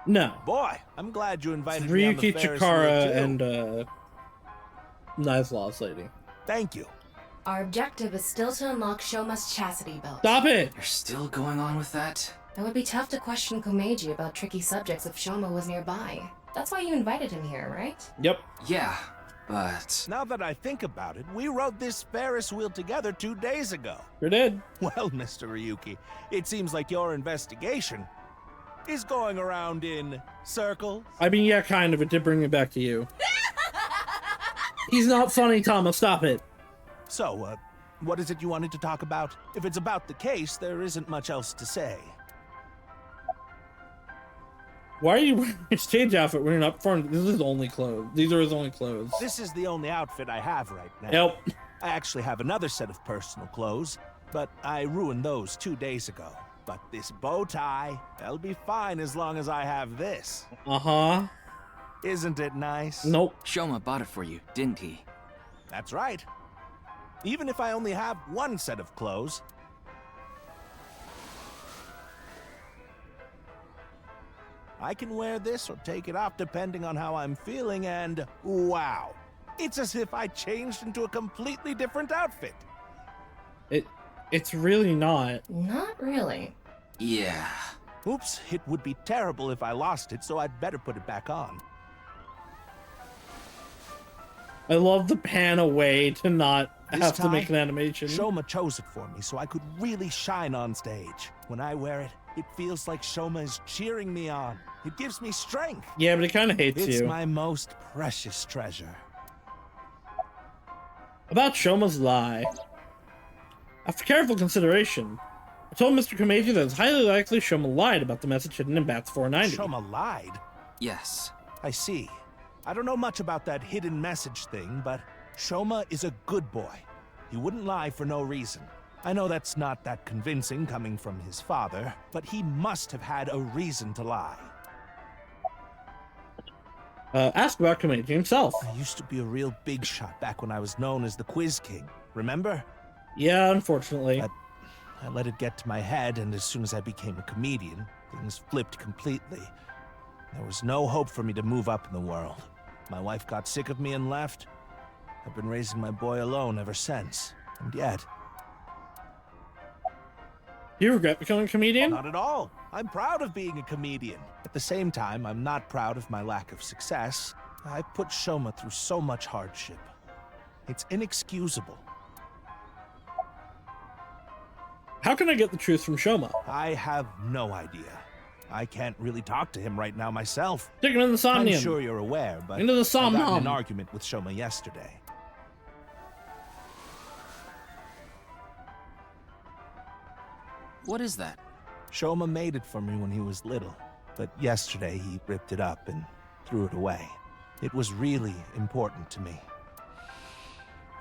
No. Boy, I'm glad you invited me on the Ryuki Ferris Chikara wheel, too. and Nizlaw's lady. Thank you. Our objective is still to unlock Shoma's chastity belt. Stop it! You're still going on with that? It would be tough to question Komeiji about tricky subjects if Shoma was nearby. That's why you invited him here, right? Yep. Yeah, but... Now that I think about it, we rode this Ferris wheel together 2 days ago. Sure did. Well, Mr. Ryuki, it seems like your investigation is going around in circles. I mean, yeah, kind of. It did bring me back to you. He's not funny, Thomas. Stop it. So, what is it you wanted to talk about? If it's about the case, there isn't much else to say. Why are you wearing your stage outfit when you're not performing? This is his only clothes. These are his only clothes. This is the only outfit I have right now. Yep. I actually have another set of personal clothes, but I ruined those 2 days ago. But this bow tie, that'll be fine as long as I have this. Uh-huh. Isn't it nice? Nope. Shoma bought it for you, didn't he? That's right. Even if I only have one set of clothes, I can wear this or take it off depending on how I'm feeling, and wow. It's as if I changed into a completely different outfit. It's really not. Not really. Yeah. Oops, it would be terrible if I lost it, so I'd better put it back on. I love the pan away to not This have to tie, make an animation. Shoma chose it for me so I could really shine on stage. When I wear it, it feels like Shoma is cheering me on. It gives me strength. Yeah, but he kind of hates It's you. my most precious treasure. About Shoma's lie. After careful consideration, I told Mr. Komeiji that it's highly likely Shoma lied about the message hidden in Bats 490. Shoma lied? Yes. I see. I don't know much about that hidden message thing, but Shoma is a good boy. He wouldn't lie for no reason. I know that's not that convincing coming from his father, but he must have had a reason to lie. Ask about Komeiji himself. I used to be a real big shot back when I was known as the Quiz King, remember? Yeah, unfortunately. I let it get to my head, and as soon as I became a comedian, things flipped completely. There was no hope for me to move up in the world. My wife got sick of me and left. I've been raising my boy alone ever since, and yet... Do you regret becoming a comedian? Not at all. I'm proud of being a comedian. At the same time, I'm not proud of my lack of success. I put Shoma through so much hardship. It's inexcusable. How can I get the truth from Shoma? I have no idea. I can't really talk to him right now myself. Take him in the Somnium. I'm sure you're aware, but Into the I got in Somnium. an argument with Shoma yesterday. What is that? Shoma made it for me when he was little, but yesterday he ripped it up and threw it away. It was really important to me.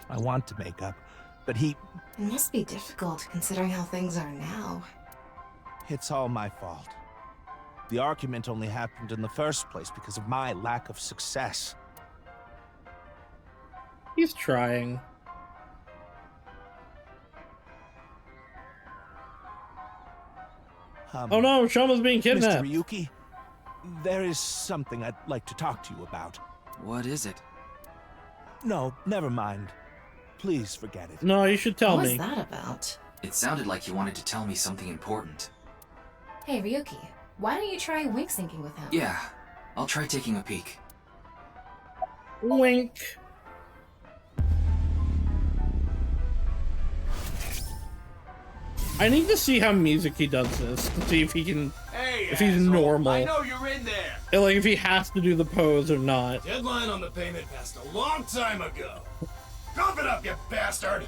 I want to make up, but he... It must be difficult considering how things are now. It's all my fault. The argument only happened in the first place because of my lack of success. He's trying. Oh no, Shoma's being kidnapped. Mr. Ryuki, there is something I'd like to talk to you about. What is it? No, never mind. Please forget it. No, you should tell What me. was that about? It sounded like you wanted to tell me something important. Hey, Ryuki, why don't you try wink syncing with him? Yeah, I'll try taking a peek. Wink. I need to see how Mizuki does this to see if he can, if he's normal. I know you're in there. And, like, if he has to do the pose or not. Deadline on the payment passed a long time ago. Cough it up, you bastard!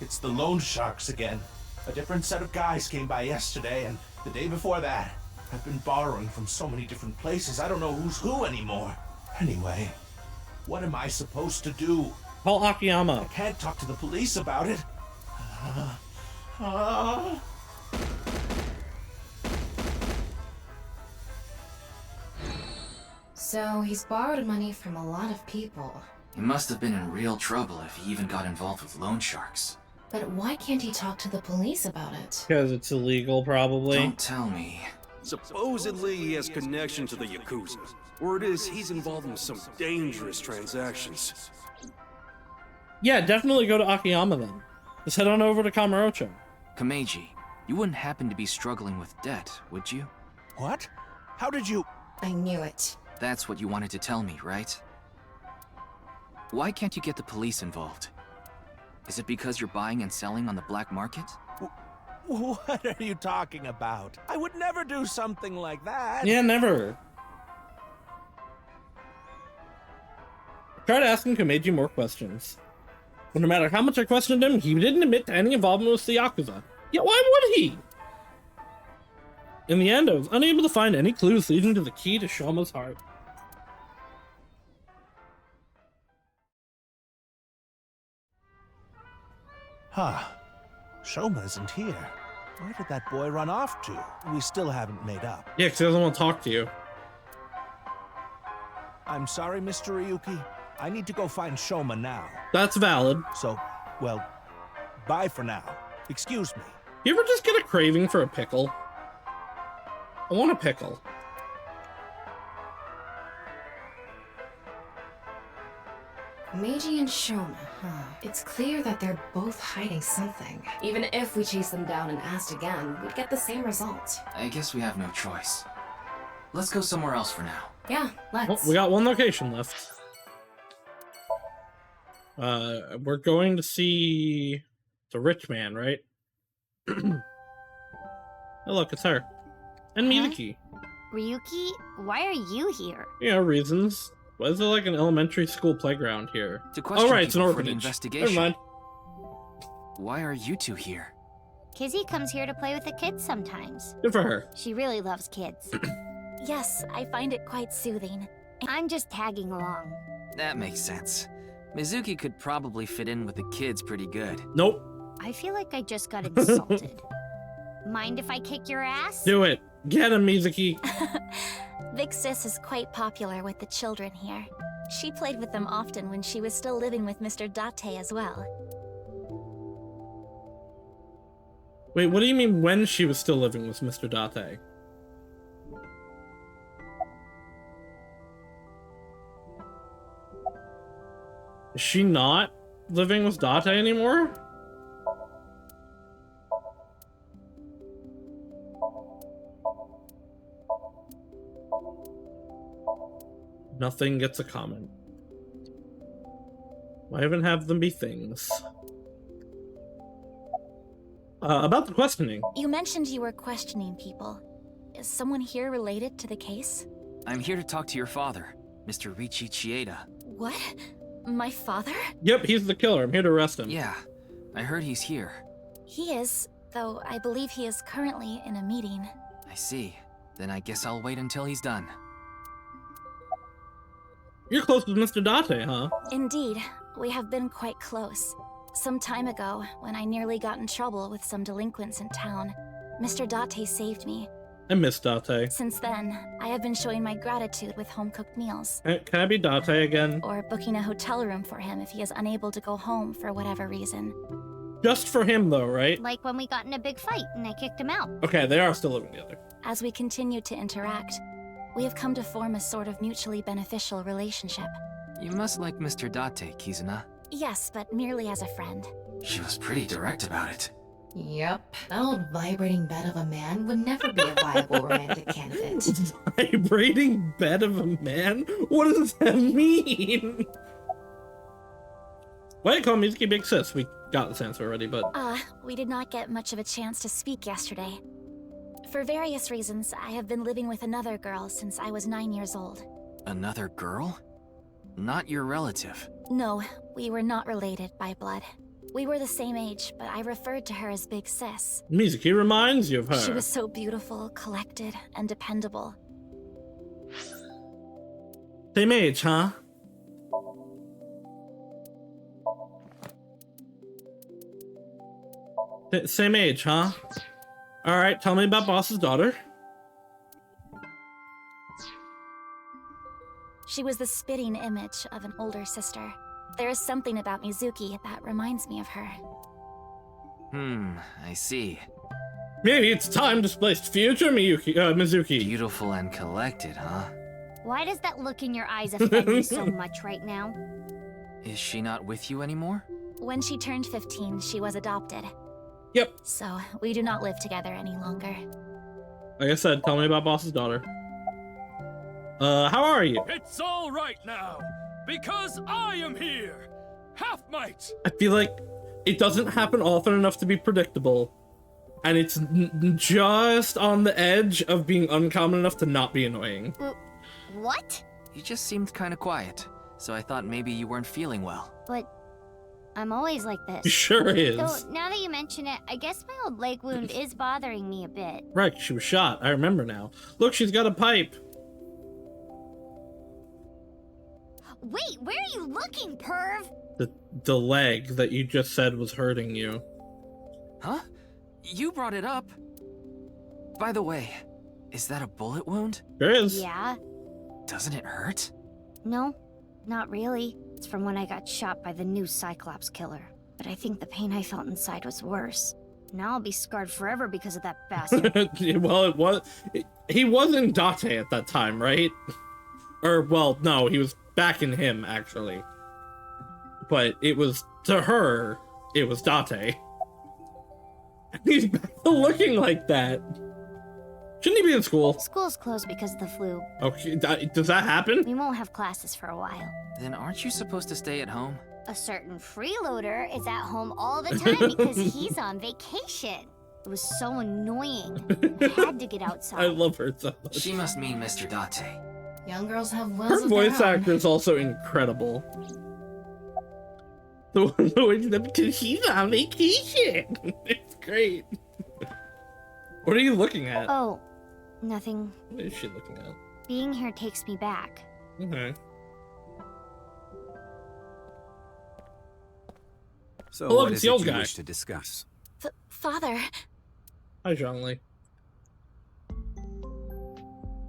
It's the loan sharks again. A different set of guys came by yesterday, and the day before that. I've been borrowing from so many different places, I don't know who's who anymore. Anyway, what am I supposed to do? Call Akiyama. I can't talk to the police about it. So he's borrowed money from a lot of people. He must have been in real trouble if he even got involved with loan sharks. But why can't he talk to the police about it? Because it's illegal, probably. Don't tell me. Supposedly he has connection to the Yakuza. Word is he's involved in some dangerous transactions. Yeah, definitely go to Akiyama then. Just head on over to Kamurocho. Kameji, you wouldn't happen to be struggling with debt, would you? What? How did you... I knew it. That's what you wanted to tell me, right? Why can't you get the police involved? Is it because you're buying and selling on the black market? What are you talking about? I would never do something like that. Yeah, never. Tried asking Kameji more questions. But no matter how much I questioned him, he didn't admit to any involvement with the Yakuza. Yeah, why would he? In the end, I was unable to find any clues leading to the key to Shoma's heart. Huh. Shoma isn't here. Where did that boy run off to? We still haven't made up. Yeah, because he doesn't want to talk to you. I'm sorry, Mr. Ryuki. I need to go find Shoma now. That's valid. So, well, bye for now. Excuse me. You ever just get a craving for a pickle? I want a pickle. Meiji and Shoma, huh? It's clear that they're both hiding something. Even if we chased them down and asked again, we'd get the same result. I guess we have no choice. Let's go somewhere else for now. Yeah, let's. Well, we got one location left. We're going to see the rich man, right? Oh, look, it's her. And Mizuki. Ryuki, why are you here? You know, reasons. Why is there like an elementary school playground here? To question oh, right, it's an people for the orphanage. investigation. Never mind. Why are you two here? Kizzy comes here to play with the kids sometimes. Good for her. She really loves kids. Yes, I find it quite soothing. I'm just tagging along. That makes sense. Mizuki could probably fit in with the kids pretty good. Nope. I feel like I just got insulted. Mind if I kick your ass? Do it. Get him, Mizuki. Vic Sis is quite popular with the children here. She played with them often when she was still living with Mr. Date as well. Wait, what do you mean when she was still living with Mr. Date? Is she not living with Date anymore? Nothing gets a comment. Why even have them be things? About the questioning. You mentioned you were questioning people. Is someone here related to the case? I'm here to talk to your father, Mr. Riichi Chieda. What? My father? Yep, he's the killer. I'm here to arrest him. Yeah, I heard he's here. He is, though I believe he is currently in a meeting. I see. Then I guess I'll wait until he's done. You're close with Mr. Date, huh? Indeed, we have been quite close. Some time ago, when I nearly got in trouble with some delinquents in town, Mr. Date saved me. I miss Date. Since then, I have been showing my gratitude with home-cooked meals. Can I be Date again? Or booking a hotel room for him if he is unable to go home for whatever reason. Just for him, though, right? Like when we got in a big fight and I kicked him out. Okay, they are still living together. As we continue to interact, we have come to form a sort of mutually beneficial relationship. You must like Mr. Date, Kizuna. Yes, but merely as a friend. She was pretty direct about it. Yep, that old vibrating bed of a man would never be a viable romantic candidate. Vibrating bed of a man? What does that mean? Why call Mizuki Big Sis? We got this answer already, but... We did not get much of a chance to speak yesterday. For various reasons, I have been living with another girl since I was 9 years old. Another girl? Not your relative. No, we were not related by blood. We were the same age, but I referred to her as Big Sis. Mizuki reminds you of her. She was so beautiful, collected, and dependable. Same age, huh? Same age, huh? Alright, tell me about Boss's daughter. She was the spitting image of an older sister. There is something about Mizuki that reminds me of her. I see. Maybe it's time to displace future Mizuki. Beautiful and collected, huh? Why does that look in your eyes offend me so much right now? Is she not with you anymore? When she turned 15, she was adopted. Yep. So, we do not live together any longer. Like I said, tell me about Boss's daughter. How are you? It's all right now, because I am here! Half-mite! I feel like it doesn't happen often enough to be predictable. And it's just on the edge of being uncommon enough to not be annoying. What? You just seemed kind of quiet, so I thought maybe you weren't feeling well. But I'm always like this. It sure is. Though, now that you mention it, I guess my old leg wound is bothering me a bit. Right, she was shot. I remember now. Look, she's got a pipe. Wait, where are you looking, perv? The leg that you just said was hurting you. Huh? You brought it up. By the way, is that a bullet wound? There is. Yeah. Doesn't it hurt? No, not really. It's from when I got shot by the new Cyclops killer. But I think the pain I felt inside was worse. Now I'll be scarred forever because of that bastard. Well, he was in Date at that time, right? Or, well, no, he was back in him, actually. But it was, to her, it was Date. He's back to looking like that. Shouldn't he be in school? School's closed because of the flu. Okay, does that happen? We won't have classes for a while. Then aren't you supposed to stay at home? A certain freeloader is at home all the time because he's on vacation. It was so annoying. I had to get outside. I love her so much. She must mean Mr. Date. Young girls have wills Her of their voice own. actor is also incredible. The way because she's on vacation. It's great. What are you looking at? Oh, nothing. What is she looking at? Being here takes me back. Okay. So Oh, look, what it's is the it old you guy. wish to discuss? Father. Hi, Zhongli.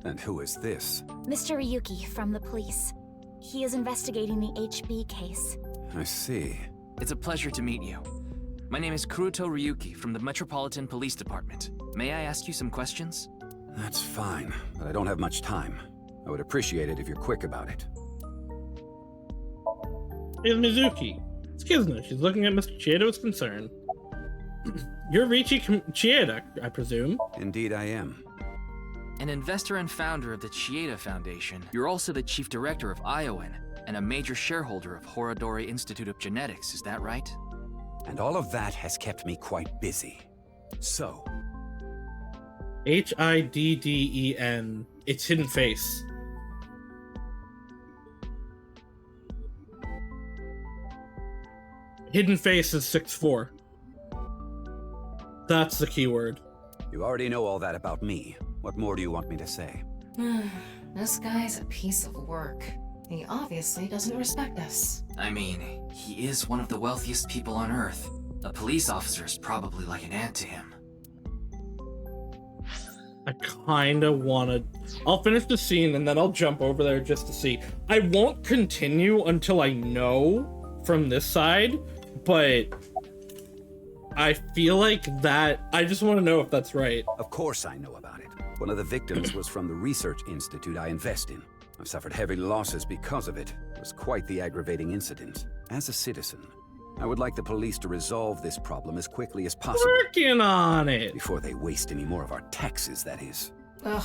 And who is this? Mr. Ryuki from the police. He is investigating the HB case. I see. It's a pleasure to meet you. My name is Kuruto Ryuki from the Metropolitan Police Department. May I ask you some questions? That's fine, but I don't have much time. I would appreciate it if you're quick about it. Here's Mizuki. It's Kizuna. She's looking at Mr. Chieda with concern. You're Riichi Chieda, I presume? Indeed I am. An investor and founder of the Chieda Foundation, you're also the chief director of ION and a major shareholder of Horodori Institute of Genetics, is that right? And all of that has kept me quite busy. So... Hidden. It's Hidden Face. Hidden Face is 6'4". That's the keyword. You already know all that about me. What more do you want me to say? This guy's a piece of work. He obviously doesn't respect us. I mean, he is one of the wealthiest people on Earth. A police officer is probably like an ant to him. I kinda wanna... I'll finish the scene and then I'll jump over there just to see. I won't continue until I know from this side, but I feel like that... I just want to know if that's right. Of course I know about it. One of the victims was from the research institute I invest in. I've suffered heavy losses because of it. It was quite the aggravating incident. As a citizen, I would like the police to resolve this problem as quickly as possible. Working on it! Before they waste any more of our taxes, that is. Ugh.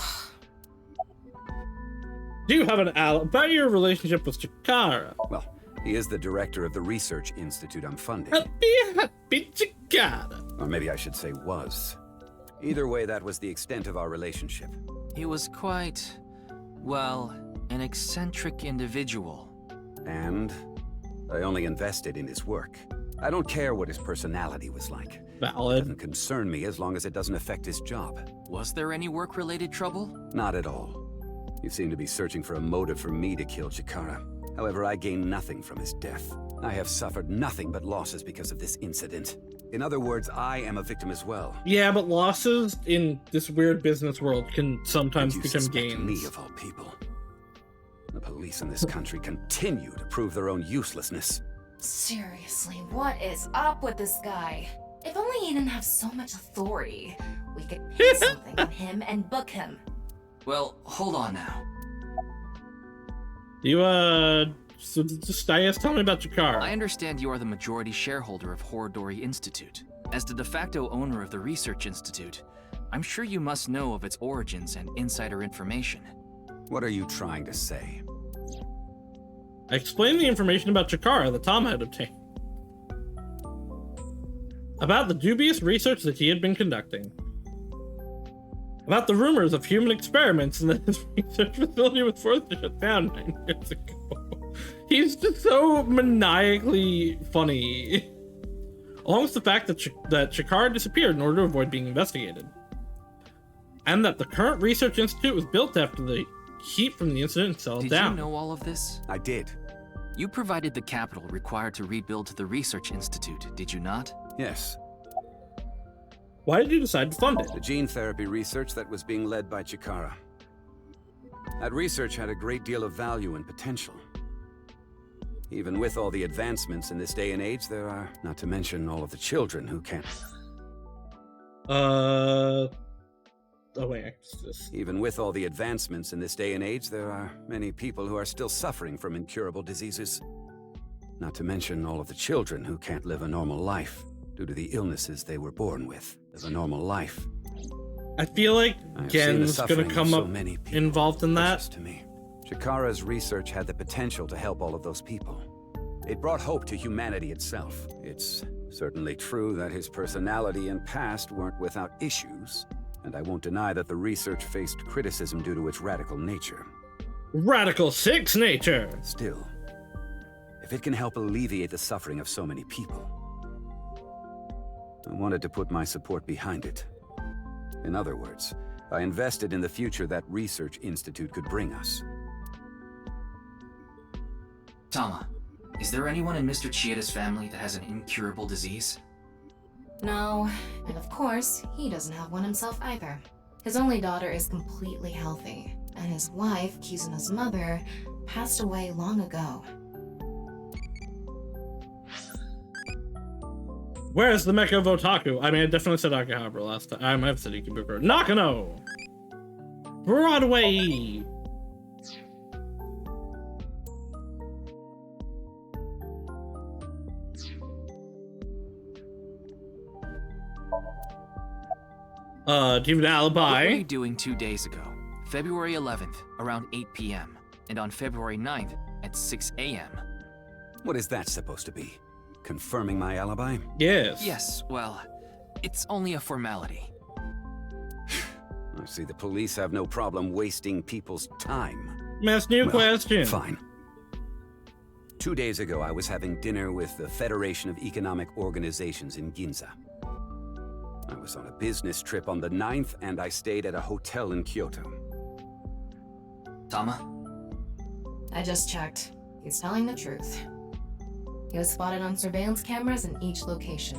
Do you have an alibi about your relationship with Chikara? Well, he is the director of the research institute I'm funding. Happy Chikara. Or maybe I should say was. Either way, that was the extent of our relationship. He was quite, well, an eccentric individual. And I only invested in his work. I don't care what his personality was like. Valid. It doesn't concern me as long as it doesn't affect his job. Was there any work-related trouble? Not at all. You seem to be searching for a motive for me to kill Chikara. However, I gain nothing from his death. I have suffered nothing but losses because of this incident. In other words, I am a victim as well. Yeah, but losses in this weird business world can sometimes become gains. Me of all people. The police in this country continue to prove their own uselessness. Seriously, what is up with this guy? If only he didn't have so much authority, we could pin something on him and book him. Well, hold on now. So just, I guess, tell me about Chikara. I understand you are the majority shareholder of Horodori Institute. As the de facto owner of the Research Institute, I'm sure you must know of its origins and insider information. What are you trying to say? I explained the information about Chikara that Tom had obtained. About the dubious research that he had been conducting. About the rumors of human experiments and that his research facility was forced to shut down 9 years ago. He's just so maniacally funny. Along with the fact that Chikara disappeared in order to avoid being investigated. And that the current research institute was built after the heat from the incident settled down. Did you know all of this? I did. You provided the capital required to rebuild the research institute, did you not? Yes. Why did you decide to fund it? The gene therapy research that was being led by Chikara. That research had a great deal of value and potential. Even with all the advancements in this day and age, there are, not to mention all of the children who can't... Oh wait, Even with all the advancements in this day and age, there are many people who are still suffering from incurable diseases. Not to mention all of the children who can't live a normal life due to the illnesses they were born with. Live a normal life. I feel like Gen's gonna come up involved in that. To me. Chikara's research had the potential to help all of those people. It brought hope to humanity itself. It's certainly true that his personality and past weren't without issues, and I won't deny that the research faced criticism due to its radical nature. Radical 6 nature! Still, if it can help alleviate the suffering of so many people, I wanted to put my support behind it. In other words, I invested in the future that research institute could bring us. Tama, is there anyone in Mr. Chieda's family that has an incurable disease? No, and of course, he doesn't have one himself either. His only daughter is completely healthy, and his wife, Kizuna's mother, passed away long ago. Where's the Mecha of Otaku? I mean, I definitely said Akihabara last time. I might have said Ikebukuro. Nakano! Broadway! Do you have an alibi? What were you doing 2 days ago? February 11th, around 8 p.m. And on February 9th, at 6 a.m. What is that supposed to be? Confirming my alibi? Yes. Yes, well, it's only a formality. I see the police have no problem wasting people's time. New question. Fine. 2 days ago, I was having dinner with the Federation of Economic Organizations in Ginza. I was on a business trip on the 9th, and I stayed at a hotel in Kyoto. Tama? I just checked. He's telling the truth. He was spotted on surveillance cameras in each location.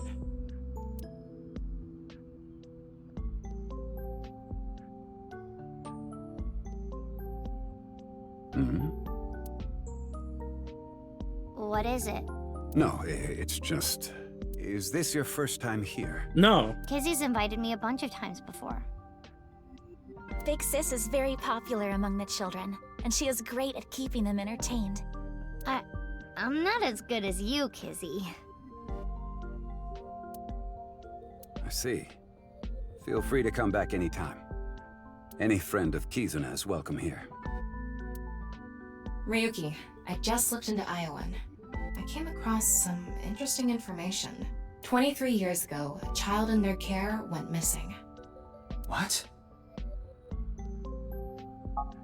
What is it? No, it's just... Is this your first time here? No. Kizzy's invited me a bunch of times before. Big Sis is very popular among the children, and she is great at keeping them entertained. I'm not as good as you, Kizzy. see. Feel free to come back anytime. Any friend of Kizuna is welcome here. Ryuki, I just looked into Iowan. I came across some interesting information. 23 years ago, a child in their care went missing. What?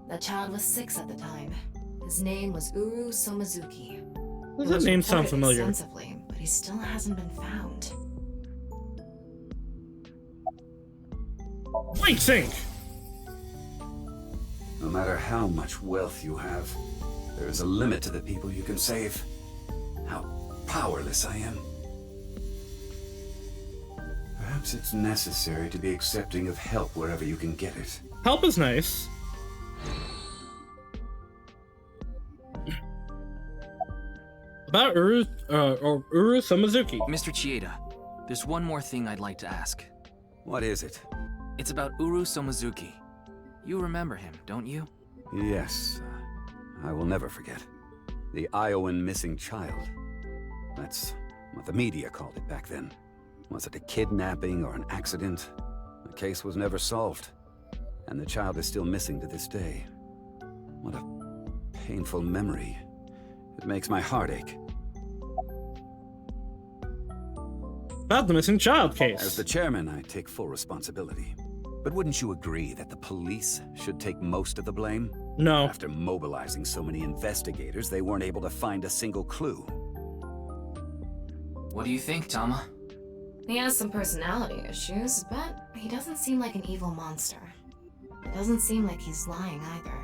The child was 6 at the time. His name was Uru Somazuki. Does that name sound familiar? Extensively, but he still hasn't been found. Blink sync! No matter how much wealth you have, there is a limit to the people you can save. How powerless I am. Perhaps it's necessary to be accepting of help wherever you can get it. Help is nice. About Uru Somazuki. Mr. Chieda, there's one more thing I'd like to ask. What is it? It's about Uru Somazuki. You remember him, don't you? Yes. I will never forget. The Iowan missing child. That's what the media called it back then. Was it a kidnapping or an accident? The case was never solved. And the child is still missing to this day. What a painful memory. It makes my heart ache. About the missing child case. As the chairman, I take full responsibility. But wouldn't you agree that the police should take most of the blame? No. After mobilizing so many investigators, they weren't able to find a single clue. What do you think, Tama? He has some personality issues, but he doesn't seem like an evil monster. It doesn't seem like he's lying either.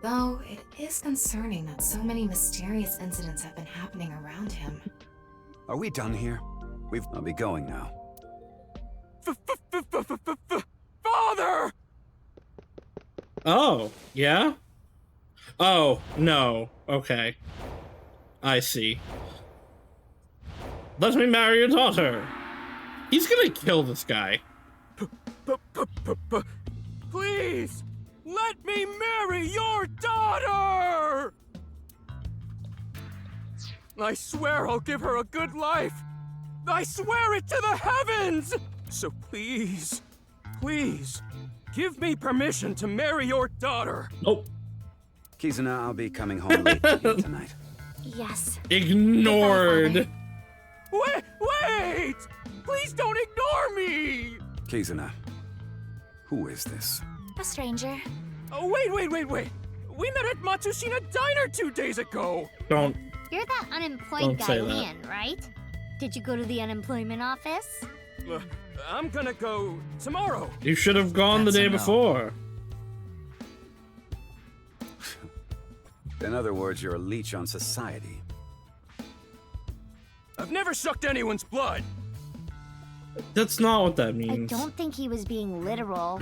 Though, it is concerning that so many mysterious incidents have been happening around him. Are we done here? I'll be going now. Father! Oh, yeah? Oh, no. Okay. I see. Let me marry your daughter. He's gonna kill this guy. Please! Let me marry your daughter! I swear I'll give her a good life. I swear it to the heavens! So please, please, give me permission to marry your daughter. Nope. Kizuna, I'll be coming home late tonight. Yes. Ignored. Wait! Please don't ignore me! Kizuna, who is this? A stranger. Oh, wait. We met at Matsushina Diner 2 days ago. Don't. You're that unemployed Don't guy, say that. Ian, right? Did you go to the unemployment office? I'm gonna go tomorrow. You should have gone the day before. In other words, you're a leech on society. I've never sucked anyone's blood. That's not what that means. I don't think he was being literal.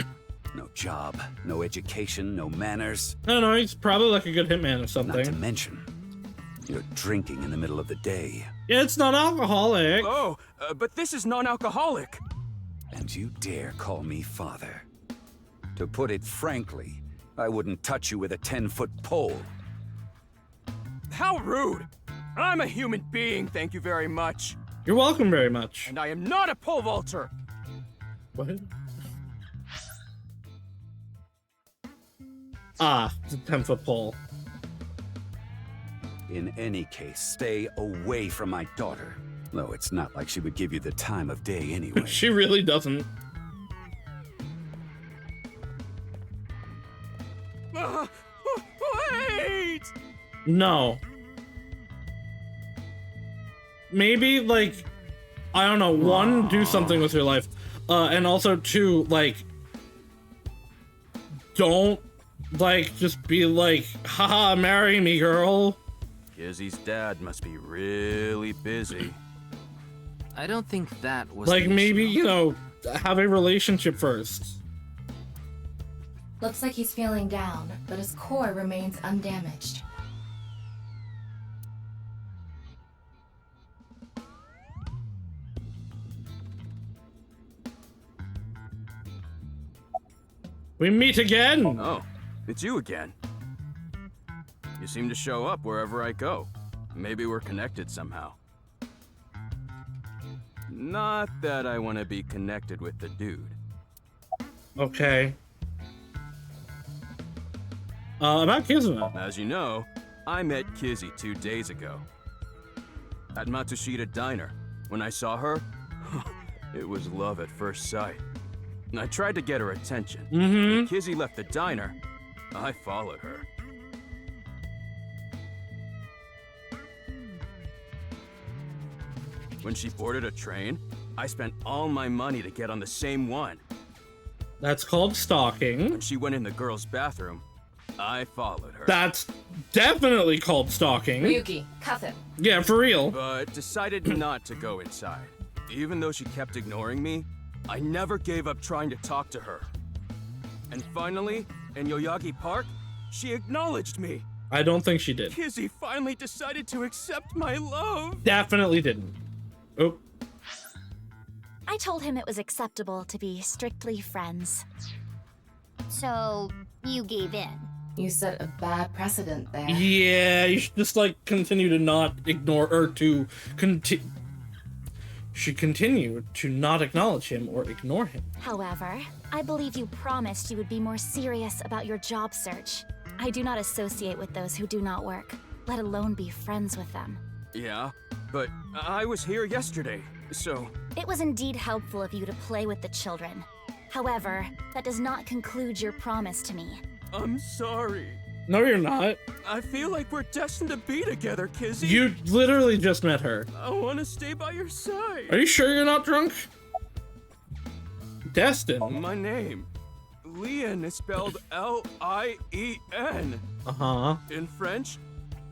No job, no education, no manners. I don't know, he's probably like a good hitman or something. Not to mention, you're drinking in the middle of the day. Yeah, it's not alcoholic. Oh, but this is non-alcoholic. And you dare call me father. To put it frankly, I wouldn't touch you with a 10-foot pole. How rude. I'm a human being, thank you very much. You're welcome very much. And I am not a pole vaulter. What? Ah, the 10-foot pole. In any case, stay away from my daughter. Though it's not like she would give you the time of day anyway. She really doesn't. Wait! No. Maybe, like, I don't know, 1, do something with your life. And also 2, like, don't, like, just be like, haha, marry me, girl. Kizzy's dad must be really busy. I don't think that was like, the maybe, issue. you know, have a relationship first. Looks like he's feeling down, but his core remains undamaged. We meet again! Oh, it's you again. You seem to show up wherever I go. Maybe we're connected somehow. Not that I want to be connected with the dude. Okay. About Kizuna. As you know, I met Kizzy 2 days ago. At Matsushita Diner. When I saw her, it was love at first sight. I tried to get her attention. When Kizzy left the diner, I followed her. When she boarded a train, I spent all my money to get on the same one. That's called stalking. When she went in the girl's bathroom, I followed her. That's definitely called stalking. Ryuki, cuff him. Yeah, for real. But decided not to go inside. Even though she kept ignoring me, I never gave up trying to talk to her. And finally, in Yoyagi Park, she acknowledged me. I don't think she did. Kizzy finally decided to accept my love. Definitely didn't. Oh. I told him it was acceptable to be strictly friends. So, you gave in? You set a bad precedent there. Yeah, you should just, like, continue to not ignore, or to should continue to not acknowledge him or ignore him. However, I believe you promised you would be more serious about your job search. I do not associate with those who do not work, let alone be friends with them. Yeah, but I was here yesterday, so... It was indeed helpful of you to play with the children. However, that does not conclude your promise to me. I'm sorry. No, you're not. I feel like we're destined to be together, Kizzy. You literally just met her. I want to stay by your side. Are you sure you're not drunk? Destin. My name. Lien is spelled L-I-E-N. Uh-huh. In French,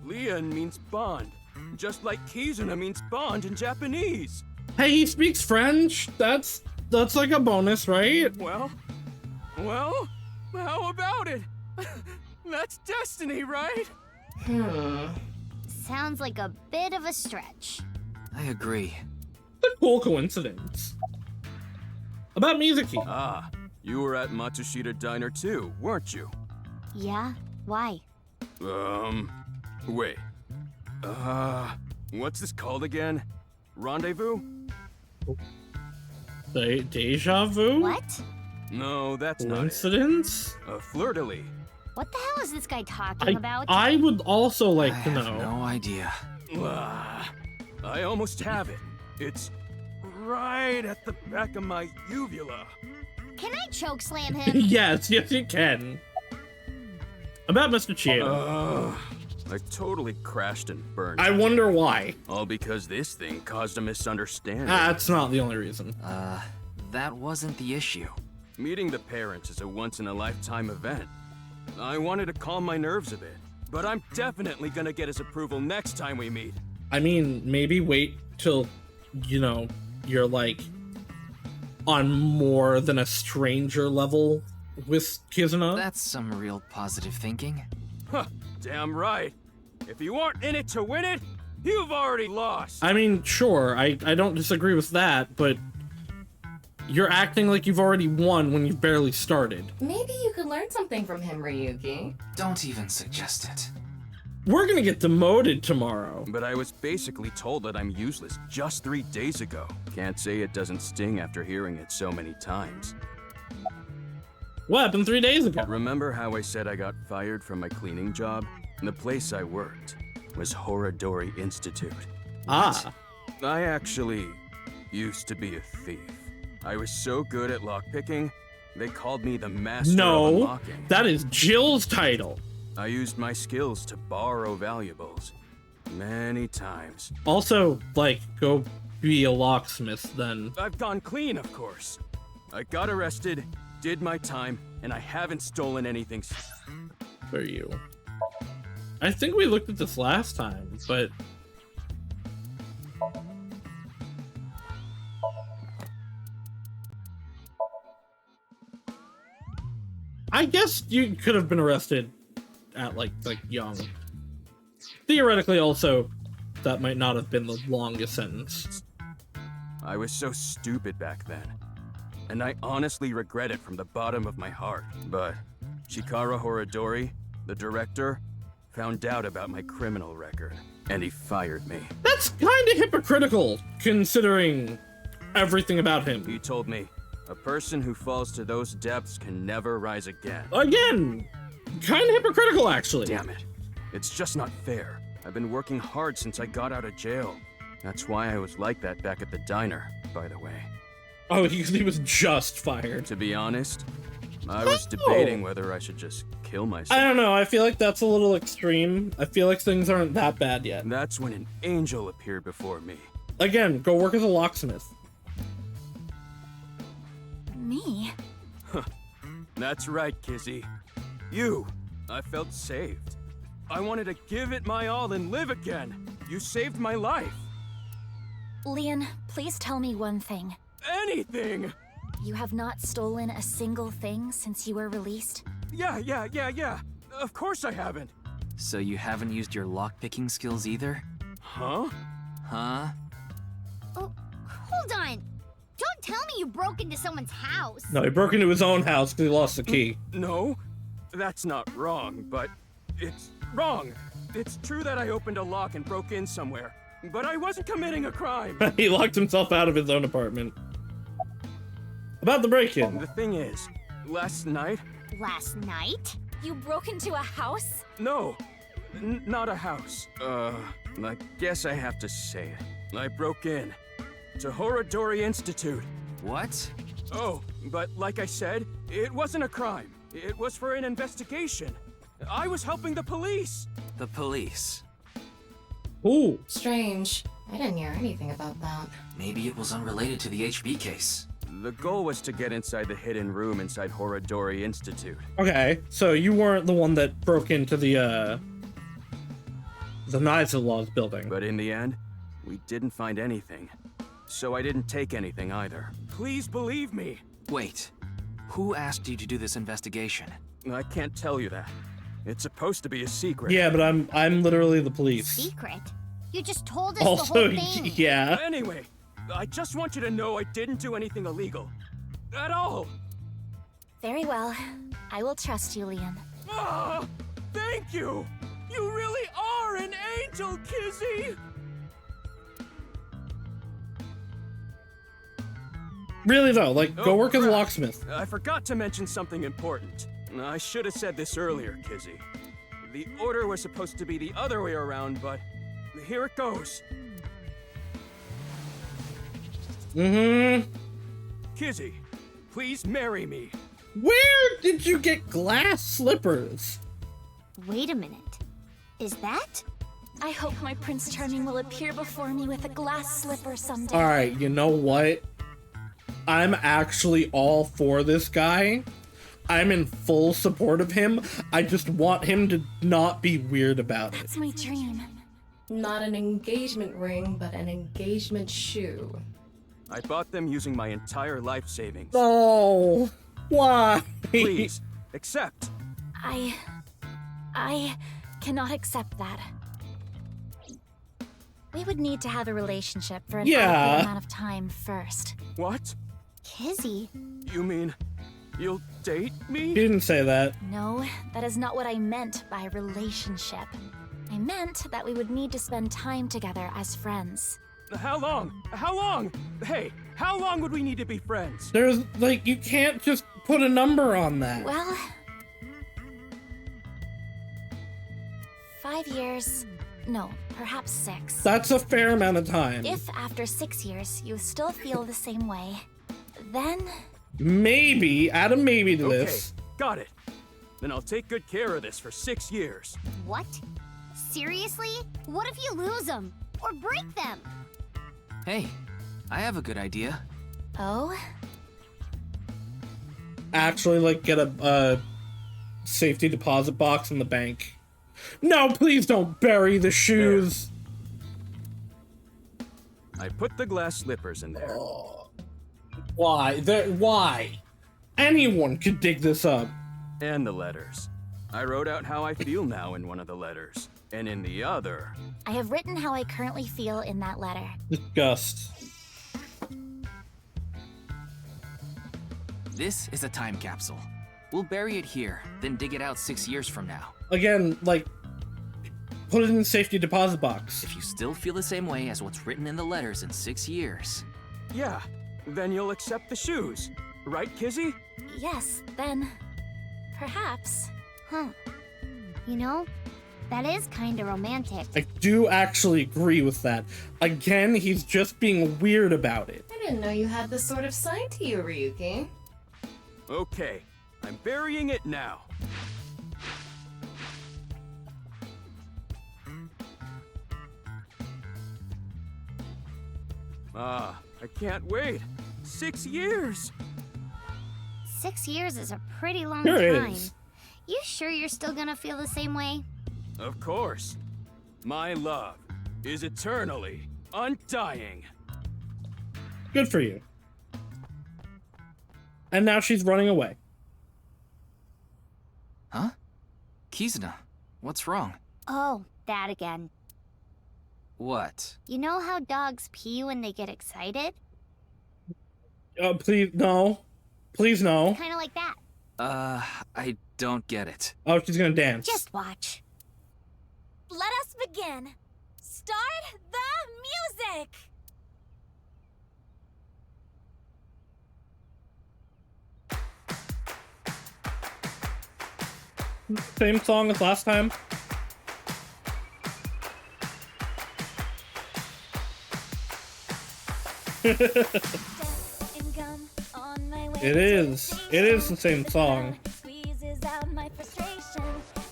Lien means bond. Just like Kizuna means bond in Japanese. Hey, he speaks French. That's like a bonus, right? Well, how about it? That's destiny, right? Sounds like a bit of a stretch. I agree. A cool coincidence. About Mizuki. Ah, you were at Matsushita Diner too, weren't you? Yeah? Why? Wait. What's this called again? Rendezvous? Deja vu? What? No, that's not it. Coincidence? A fleur-de-lis. What the hell is this guy talking about? I would also like to know. I have no idea. I almost have it. It's right at the back of my uvula. Can I chokeslam him? yes, you can. About Mr. Chiedo. I totally crashed and burned. I wonder why. All because this thing caused a misunderstanding. That's not the only reason. That wasn't the issue. Meeting the parents is a once-in-a-lifetime event. I wanted to calm my nerves a bit, but I'm definitely gonna get his approval next time we meet. I mean, maybe wait till, you're like on more than a stranger level with Kizuna. That's some real positive thinking. Huh, damn right. If you aren't in it to win it, you've already lost. I mean, sure, I don't disagree with that, but you're acting like you've already won when you've barely started. Maybe you could learn something from him, Ryuki. Don't even suggest it. We're gonna get demoted tomorrow. But I was basically told that I'm useless just 3 days ago. Can't say it doesn't sting after hearing it so many times. What happened 3 days ago? Remember how I said I got fired from my cleaning job? The place I worked was Horadori Institute. Ah. I actually used to be a thief. I was so good at lockpicking, they called me the master of unlocking. That is Jill's title. I used my skills to borrow valuables many times. Also, go be a locksmith then. I've gone clean, of course. I got arrested, did my time, and I haven't stolen anything. For you. I think we looked at this last time, but... I guess you could have been arrested at, like young. Theoretically, also, that might not have been the longest sentence. I was so stupid back then. And I honestly regret it from the bottom of my heart. But Chikara Horadori, the director, found out about my criminal record, and he fired me. That's kind of hypocritical, considering everything about him. He told me, a person who falls to those depths can never rise again. Again, kind of hypocritical, actually. Damn it. It's just not fair. I've been working hard since I got out of jail. That's why I was like that back at the diner, by the way. Oh, he was just fired. To be honest, I was debating whether I should just kill myself. I don't know, I feel like that's a little extreme. I feel like things aren't that bad yet. That's when an angel appeared before me. Again, go work as a locksmith. Me? That's right, Kizzy. You. I felt saved. I wanted to give it my all and live again. You saved my life. Leon, please tell me one thing. Anything! You have not stolen a single thing since you were released? Yeah. Of course I haven't. So you haven't used your lockpicking skills either? Huh? Huh? Oh, hold on. Don't tell me you broke into someone's house. No, he broke into his own house because he lost the key. No, that's not wrong, but it's wrong. It's true that I opened a lock and broke in somewhere, but I wasn't committing a crime. He locked himself out of his own apartment. About the break-in. The thing is, last night... Last night? You broke into a house? No, not a house. I guess I have to say it. I broke in to Horodori Institute. What? Oh, but like I said, it wasn't a crime. It was for an investigation. I was helping the police. The police? Ooh. Strange. I didn't hear anything about that. Maybe it was unrelated to the HB case. The goal was to get inside the hidden room inside Horodori Institute. Okay, so you weren't the one that broke into the Knives of Laws building. But in the end, we didn't find anything. So I didn't take anything either. Please believe me. Wait, who asked you to do this investigation? I can't tell you that. It's supposed to be a secret. Yeah, but I'm literally the police. Secret? You just told us Also, the whole thing. Yeah. Anyway, I just want you to know I didn't do anything illegal. At all. Very well. I will trust you, Leon. Ah, thank you! You really are an angel, Kizzy! Really though, like, go work as a locksmith. I forgot to mention something important. I should have said this earlier, Kizzy. The order was supposed to be the other way around, but here it goes. Kizzy, please marry me. Where did you get glass slippers? Wait a minute. Is that? I hope my Prince Charming will appear before me with a glass slipper someday. Alright, you know what? I'm actually all for this guy. I'm in full support of him. I just want him to not be weird about it. That's my dream. Not an engagement ring, but an engagement shoe. I bought them using my entire life savings. Oh, why? Please, accept. I cannot accept that. We would need to have a relationship for an adequate amount of time first. What? Kizzy? You mean you'll date me? He didn't say that. No, that is not what I meant by relationship. I meant that we would need to spend time together as friends. How long? How long? Hey, how long would we need to be friends? There's, like, you can't just put a number on that. Well, 5 years. No, perhaps 6. That's a fair amount of time. If after 6 years you still feel the same way, then... Maybe, add a maybe to this. Got it. Then I'll take good care of this for 6 years. What? Seriously? What if you lose them? Or break them? Hey, I have a good idea. Oh? Actually, like, get a safety deposit box in the bank. No, please don't bury the shoes. There. I put the glass slippers in there. Why? Why? Anyone could dig this up. And the letters. I wrote out how I feel now in one of the letters. And in the other... I have written how I currently feel in that letter. Disgust. This is a time capsule. We'll bury it here, then dig it out 6 years from now. Again, like, put it in the safety deposit box. If you still feel the same way as what's written in the letters in 6 years. Yeah, Then you'll accept the shoes, right, Kizzy? Yes, then... perhaps. Huh. You know, that is kinda romantic. I do actually agree with that. Again, he's just being weird about it. I didn't know you had this sort of side to you, Ryuki. Okay, I'm burying it now. Ah, I can't wait. 6 years! 6 years is a pretty long Sure time. is. You sure you're still gonna feel the same way? Of course. My love is eternally undying. Good for you. And now she's running away. Huh? Kizuna, what's wrong? Oh, that again. What? You know how dogs pee when they get excited? Please, no. Please, no. Kinda like that. I don't get it. Oh, she's gonna dance. Just watch. Let us begin. Start the music! Same song as last time. It is. It is the same song. Squeezes out my frustration,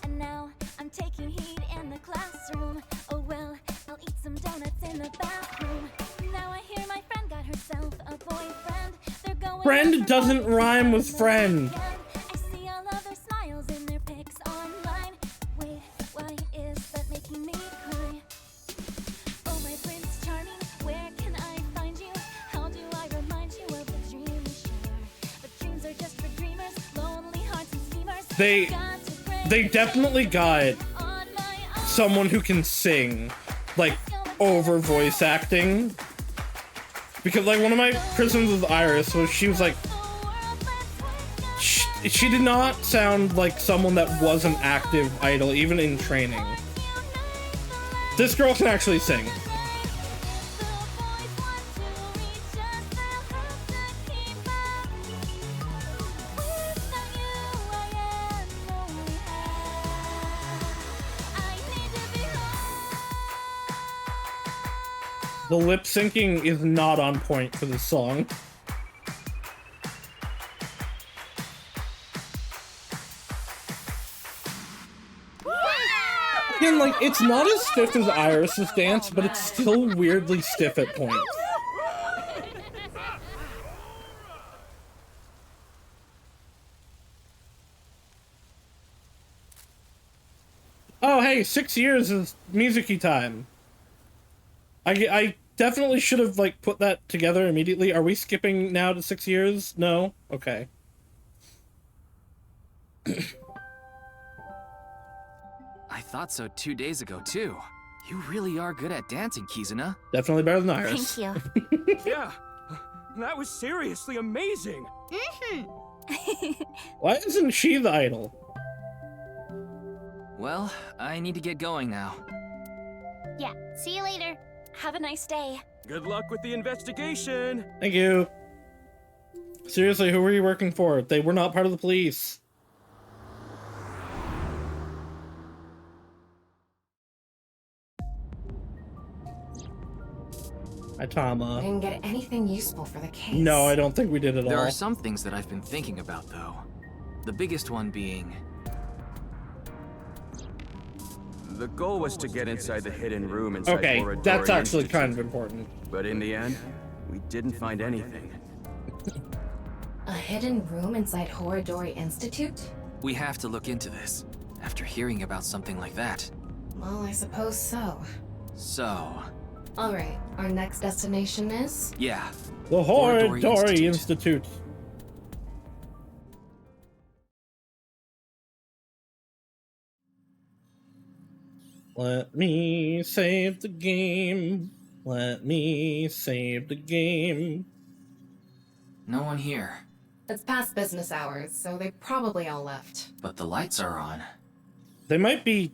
and now I'm taking heat in the classroom. Oh well, I'll eat some donuts in the bathroom. Now I hear my friend got herself a boyfriend. They're going Friend doesn't rhyme with friend. I see all of their smiles in their pics online. Wait, why is that making me cry? Oh my Prince Charming, where can I find you? How do I remind you of the dream we share? But dreams are just for dreamers, lonely hearts and schemers. They definitely got someone who can sing, like, over voice acting. Because, like, one of my criticisms with Iris was she was like, she did not sound like someone that was an active idol, even in training. This girl can actually sing. The lip syncing is not on point for this song. Again, like, it's not as stiff as Iris's dance, but it's still weirdly stiff at points. Oh, hey, 6 years is music-y time. I definitely should have, like, put that together immediately. Are we skipping now to 6 years? No? Okay. I thought so 2 days ago, too. You really are good at dancing, Kizuna. Definitely better than Iris. Thank you. Yeah, that was seriously amazing. Why isn't she the idol? Well, I need to get going now. Yeah, see you later. Have a nice day. Good luck with the investigation. Thank you. Seriously, who were you working for? They were not part of the police. Itama. I didn't get anything useful for the case. No, I don't think we did at all. There are some things that I've been thinking about, though. The biggest one being... The goal was to get inside the hidden room inside Okay, Orodori that's actually Institute. kind of important. But in the end, we didn't find anything. A hidden room inside Horodori Institute? We have to look into this, after hearing about something like that. Well, I suppose so. So... Alright, our next destination is? Yeah. The Horodori Institute. Let me save the game. Let me save the game. No one here. It's past business hours, so they probably all left. But the lights are on. They might be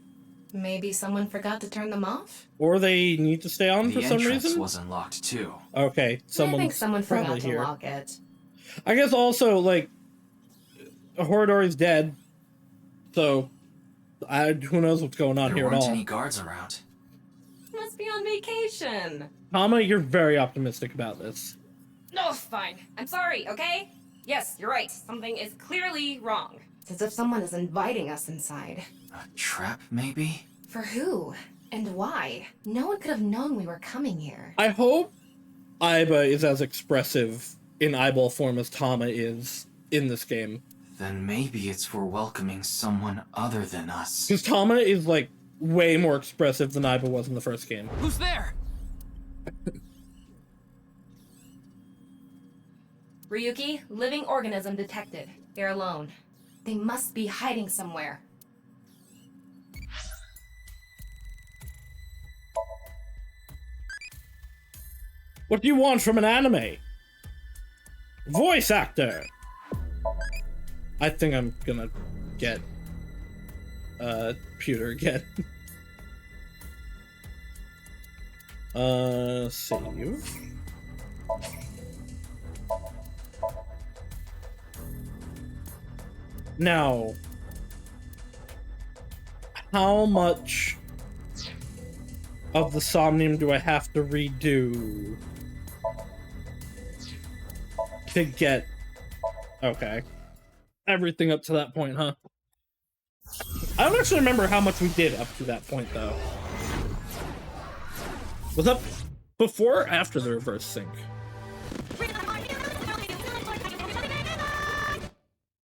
Maybe someone forgot to turn them off? Or they need to stay on for some The entrance reason? was unlocked too. Okay, I someone's think someone forgot probably to here. lock it. I guess also, like, Horadori's dead, so who knows what's going on here at all. There weren't any guards around. Must be on vacation. Mama, you're very optimistic about this. No, fine. I'm sorry, okay? Yes, you're right. Something is clearly wrong. It's as if someone is inviting us inside. A trap, maybe? For who? And why? No one could have known we were coming here. I hope Aiba is as expressive in eyeball form as Tama is in this game. Then maybe it's for welcoming someone other than us. Because Tama is, like, way more expressive than Aiba was in the first game. Who's there? Ryuki, living organism detected. They're alone. They must be hiding somewhere. What do you want from an anime? Voice actor! I think I'm gonna get Pewter again. Save. Now, how much of the Somnium do I have to redo to get... Okay. Everything up to that point, huh? I don't actually remember how much we did up to that point, though. Was that before or after the reverse sync?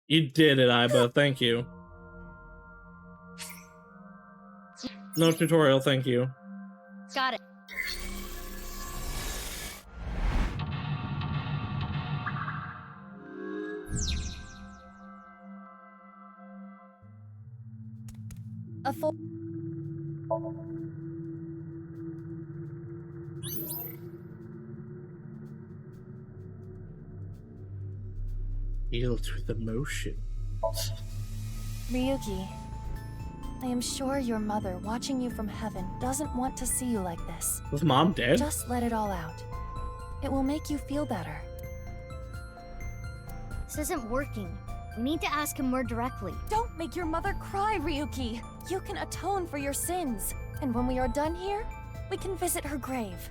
You did it, Aiba. Thank you. No tutorial, thank you. Got it. A full... Yield with emotion. Ryuki, I am sure your mother, watching you from heaven, doesn't want to see you like this. Was Mom dead? Just let it all out. It will make you feel better. This isn't working. We need to ask him more directly. Don't make your mother cry, Ryuki. You can atone for your sins. And when we are done here, we can visit her grave.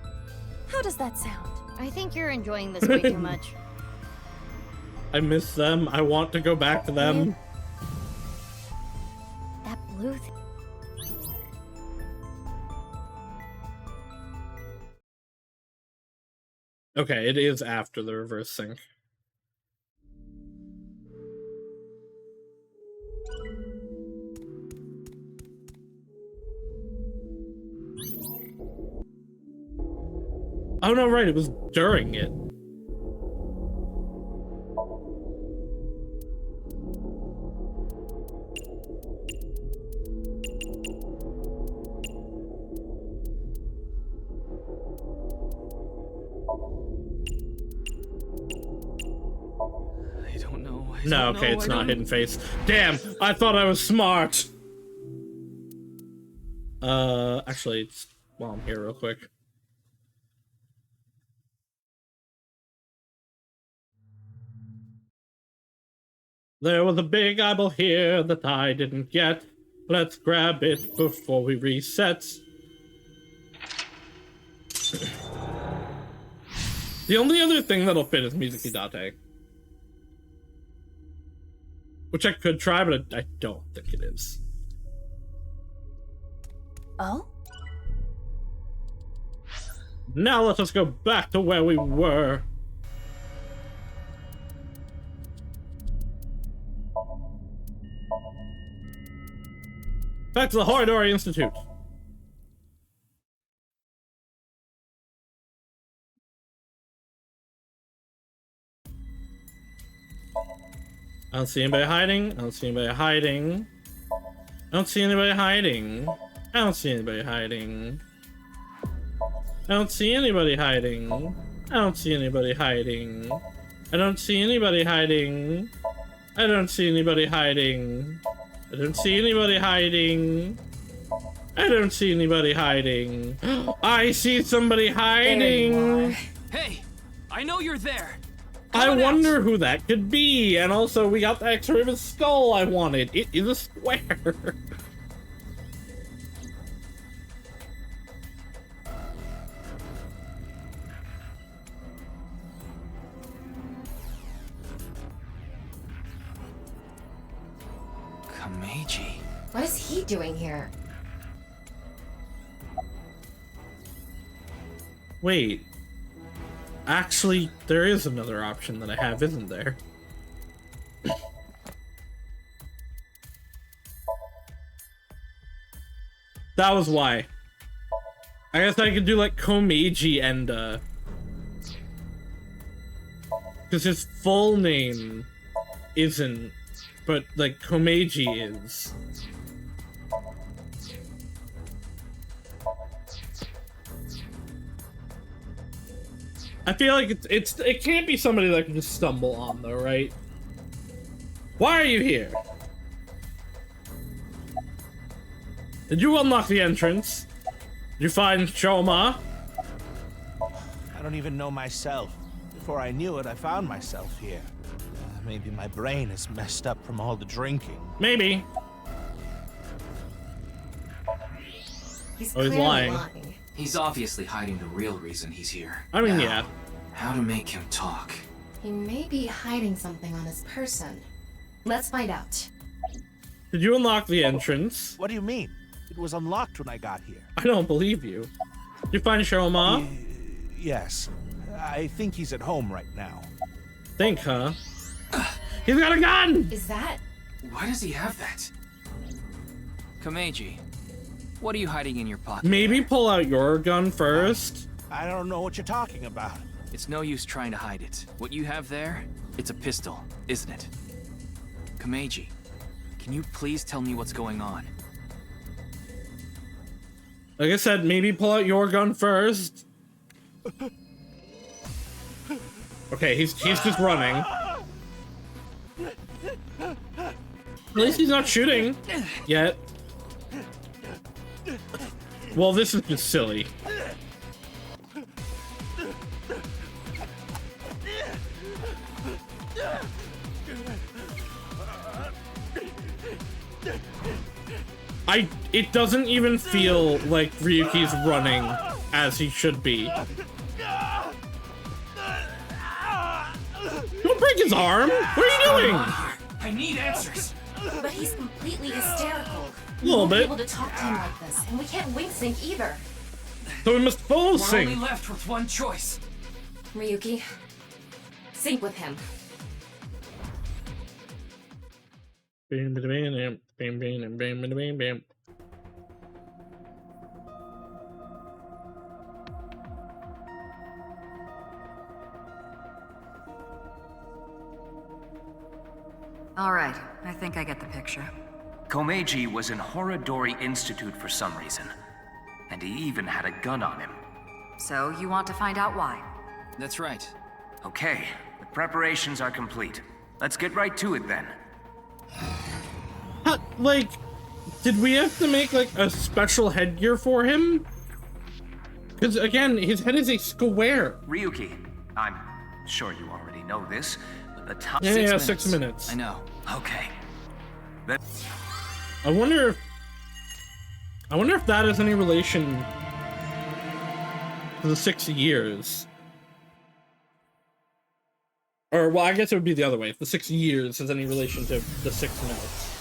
How does that sound? I think you're enjoying this way too much. I miss them. I want to go back to them. That blue thing. Okay, it is after the reverse sync. Oh no, right, it was during it. I don't know. No, okay, it's not Hidden Face. Damn, I thought I was smart! Actually, it's while I'm here real quick. There was a big eyeball here that I didn't get. Let's grab it before we reset. The only other thing that'll fit is Mizuki Date. Which I could try, but I don't think it is. Oh? Now let us go back to where we were. Back to the Horadori Institute. I don't see anybody hiding. I don't see anybody hiding. I don't see anybody hiding. I don't see anybody hiding. I don't see anybody hiding. I don't see anybody hiding. I don't see anybody hiding. I don't see anybody hiding. I don't see anybody hiding. I don't see anybody hiding. I see somebody hiding. Hey, I know you're there. I wonder who that could be. And also, we got the X-ray of his skull I wanted. It is a square. Kameji. What is he doing here? Wait. Actually, there is another option that I have, isn't there? That was why. I guess I could do like Komeiji and because his full name isn't, but like Komeiji is. I feel like it can't be somebody that I can just stumble on though, right? Why are you here? Did you unlock the entrance? Did you find Shoma? I don't even know myself. Before I knew it, I found myself here. Maybe my brain is messed up from all the drinking. Maybe. He's lying. He's obviously hiding the real reason he's here. I mean, yeah. How to make him talk? He may be hiding something on his person. Let's find out. Did you unlock the entrance? What do you mean? It was unlocked when I got here. I don't believe you. Did you find Shoma? Yes. I think he's at home right now. Think, huh? He's got a gun! Is that... Why does he have that? Kameji, what are you hiding in your pocket? Maybe pull out your gun first. I don't know what you're talking about. It's no use trying to hide it. What you have there, it's a pistol, isn't it? Kameji, can you please tell me what's going on? Like I said, maybe pull out your gun first. Okay, he's just running. At least he's not shooting yet. Well, this is just silly. It doesn't even feel like Ryuki's running as he should be. Don't break his arm! What are you doing? I need answers. But he's completely hysterical. A little bit. We won't be able to talk to him like this, and we can't wing sync either. So we must full We're sync. only left with one choice. Ryuki, sync with him. Bam, bam, bam, bam, bam, bam, bam, bam, bam. All right, I think I get the picture. Komeiji was in Horodori Institute for some reason, and he even had a gun on him. So, you want to find out why? That's right. Okay, the preparations are complete. Let's get right to it then. Like, did we have to make like a special headgear for him? Because again, his head is a square. Ryuki, I'm sure you already know this, but the top Yeah, 6 minutes. I know. Okay. I wonder if that has any relation to the 6 years. Or, well, I guess it would be the other way. If the 6 years has any relation to the 6 minutes.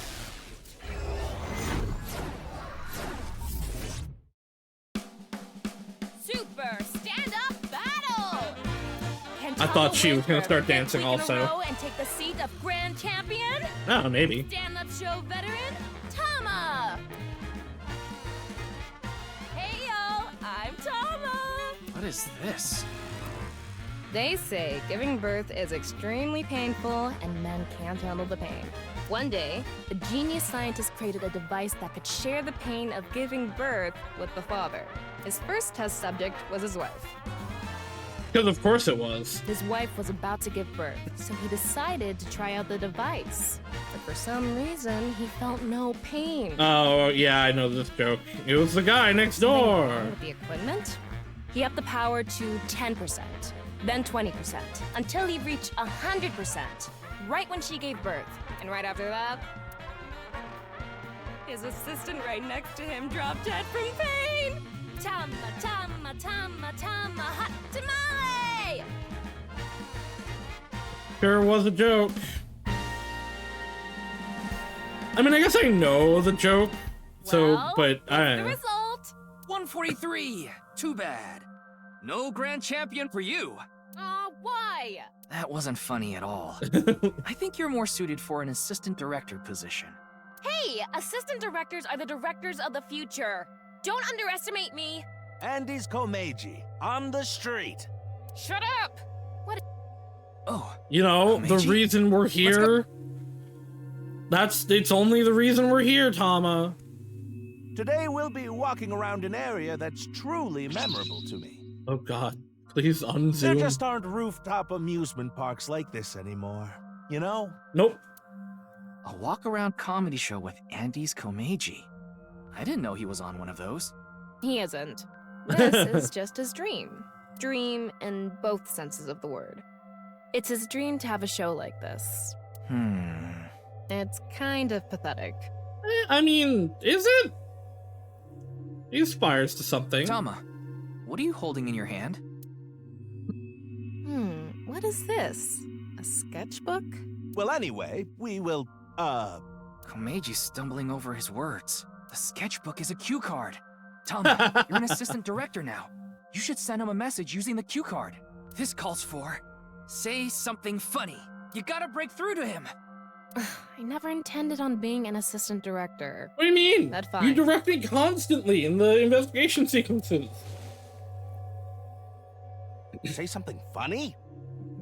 Super stand-up battle! I thought she was gonna start dancing also. And take the seat of grand champion? Oh, maybe. Stand-up show veteran, Tama! Hey yo, I'm Tama! What is this? They say giving birth is extremely painful and men can't handle the pain. One day, a genius scientist created a device that could share the pain of giving birth with the father. His first test subject was his wife. Because of course it was. His wife was about to give birth, so he decided to try out the device. But for some reason, he felt no pain. Oh, yeah, I know this joke. It was the guy next door. With the equipment, he upped the power to 10%, then 20%, until he reached 100%, right when she gave birth. And right after that, his assistant right next to him dropped dead from pain. Tama, tama, tama, tama, hot tamale! Sure was a joke. I mean, I guess I know the joke, but I... The result! 143! Too bad. No grand champion for you. Why? That wasn't funny at all. I think you're more suited for an assistant director position. Hey, assistant directors are the directors of the future. Don't underestimate me. Andy's Komeiji, on the street. Shut up! What? Oh. You know, Komeiji? the reason we're here... It's only the reason we're here, Tama. Today we'll be walking around an area that's truly memorable to me. Oh god, please unzoom. There just aren't rooftop amusement parks like this anymore, you know? Nope. A walk-around comedy show with Andy's Komeiji. I didn't know he was on one of those. He isn't. This is just his dream. Dream in both senses of the word. It's his dream to have a show like this. It's kind of pathetic. I mean, is it? He aspires to something. Tama, what are you holding in your hand? What is this? A sketchbook? Well, anyway, we will, Komeiji's stumbling over his words. The sketchbook is a cue card. Tama, you're an assistant director now. You should send him a message using the cue card. This calls for, say something funny. You gotta break through to him. I never intended on being an assistant director. What do you mean? That's fine. You direct me constantly in the investigation sequences. Say something funny?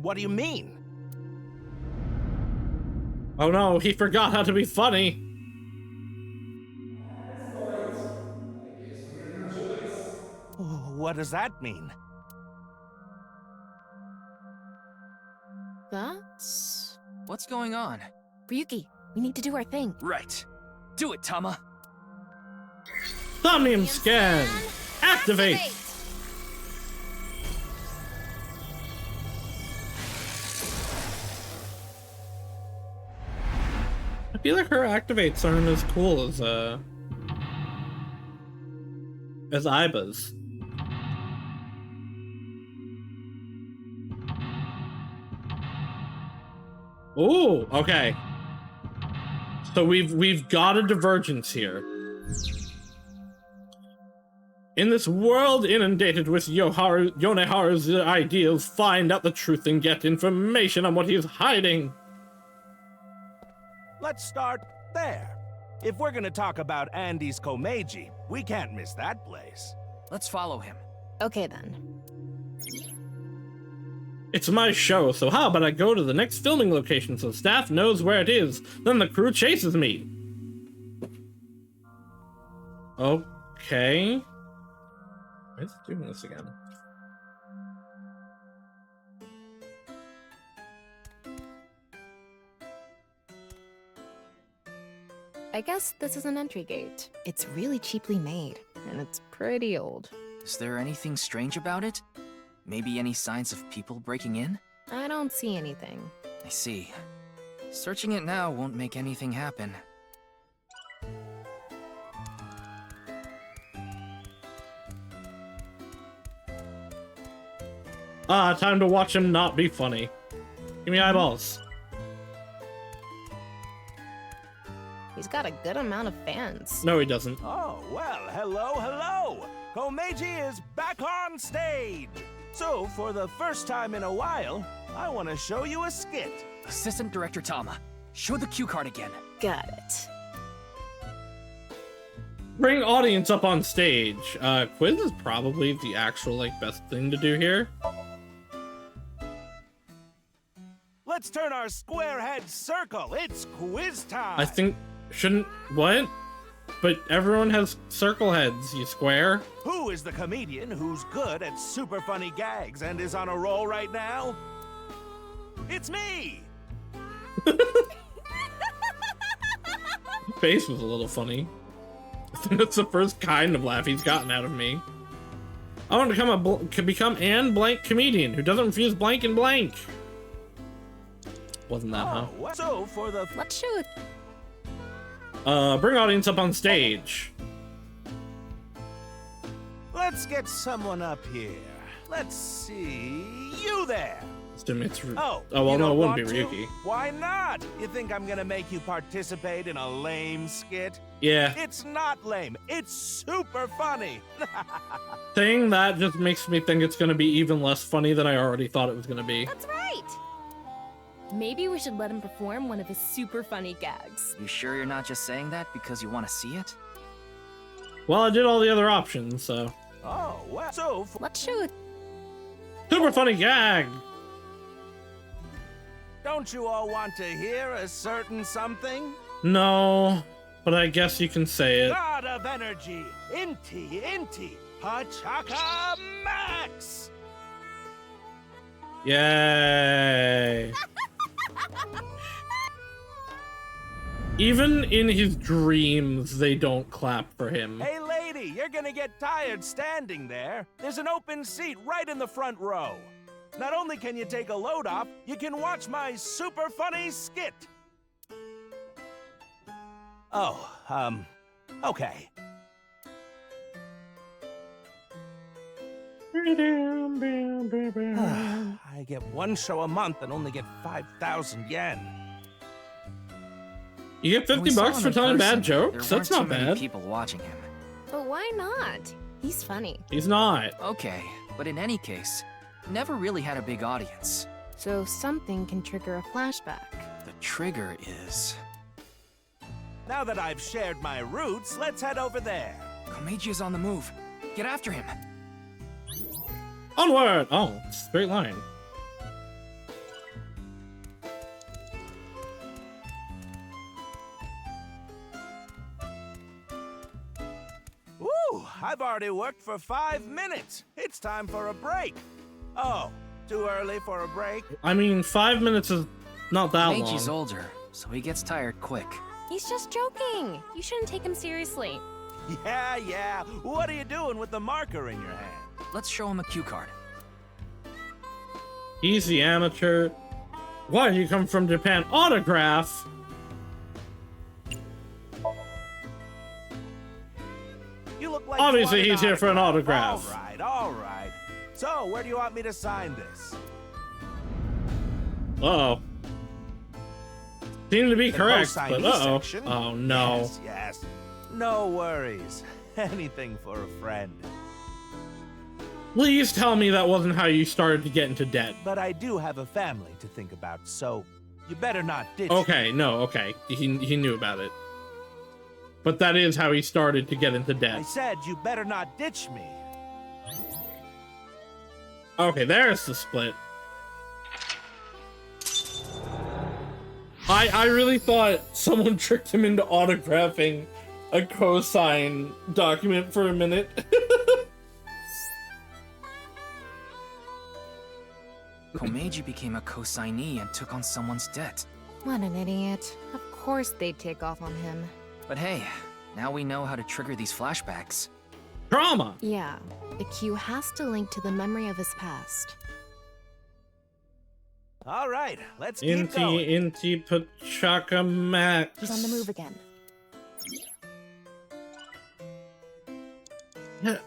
What do you mean? Oh no, he forgot how to be funny. What does that mean? That's... What's going on? Ryuki, we need to do our thing. Right. Do it, Tama. Somnium scan! Activate! I feel like her activates aren't as cool as Aiba's. Ooh, okay. So we've got a divergence here. In this world inundated with Yoneharu's ideals, find out the truth and get information on what he is hiding. Let's start there. If we're gonna talk about Andy's Komeiji, we can't miss that place. Let's follow him. Okay then. It's my show, so how about I go to the next filming location so staff knows where it is, then the crew chases me. Okay. Why is it doing this again? I guess this is an entry gate. It's really cheaply made, and it's pretty old. Is there anything strange about it? Maybe any signs of people breaking in? I don't see anything. I see. Searching it now won't make anything happen. Time to watch him not be funny. Give me eyeballs. He's got a good amount of fans. No, he doesn't. Oh, well, hello. Komeiji is back on stage. So, for the first time in a while, I want to show you a skit. Assistant Director Tama, show the cue card again. Got it. Bring audience up on stage. Quiz is probably the actual, best thing to do here. Let's turn our square head circle. It's quiz time. I think... Shouldn't... What? but everyone has circle heads, you square. Who is the comedian who's good at super funny gags and is on a roll right now? It's me! Face was a little funny. I think that's the first kind of laugh he's gotten out of me. I want to become an blank comedian who doesn't refuse blank and blank. Wasn't that, huh? So for the let's shoot. Bring audience up on stage. Let's get someone up here. Let's see you there. Oh well, no, it wouldn't be Ryuki. Why not? You think I'm gonna make you participate in a lame skit? Yeah. It's not lame. It's super funny. Saying that just makes me think it's gonna be even less funny than I already thought it was gonna be. That's right. Maybe we should let him perform one of his super funny gags. You sure you're not just saying that because you want to see it? Well, I did all the other options, so. Oh, well, so let's shoot. Super funny gag. Don't you all want to hear a certain something? No, but I guess you can say it. God of energy, Inti, Hachaka Max! Yay! Even in his dreams, they don't clap for him. Hey lady, you're gonna get tired standing there. There's an open seat right in the front row. Not only can you take a load off, you can watch my super funny skit. Oh, okay. I get one show a month and only get 5,000 yen. You get 50 bucks for telling bad jokes? That's not bad. People watching him. But why not? He's funny. He's not. Okay, but in any case, never really had a big audience. So something can trigger a flashback. The trigger is... Now that I've shared my roots, let's head over there. Komeiji is on the move. Get after him. Onward! Oh, straight line. Ooh, I've already worked for 5 minutes. It's time for a break. Oh, too early for a break? I mean, 5 minutes is not that long. Komeji's older, so he gets tired quick. He's just joking. You shouldn't take him seriously. Yeah. What are you doing with the marker in your hand? Let's show him a cue card. He's the amateur. Why did you come from Japan? Autograph? You look like obviously he's here for an autograph. All right. So, where do you want me to sign this? Uh-oh. Seem to be correct, but uh-oh. Section? Oh, no. Yes. No worries. Anything for a friend. Please tell me that wasn't how you started to get into debt. But I do have a family to think about, so you better not ditch Okay, no, okay. He knew about it. But that is how he started to get into debt. I said you better not ditch me. Okay, there's the split. I really thought someone tricked him into autographing a cosign document for a minute. Komeiji became a cosignee and took on someone's debt. What an idiot. Of course they'd take off on him. But hey, now we know how to trigger these flashbacks. Trauma! Yeah, the cue has to link to the memory of his past. All right, let's keep going. Inti Pachaka Max. He's on the move again. Yeah.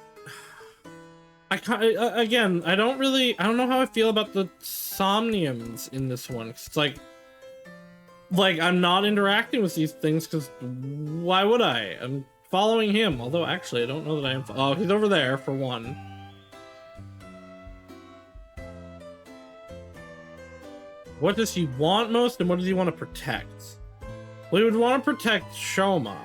Again, I don't know how I feel about the Somniums in this one. It's like I'm not interacting with these things because why would I? I'm following him, although actually I don't know that I am. Oh, he's over there for one. What does he want most and what does he want to protect? Well, he would want to protect Shoma.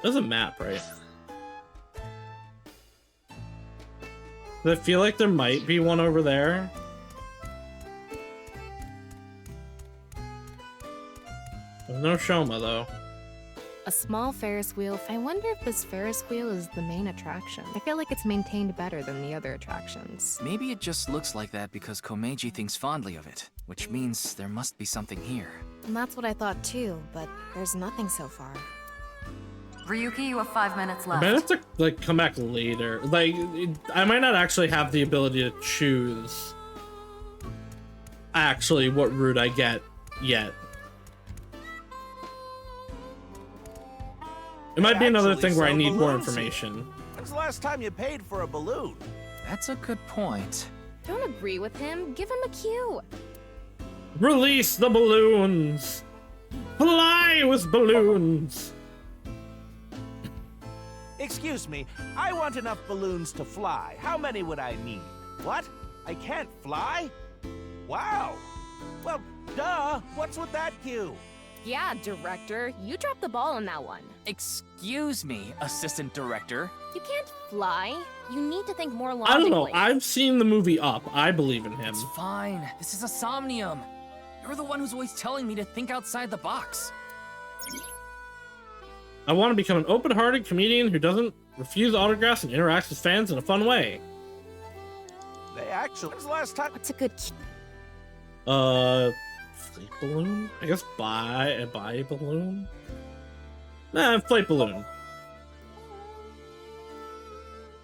There's a map, right? I feel like there might be one over there. There's no Shoma, though. A small Ferris wheel. I wonder if this Ferris wheel is the main attraction. I feel like it's maintained better than the other attractions. Maybe it just looks like that because Komeiji thinks fondly of it, which means there must be something here. And that's what I thought too, but there's nothing so far. Ryuki, you have 5 minutes I left. might have to, like, come back later. Like, I might not actually have the ability to choose actually what route I get yet. It might be another thing where I need more information. When's the last time you paid for a balloon? That's a good point. Don't agree with him. Give him a cue. Release the balloons! Fly with balloons! Excuse me, I want enough balloons to fly. How many would I need? What? I can't fly? Wow! Well, duh! What's with that cue? Yeah, director. You dropped the ball on that one. Excuse me, assistant director. You can't fly. You need to think more I don't logically. know. I've seen the movie Up. I believe in him. It's fine. This is a Somnium. You're the one who's always telling me to think outside the box. I want to become an open-hearted comedian who doesn't refuse autographs and interacts with fans in a fun way. They actually... When's the last time... What's a good... Inflate balloon? I guess buy a balloon? Nah, inflate balloon.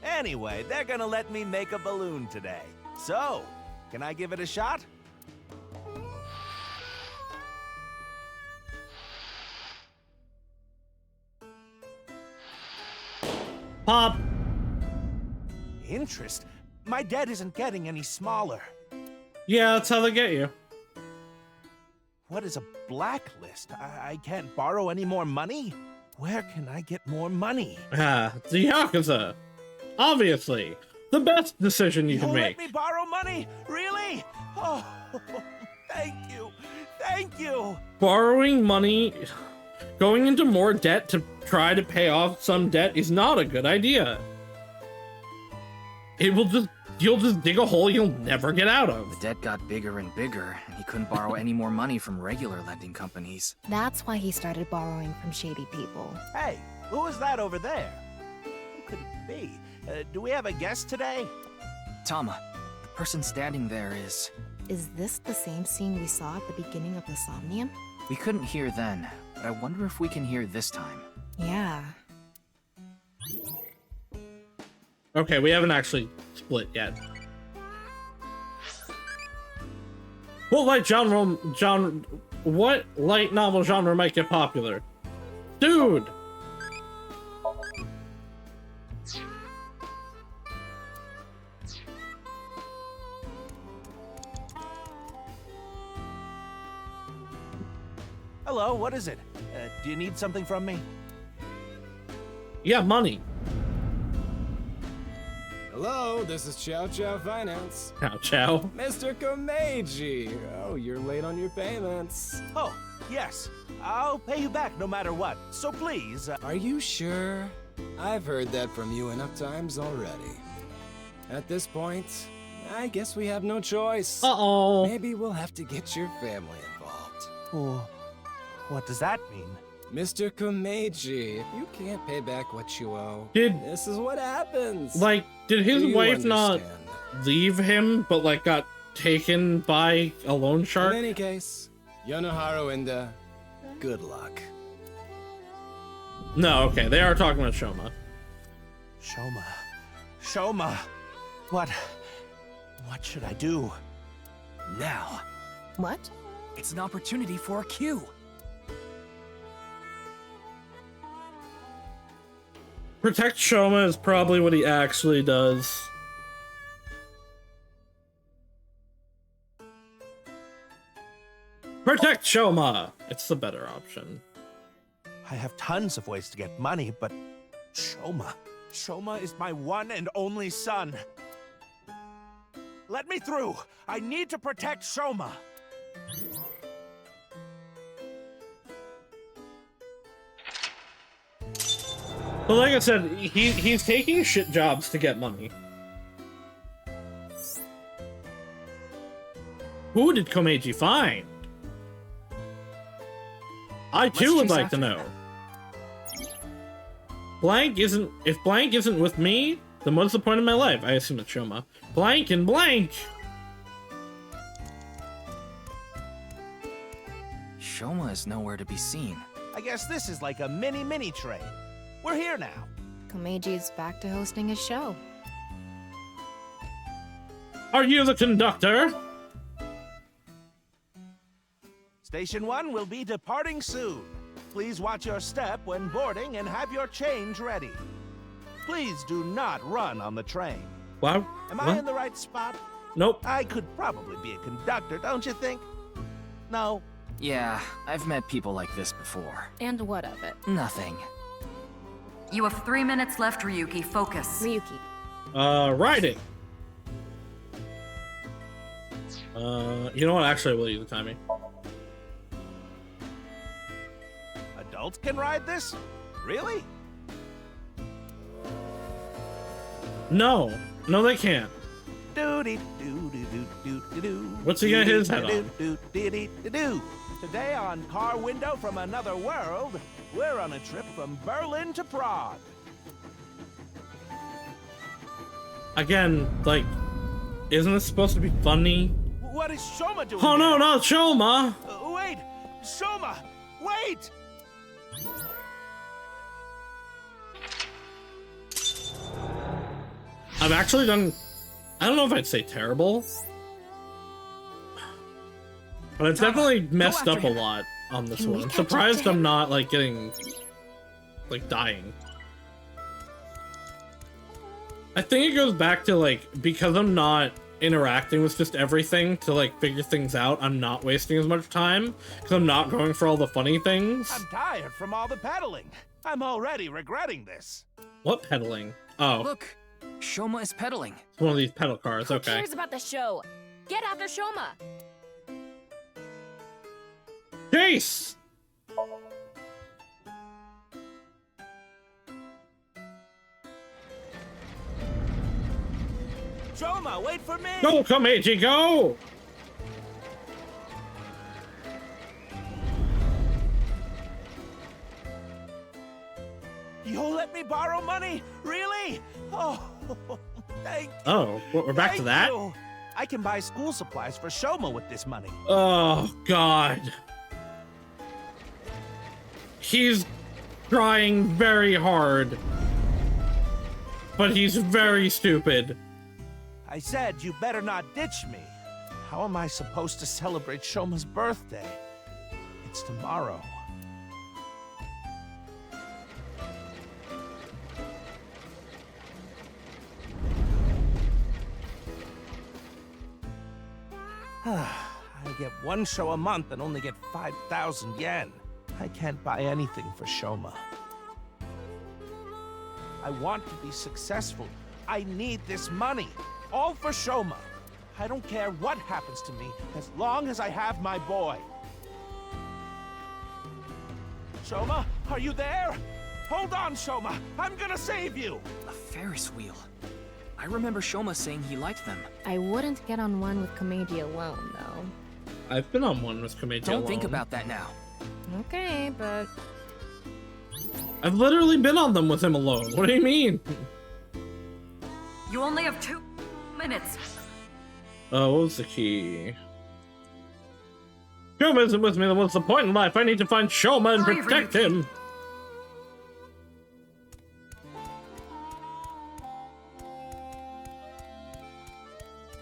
Anyway, they're gonna let me make a balloon today. So, can I give it a shot? Pop! Interest? My debt isn't getting any smaller. Yeah, that's how they get you. What is a blacklist? I can't borrow any more money? Where can I get more money? Ah, the Yakuza. Obviously. The best decision you can make. Let me borrow money? Really? Oh, thank you. Thank you. Borrowing money, going into more debt to try to pay off some debt is not a good idea. You'll just dig a hole you'll never get out of. The debt got bigger and bigger, and he couldn't borrow any more money from regular lending companies. That's why he started borrowing from shady people. Hey, who is that over there? Who could it be? Do we have a guest today? Tama, the person standing there is... Is this the same scene we saw at the beginning of the Somnium? We couldn't hear then, but I wonder if we can hear this time. Yeah. Okay, we haven't actually split yet. What light novel genre might get popular? Dude! Hello, what is it? Do you need something from me? Yeah, money. Hello, this is Chow Chow Finance. Chow. Mr. Komeiji. Oh, you're late on your payments. Oh, yes. I'll pay you back no matter what. So please... Are you sure? I've heard that from you enough times already. At this point, I guess we have no choice. Uh-oh. Maybe we'll have to get your family involved. Oh, what does that mean? Mr. Komeiji, if you can't pay back what you owe, this is what happens. Like, did his wife not leave him, but, like, got taken by a loan shark? In any case, Yonoharu Inda, good luck. No, okay, they are talking about Shoma. Shoma. What should I do? Now. What? It's an opportunity for a cue. Protect Shoma is probably what he actually does. Protect Shoma! It's the better option. I have tons of ways to get money, but Shoma. Shoma is my one and only son. Let me through! I need to protect Shoma! But like I said, he's taking shit jobs to get money. Who did Komeiji find? I too would like to know. Blank isn't... If blank isn't with me, then what's the point of my life? I assume it's Shoma. Blank and blank! Shoma is nowhere to be seen. I guess this is like a mini train. We're here now. Komeji's back to hosting his show. Are you the conductor? Station 1 will be departing soon. Please watch your step when boarding and have your change ready. Please do not run on the train. Wow. Am I in the right spot? Nope. I could probably be a conductor, don't you think? No. Yeah, I've met people like this before. And what of it? Nothing. You have 3 minutes left, Ryuki. Focus. Ryuki. Riding. You know what? Actually, I will use the timing. Adults can ride this? Really? No. No, they can't. What's he gonna hit his head on? Today on Car Window from Another World, we're on a trip from Berlin to Prague. Again, like, isn't this supposed to be funny? What is Shoma doing? Oh no, not Shoma! Wait! Shoma! Wait! I've actually done... I don't know if I'd say terrible. But I've definitely messed up a lot on this one. I'm surprised I'm not, like, getting... like, dying. I think it goes back to, like, because I'm not interacting with just everything to, like, figure things out, I'm not wasting as much time, because I'm not going for all the funny things. I'm tired from all the pedaling. I'm already regretting this. What pedaling? Oh. Look, Shoma is pedaling. It's one of these pedal cars, Who okay. cares about the show? Get after Shoma! Chase! Shoma, wait for me! Go, Komeiji, go! You'll let me borrow money? Really? Oh, thank you. Oh, we're back to that? You. I can buy school supplies for Shoma with this money. Oh, God. He's trying very hard. But he's very stupid. I said you better not ditch me. How am I supposed to celebrate Shoma's birthday? It's tomorrow. I get one show a month and only get 5,000 yen. I can't buy anything for Shoma. I want to be successful. I need this money. All for Shoma. I don't care what happens to me as long as I have my boy. Shoma, are you there? Hold on, Shoma. I'm gonna save you. A Ferris wheel. I remember Shoma saying he liked them. I wouldn't get on one with Komeiji alone, though. I've been on one with Komeiji Don't alone. think about that now. Okay, but... I've literally been on them with him alone. What do you mean? You only have 2 minutes. Oh, what was the key? Shoma isn't with me, then what's the point in life? I need to find Shoma and protect him.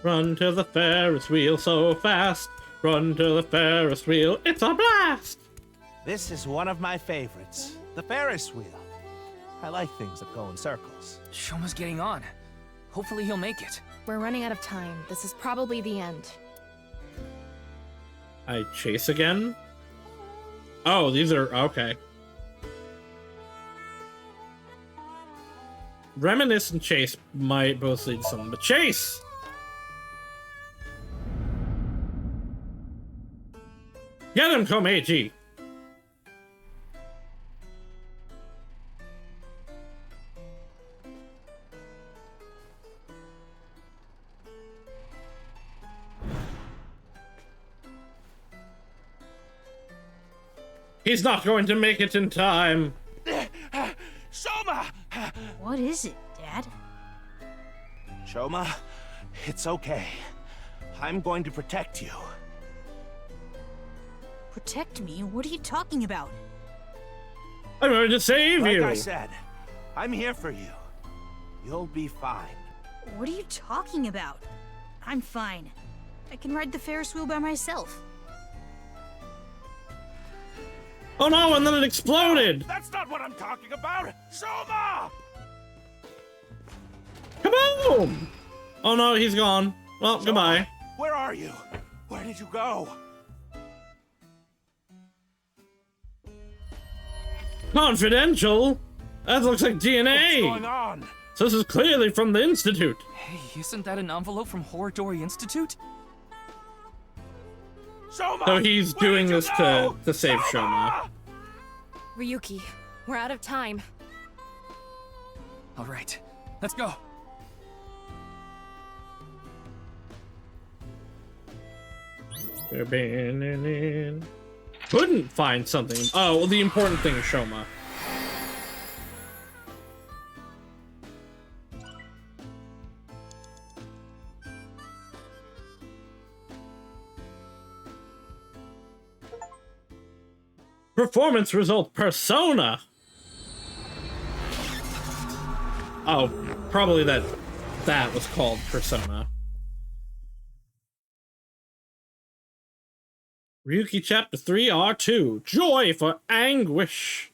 Run to the Ferris wheel so fast. Run to the Ferris wheel. It's a blast! This is one of my favorites. The Ferris wheel. I like things that go in circles. Shoma's getting on. Hopefully he'll make it. We're running out of time. This is probably the end. I chase again? Oh, these are... okay. Reminisce and Chase might both lead to something, but Chase! Get him, Komeiji! He's not going to make it in time. Shoma! What is it, Dad? Shoma, it's okay. I'm going to protect you. Protect me? What are you talking about? I'm going to save you. Like I said, I'm here for you. You'll be fine. What are you talking about? I'm fine. I can ride the Ferris wheel by myself. Oh no, and then it exploded! That's not what I'm talking about! Shoma! Kaboom! Oh no, he's gone. Well, Shoma, goodbye. Where are you? Where did you go? Confidential? That looks like DNA! What's going on? So this is clearly from the Institute. Hey, isn't that an envelope from Horadori Institute? Shoma, so he's doing this to save Shoma. Ryuki, we're out of time. All right, let's go. Couldn't find something. Oh, well, the important thing is Shoma. Performance result persona. Oh, probably that was called persona. Ryuki Chapter 3 R2. Joy for anguish.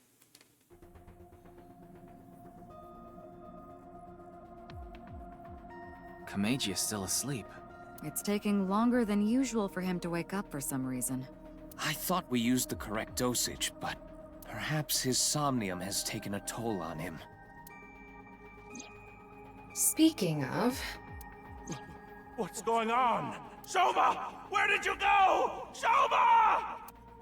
Kameji is still asleep. It's taking longer than usual for him to wake up for some reason. I thought we used the correct dosage, but perhaps his somnium has taken a toll on him. Speaking of... What's going on? Shoma! Where did you go? Shoma!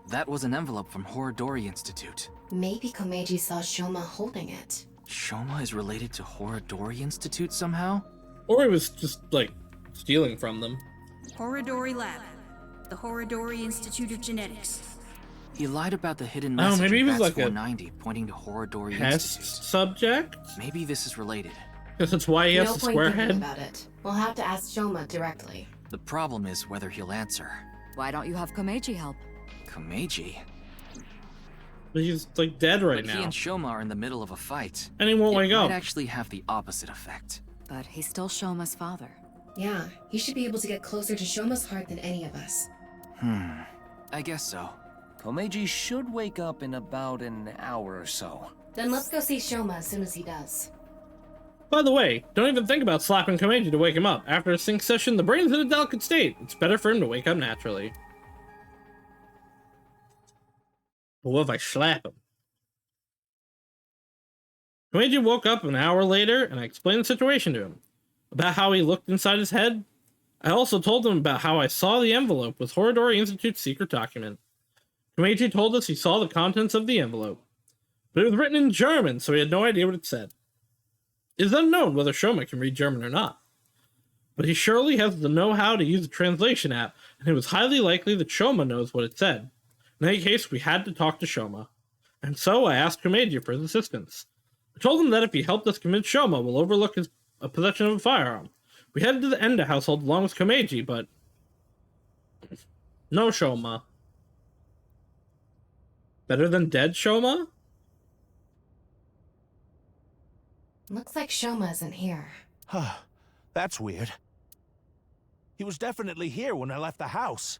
That was an envelope from Horadori Institute. Maybe Komeiji saw Shoma holding it. Shoma is related to Horadori Institute somehow? Or he was just, like, stealing from them. Horadori Lab. The Horadori Institute of Genetics. He lied about the hidden message maybe he was like 490 pointing to Horadori test Institute. Subject? Maybe this is related. Because that's why he has No the point square thinking head. about it. We'll have to ask Shoma directly. The problem is whether he'll answer. Why don't you have Komeiji help? Komeiji? But he's like dead right But now. he and Shoma are in the middle of a fight. And he won't wake It up. might actually have the opposite effect. But he's still Shoma's father. Yeah, he should be able to get closer to Shoma's heart than any of us. I guess so. Komeiji should wake up in about an hour or so. Then let's go see Shoma as soon as he does. By the way, don't even think about slapping Komeiji to wake him up. After a sync session, the brain's in a delicate state. It's better for him to wake up naturally. But what if I slap him? Komeiji woke up an hour later, and I explained the situation to him. About how he looked inside his head. I also told him about how I saw the envelope with Horadori Institute's secret document. Komeiji told us he saw the contents of the envelope. But it was written in German, so he had no idea what it said. It is unknown whether Shoma can read German or not. But he surely has the know-how to use the translation app, and it was highly likely that Shoma knows what it said. In any case, we had to talk to Shoma. And so I asked Komeiji for his assistance. I told him that if he helped us convince Shoma, we'll overlook his possession of a firearm. We headed to the Enda household along with Komeiji, but no Shoma. Better than dead Shoma? Looks like Shoma isn't here. Huh. That's weird. He was definitely here when I left the house.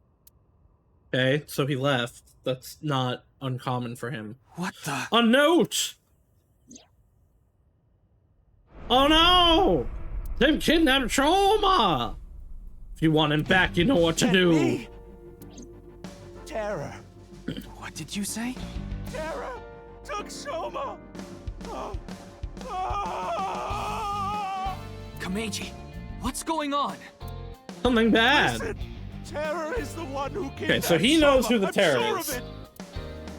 Okay, so he left. That's not uncommon for him. What the? A note! Oh no! They've kidnapped Shoma! If you want him back, you know what to do. Me. Terror. What did you say? Terror took Shoma! Komeiji, what's going on? Something bad. Listen, Terror is the one who kidnapped Okay, so he knows who the I'm terror sure is. of it.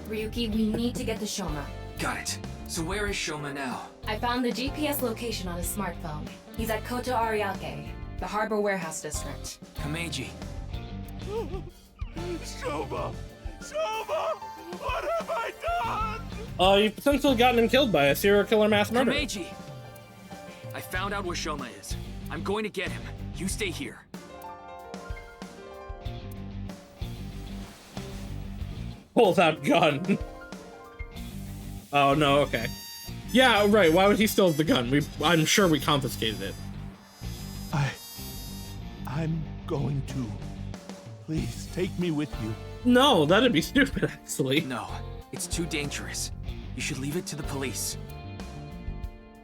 Ryuki, we need to get to Shoma. Got it. So where is Shoma now? I found the GPS location on his smartphone. He's at Koto Ariake, the Harbor Warehouse District. Komeiji. Shoma! Shoma! What have I You've potentially gotten him killed by a serial killer mass murderer. Meiji! I found out where Shoma is. I'm going to get him. You stay here. Pulls out gun. Oh, no, okay. Yeah, right, why would he still have the gun? I'm sure we confiscated it. I'm going to. Please, take me with you. No, that'd be stupid, actually. No, it's too dangerous. You should leave it to the police.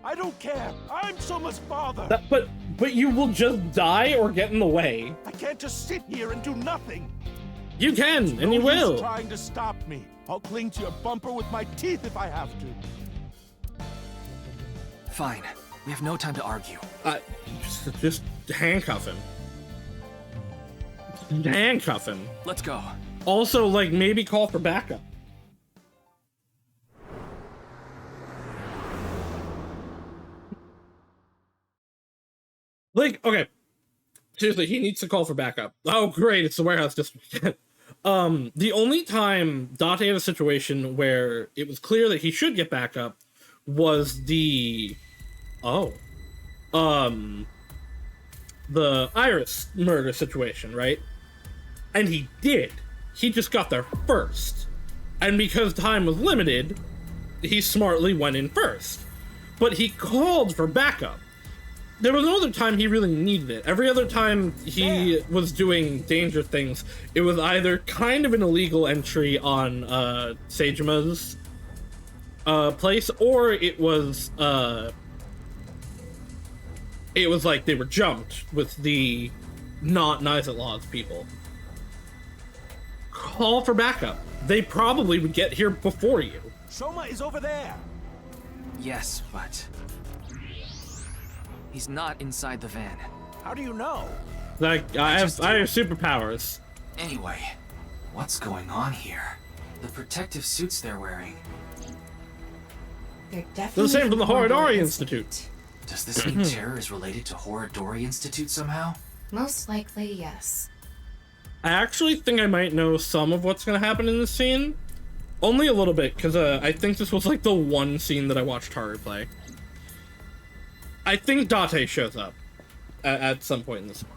I don't care. I'm Soma's father. But you will just die or get in the way. I can't just sit here and do nothing. You can, and you will. Use trying to stop me. I'll cling to your bumper with my teeth if I have to. Fine. We have no time to argue. Just handcuff him. Handcuff him. Let's go. Also, like, maybe call for backup. Like, okay. Seriously, he needs to call for backup. Oh, great, it's the warehouse district. The only time Date had a situation where it was clear that he should get backup was the Iris murder situation, right? And he did. He just got there first. And because time was limited, he smartly went in first. But he called for backup. There was no other time he really needed it. Every other time he was doing danger things, it was either kind of an illegal entry on Seijima's place, or it was like they were jumped with the not Nizet Laws people. Call for backup. They probably would get here before you. Shoma is over there. Yes, but he's not inside the van. How do you know? Like, I have superpowers. Anyway, what's going on here? The protective suits they're wearing. They're They're the same from the Horodori Institute. Does this mean terror is related to Horodori Institute somehow? Most likely, yes. I actually think I might know some of what's going to happen in this scene. Only a little bit, because I think this was like the one scene that I watched Haru play. I think Date shows up at some point in this one.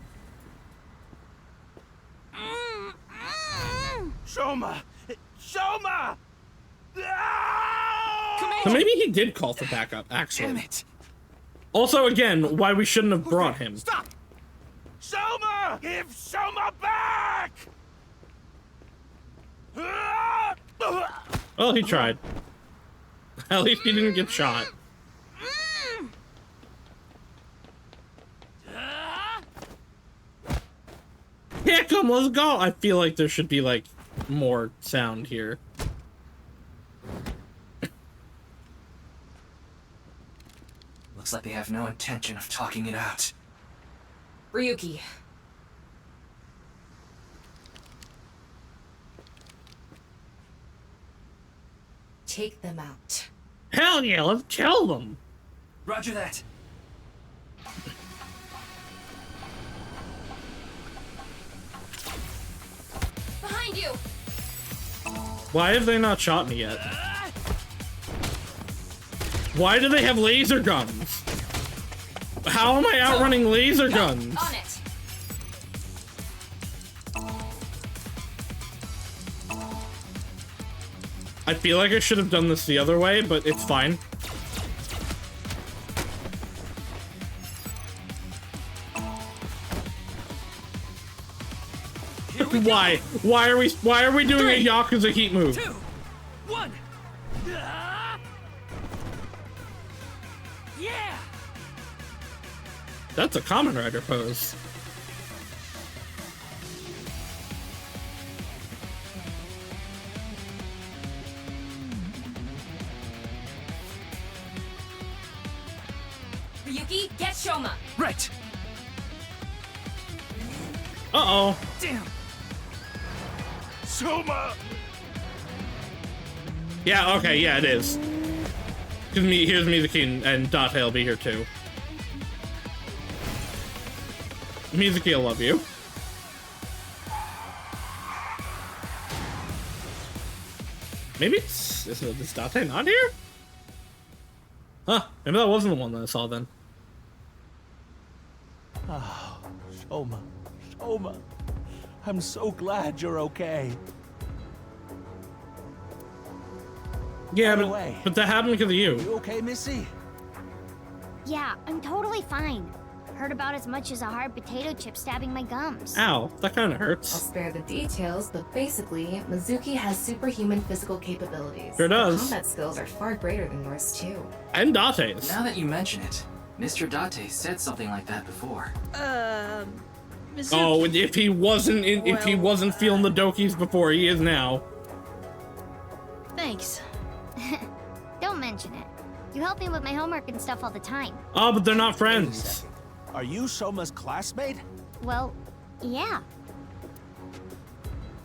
Shoma! Shoma! So maybe he did call for backup, actually. Damn it. Also, again, why we shouldn't have brought him. Stop! Shoma! Give Shoma back! Well, he tried. At least he didn't get shot. Yeah, come, let's go! I feel like there should be, like, more sound here. Looks like they have no intention of talking it out. Ryuki. Take them out. Hell yeah, let's kill them! Roger that. Behind you! Why have they not shot me yet? Why do they have laser guns? How am I outrunning laser guns? On it. I feel like I should have done this the other way, but it's fine. Why? Why are we doing a Yakuza heat move? 2, 1. Yeah. That's a Kamen Rider pose. Ryuki, get Shoma! Right! Uh-oh. Damn! Shoma! Yeah, okay, yeah, it is. Here's Mizuki and Date will be here too. Mizuki, I love you. Maybe is Date not here? Huh, maybe that wasn't the one that I saw then. Oh, Shoma. Shoma. I'm so glad you're okay. Yeah, but that happened because of you. You okay, Missy? Yeah, I'm totally fine. Heard about as much as a hard potato chip stabbing my gums. Ow, that kind of I'll hurts. spare the details, but basically, Mizuki has superhuman physical capabilities. Sure does. Her combat skills are far greater than yours, too. And Date's. Now that you mention it, Mr. Date said something like that before. Mizuki. Oh, if he wasn't feeling the dokies before, he is now. Thanks. Don't mention it. You help me with my homework and stuff all the time. Oh, but they're not friends. Are you Shoma's classmate? Well, yeah.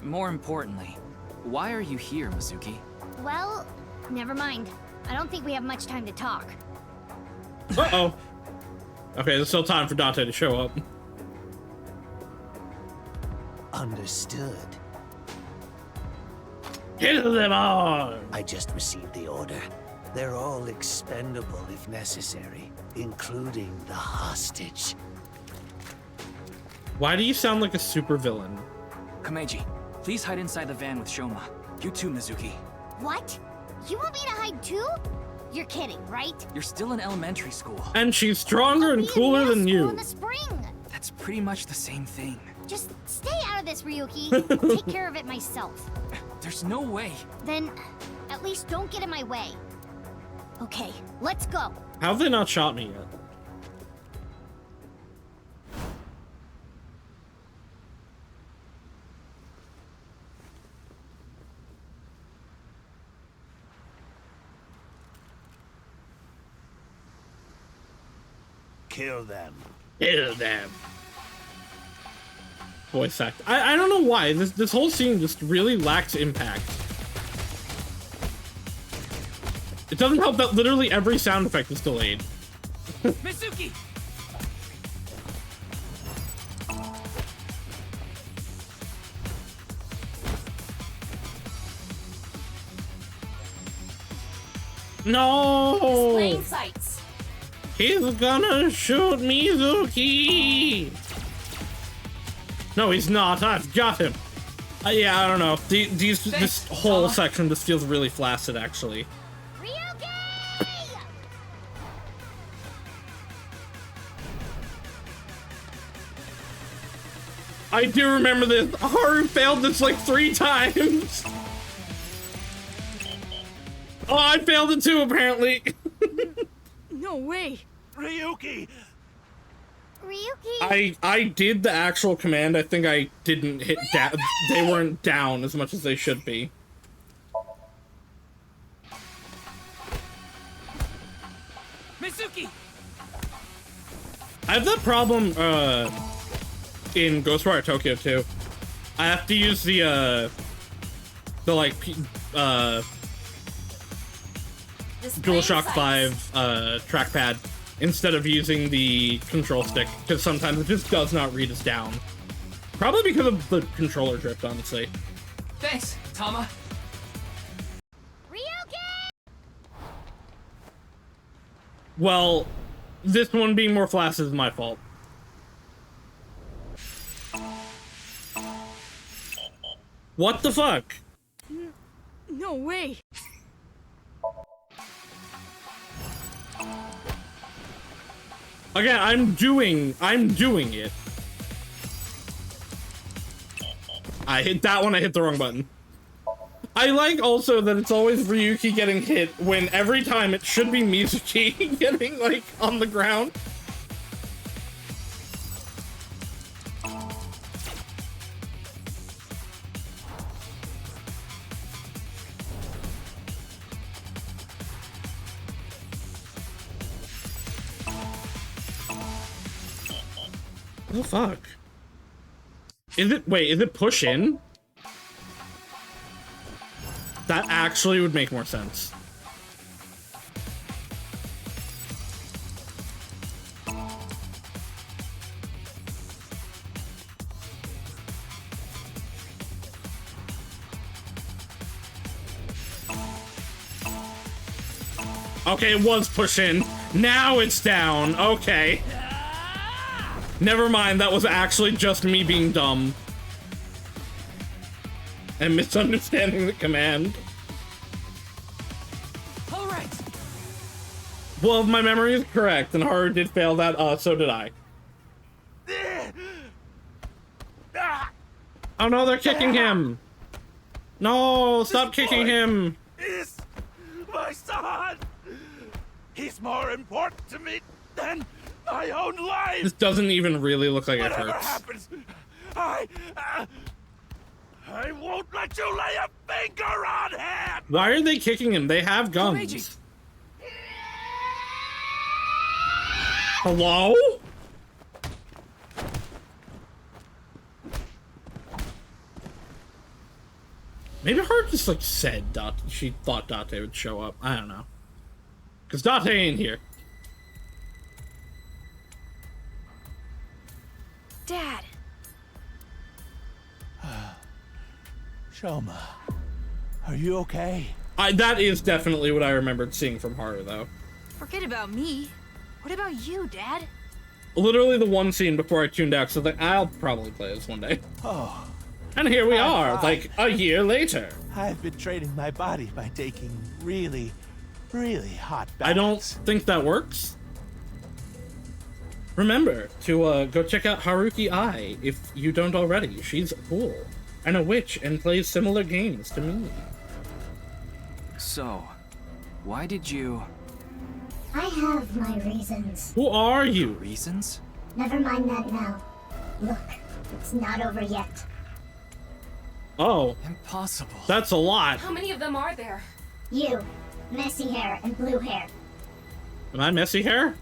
More importantly, why are you here, Mizuki? Well, never mind. I don't think we have much time to talk. Uh-oh. Okay, there's still time for Date to show up. Understood. Kill them all! I just received the order. They're all expendable if necessary, including the hostage. Why do you sound like a supervillain? Kameji, please hide inside the van with Shoma. You too, Mizuki. What? You want me to hide too? You're kidding, right? You're still in elementary school. And she's stronger and cooler than you. In the spring. That's pretty much the same thing. Just stay out of this, Ryuki. I'll take care of it myself. There's no way. Then, at least don't get in my way. Okay, let's go. How have they not shot me yet? Kill them. Kill them. Voice act. I don't know why. This whole scene just really lacks impact. It doesn't help that literally every sound effect is delayed. Mizuki! No! Displaying sights. He's gonna shoot Mizuki! No, he's not. I've got him. Yeah, I don't know. This whole section just feels really flaccid, actually. I do remember this. Haru failed this like 3 times. Oh, I failed it too, apparently. No way. Ryuki! Ryuki! I did the actual command. I think I didn't hit down. They weren't down as much as they should be. Mizuki! I have that problem, in Ghostwire Tokyo too. I have to use the like, DualShock 5, trackpad instead of using the control stick, because sometimes it just does not read us down. Probably because of the controller drift, honestly. Thanks, Tama. Well, this one being more flaccid is my fault. What the fuck? No way. Again, I'm doing it. I hit that one, I hit the wrong button. I like also that it's always Ryuki getting hit when every time it should be Mizuki getting, like, on the ground. Oh, fuck. Is it push in? That actually would make more sense. Okay, it was push in. Now it's down. Okay. Never mind, that was actually just me being dumb. And misunderstanding the command. Alright. Well, if my memory is correct, and Haru did fail that, so did I. Oh no, they're kicking him! No, stop kicking him! Is my son! He's more important to me than my own life! This doesn't even really look like it Whatever hurts. happens, I won't let you lay a finger on him! Why are they kicking him? They have guns. Hello? Maybe Haru just like said she thought Date would show up. I don't know. Cause Date ain't here. Dad. Shoma, are you okay? That is definitely what I remembered seeing from Haru, though. Forget about me. What about you, Dad? Literally the one scene before I tuned out, so like I'll probably play this one day. Oh. And here we are, like a year later. I've been training my body by taking really, really hot baths. I don't think that works. Remember to go check out Haruki Ai if you don't already. She's cool and a witch and plays similar games to me. So, why did you... I have my reasons. Who are you? Reasons? Never mind that now. Look, it's not over yet. Oh. Impossible. That's a lot. How many of them are there? You, messy hair and blue hair. Am I messy hair?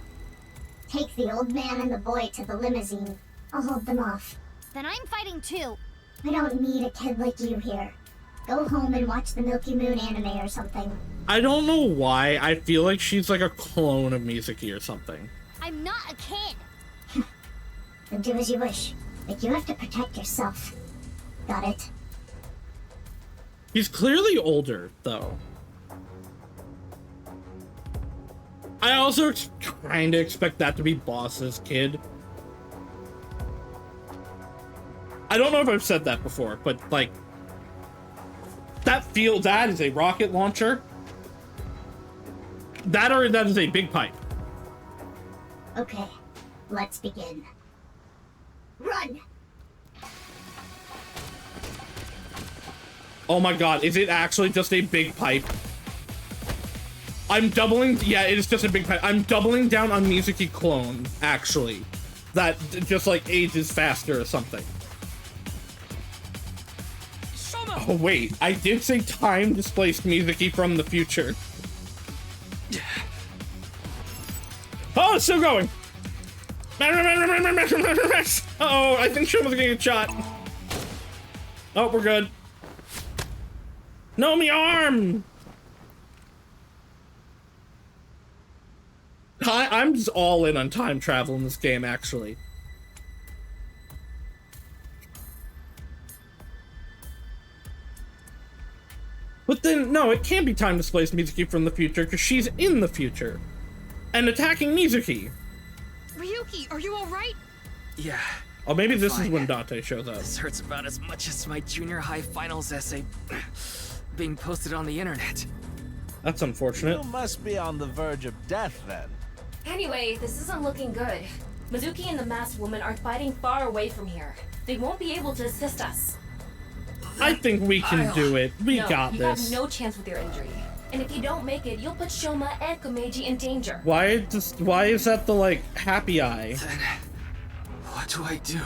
Take the old man and the boy to the limousine. I'll hold them off. Then I'm fighting too. I don't need a kid like you here. Go home and watch the Milky Moon anime or something. I don't know why. I feel like she's like a clone of Mizuki or something. I'm not a kid. Then do as you wish. But you have to protect yourself. Got it? He's clearly older, though. I also kind of expect that to be Boss's kid. I don't know if I've said that before, but like, that is a rocket launcher. That is a big pipe. Okay, let's begin. Run! Oh my god, is it actually just a big pipe? I'm doubling, yeah, it is just a big pipe. I'm doubling down on Mizuki clone, actually. That just like ages faster or something. Oh wait, I did say time displaced Mizuki from the future. Oh, it's still going. Uh-oh, I think Shoma's gonna get shot. Oh, we're good. No, me arm! I'm just all in on time travel in this game, actually. But then, no, it can't be time displaced Mizuki from the future, because she's in the future. And attacking Mizuki. Ryuki, are you alright? Yeah. Oh, maybe this fine. is when Date shows up. This hurts about as much as my junior high finals essay being posted on the internet. That's unfortunate. You must be on the verge of death, then. Anyway, this isn't looking good. Mizuki and the masked woman are fighting far away from here. They won't be able to assist us. I think we can do it. We No, got you this. have no chance with your injury. And if you don't make it, you'll put Shoma and Komeiji in danger. Why is that the, like, happy eye? What do I do?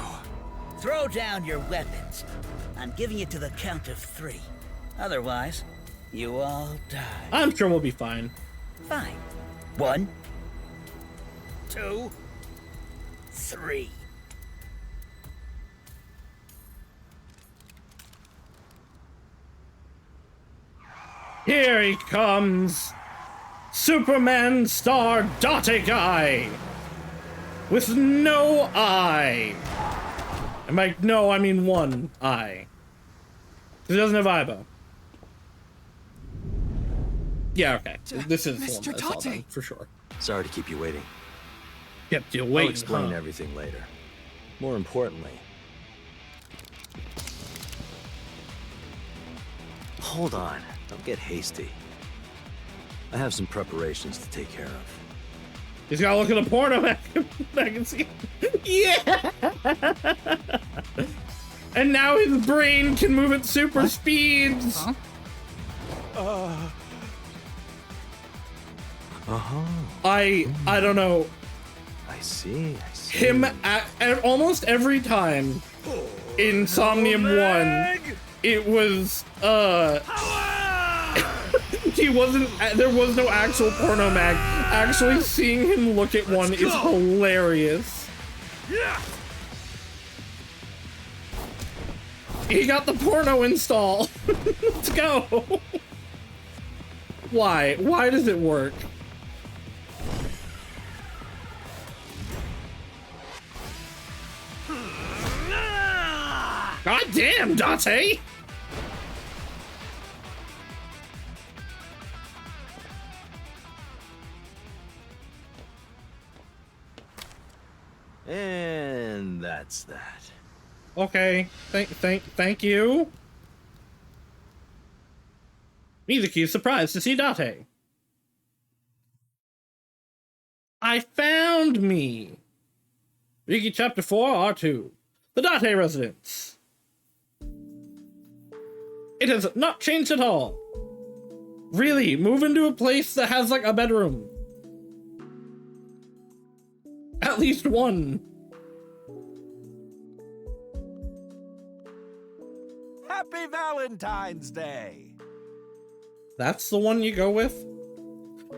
Throw down your weapons. I'm giving it to the count of 3. Otherwise, you all die. I'm sure we'll be fine. Fine. 1, 2, 3. Here he comes! Superman star Date Guy! With no eye! And by no, I mean one eye. He doesn't have eyebrow. Yeah, okay. This is the one that I saw then, for sure. Sorry to keep you waiting. Kept you waiting, I'll explain huh? everything later. More importantly... Hold on. Don't get hasty. I have some preparations to take care of. He's gotta look at the porno magazine. Yeah! And now his brain can move at super speeds. Huh? I don't know. I see. Him at almost every time in Somnium 1, it was he wasn't, there was no actual porno mag. Actually seeing him look at one is hilarious. Yeah. He got the porno install. Let's go. Why? Why does it work? God damn, Date! And that's that. Okay, thank you. Mizuki is surprised to see Date. I found me. Riki Chapter 4, R2. The Date Residence. It has not changed at all. Really, move into a place that has like a bedroom. At least one. Happy Valentine's Day! That's the one you go with?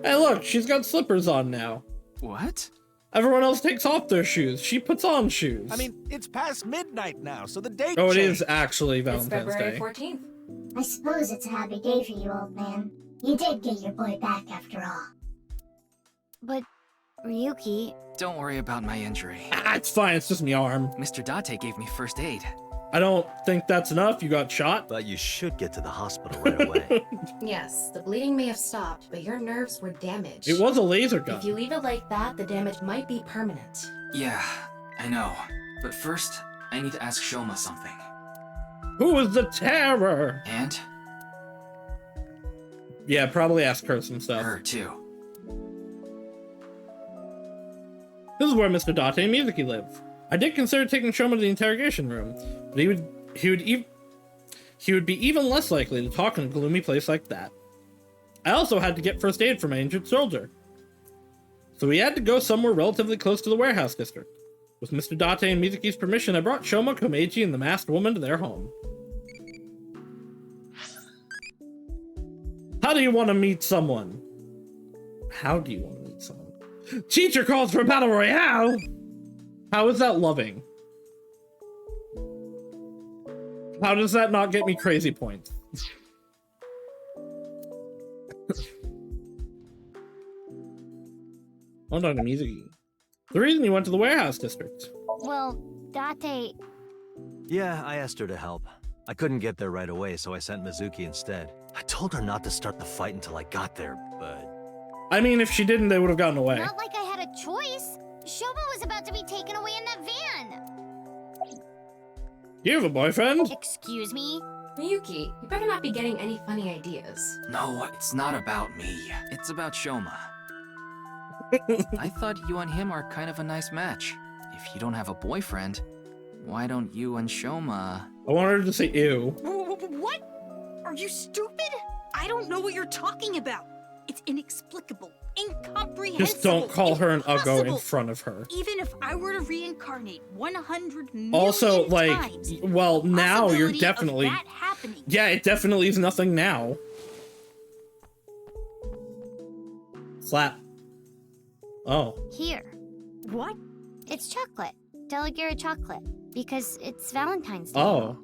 Hey look, she's got slippers on now. What? Everyone else takes off their shoes. She puts on shoes. I mean, it's past midnight now, so the date Oh, it changed. is actually It's Valentine's February Day. 14th. I suppose it's a happy day for you, old man. You did get your boy back after all. But, Ryuki... Don't worry about my injury. Ah, it's fine, it's just my arm. Mr. Date gave me first aid. I don't think that's enough. You got shot. But you should get to the hospital right away. Yes, the bleeding may have stopped, but your nerves were damaged. It was a laser gun. If you leave it like that, the damage might be permanent. Yeah, I know. But first, I need to ask Shoma something. Who is the terror? And? Yeah, probably ask her some stuff. Her too. This is where Mr. Date and Mizuki live. I did consider taking Shoma to the interrogation room, but he would be even less likely to talk in a gloomy place like that. I also had to get first aid for my injured soldier, so we had to go somewhere relatively close to the warehouse district. With Mr. Date and Mizuki's permission, I brought Shoma, Komeiji, and the masked woman to their home. How do you want to meet someone? How do you want to meet someone? Teacher calls for a battle royale! How is that loving? How does that not get me crazy points? Hold on to Mizuki. The reason you went to the warehouse district. Well, Date... Yeah, I asked her to help. I couldn't get there right away, so I sent Mizuki instead. I told her not to start the fight until I got there, but... I mean, if she didn't, they would have gotten away. Not like I had a choice. Shoma was about to be taken away in that van. You have a boyfriend? Excuse me? Ryuki, you better not be getting any funny ideas. No, it's not about me. It's about Shoma. I thought you and him are kind of a nice match. If you don't have a boyfriend, why don't you and Shoma... I wanted her to say ew. What? Are you stupid? I don't know what you're talking about. It's inexplicable, incomprehensible. Just don't call her an uggo in impossible. front of her. Even if I were to reincarnate 100 million Also, like, times, well, now you're possibility of definitely... that happening. Yeah, it definitely is nothing now. Slap. Oh. Here. What? It's chocolate. Deligera chocolate. Because it's Valentine's Day. Oh.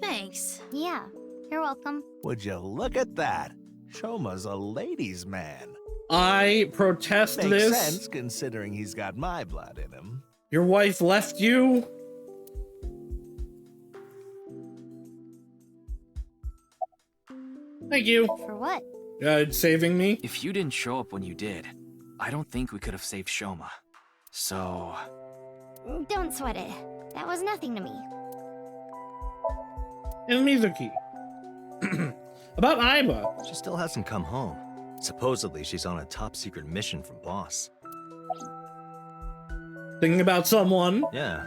Thanks. Yeah, you're welcome. Would you look at that? Shoma's a ladies' man. I protest Makes this. sense, considering he's got my blood in him. Your wife left you? Thank you. For what? Saving me? If you didn't show up when you did, I don't think we could have saved Shoma. So... Don't sweat it. That was nothing to me. And Mizuki. About Aiba. She still hasn't come home. Supposedly, she's on a top-secret mission from Boss. Thinking about someone? Yeah.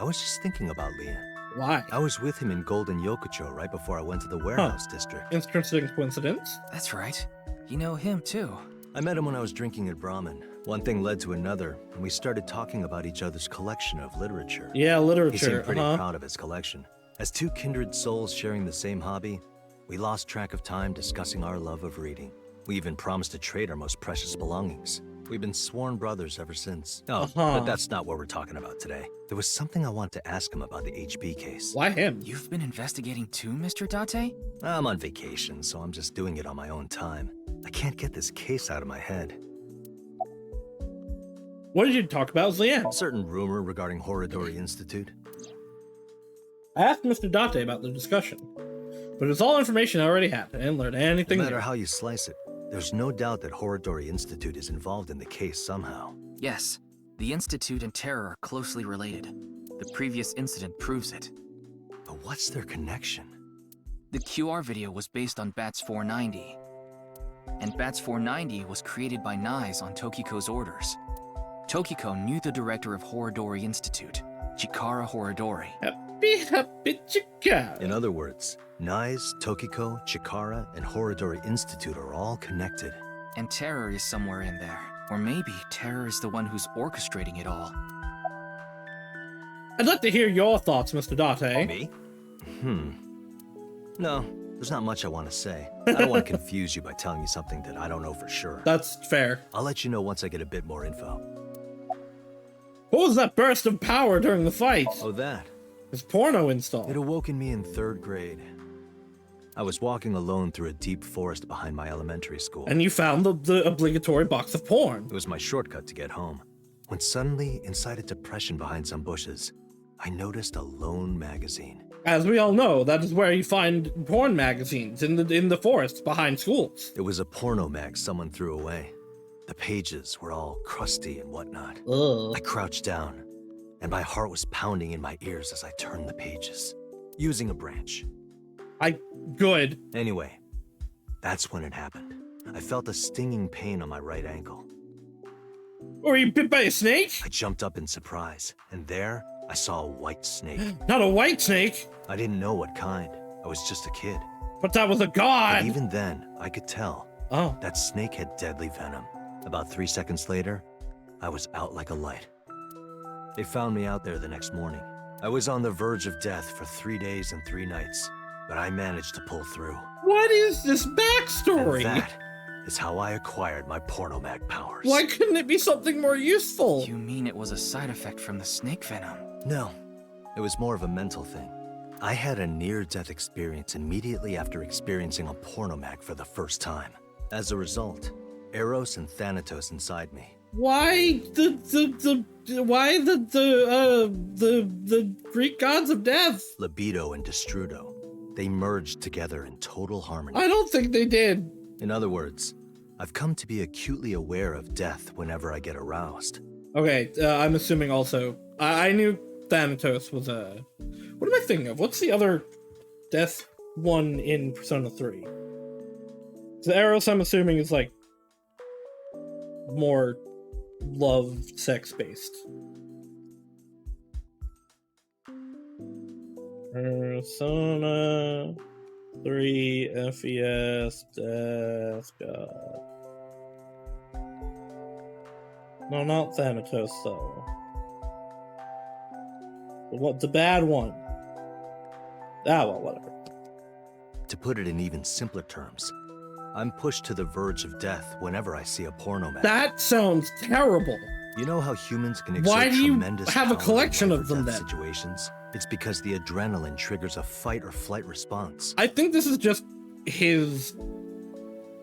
I was just thinking about Leon. Why? I was with him in Golden Yokocho right before I went to the warehouse district. Interesting coincidence. That's right. You know him, too. I met him when I was drinking at Brahmin. One thing led to another, and we started talking about each other's collection of literature. Yeah, literature. He seemed pretty proud of his collection. As two kindred souls sharing the same hobby, we lost track of time discussing our love of reading. We even promised to trade our most precious belongings. We've been sworn brothers ever since. Oh, but that's not what we're talking about today. There was something I want to ask him about the HB case. Why him? You've been investigating too, Mr. Date? I'm on vacation, so I'm just doing it on my own time. I can't get this case out of my head. What did you talk about, Lian? A certain rumor regarding Horodori Institute. I asked Mr. Date about the discussion, but it's all information I already had. I didn't learn anything No matter new. how you slice it, there's no doubt that Horodori Institute is involved in the case somehow. Yes. The Institute and Terror are closely related. The previous incident proves it. But what's their connection? The QR video was based on Bats 490. And Bats 490 was created by Nyes on Tokiko's orders. Tokiko knew the director of Horodori Institute, Chikara Horodori. Happy Chikara. In other words, Nyes, Tokiko, Chikara, and Horodori Institute are all connected. And Terror is somewhere in there. Or maybe Terror is the one who's orchestrating it all. I'd like to hear your thoughts, Mr. Date. Me? No, there's not much I want to say. I don't want to confuse you by telling you something that I don't know for sure. That's fair. I'll let you know once I get a bit more info. What was that burst of power during the fight? Oh, that? His porno install. It awoke in me in 3rd grade. I was walking alone through a deep forest behind my elementary school. And you found the obligatory box of porn. It was my shortcut to get home. When suddenly, inside a depression behind some bushes, I noticed a lone magazine. As we all know, that is where you find porn magazines, in the forest behind schools. It was a porno mag someone threw away. The pages were all crusty and whatnot. Ugh. I crouched down, and my heart was pounding in my ears as I turned the pages, using a branch. Good. Anyway, that's when it happened. I felt a stinging pain on my right ankle. Were you bit by a snake? I jumped up in surprise, and there, I saw a white snake. Not a white snake! I didn't know what kind. I was just a kid. But that was a god! But even then, I could tell. Oh. That snake had deadly venom. About 3 seconds later, I was out like a light. They found me out there the next morning. I was on the verge of death for 3 days and 3 nights, but I managed to pull through. What is this backstory? And that is how I acquired my pornomag powers. Why couldn't it be something more useful? You mean it was a side effect from the snake venom? No, it was more of a mental thing. I had a near-death experience immediately after experiencing a pornomag for the first time. As a result, Eros and Thanatos inside me. Why the Greek gods of death? Libido and Destrudo. They merged together in total harmony. I don't think they did. In other words, I've come to be acutely aware of death whenever I get aroused. Okay, I'm assuming also. I knew Thanatos was a... What am I thinking of? What's the other death one in Persona 3? The Eros, I'm assuming, is like more love, sex-based. Persona 3 FES Death God. No, not Thanatos, though. What, the bad one? Ah, well, whatever. To put it in even simpler terms, I'm pushed to the verge of death whenever I see a porno mag. That sounds terrible. You know how humans can exert Why do you tremendous have a power collection in of them then? situations? It's because the adrenaline triggers a fight or flight response. I think this is just his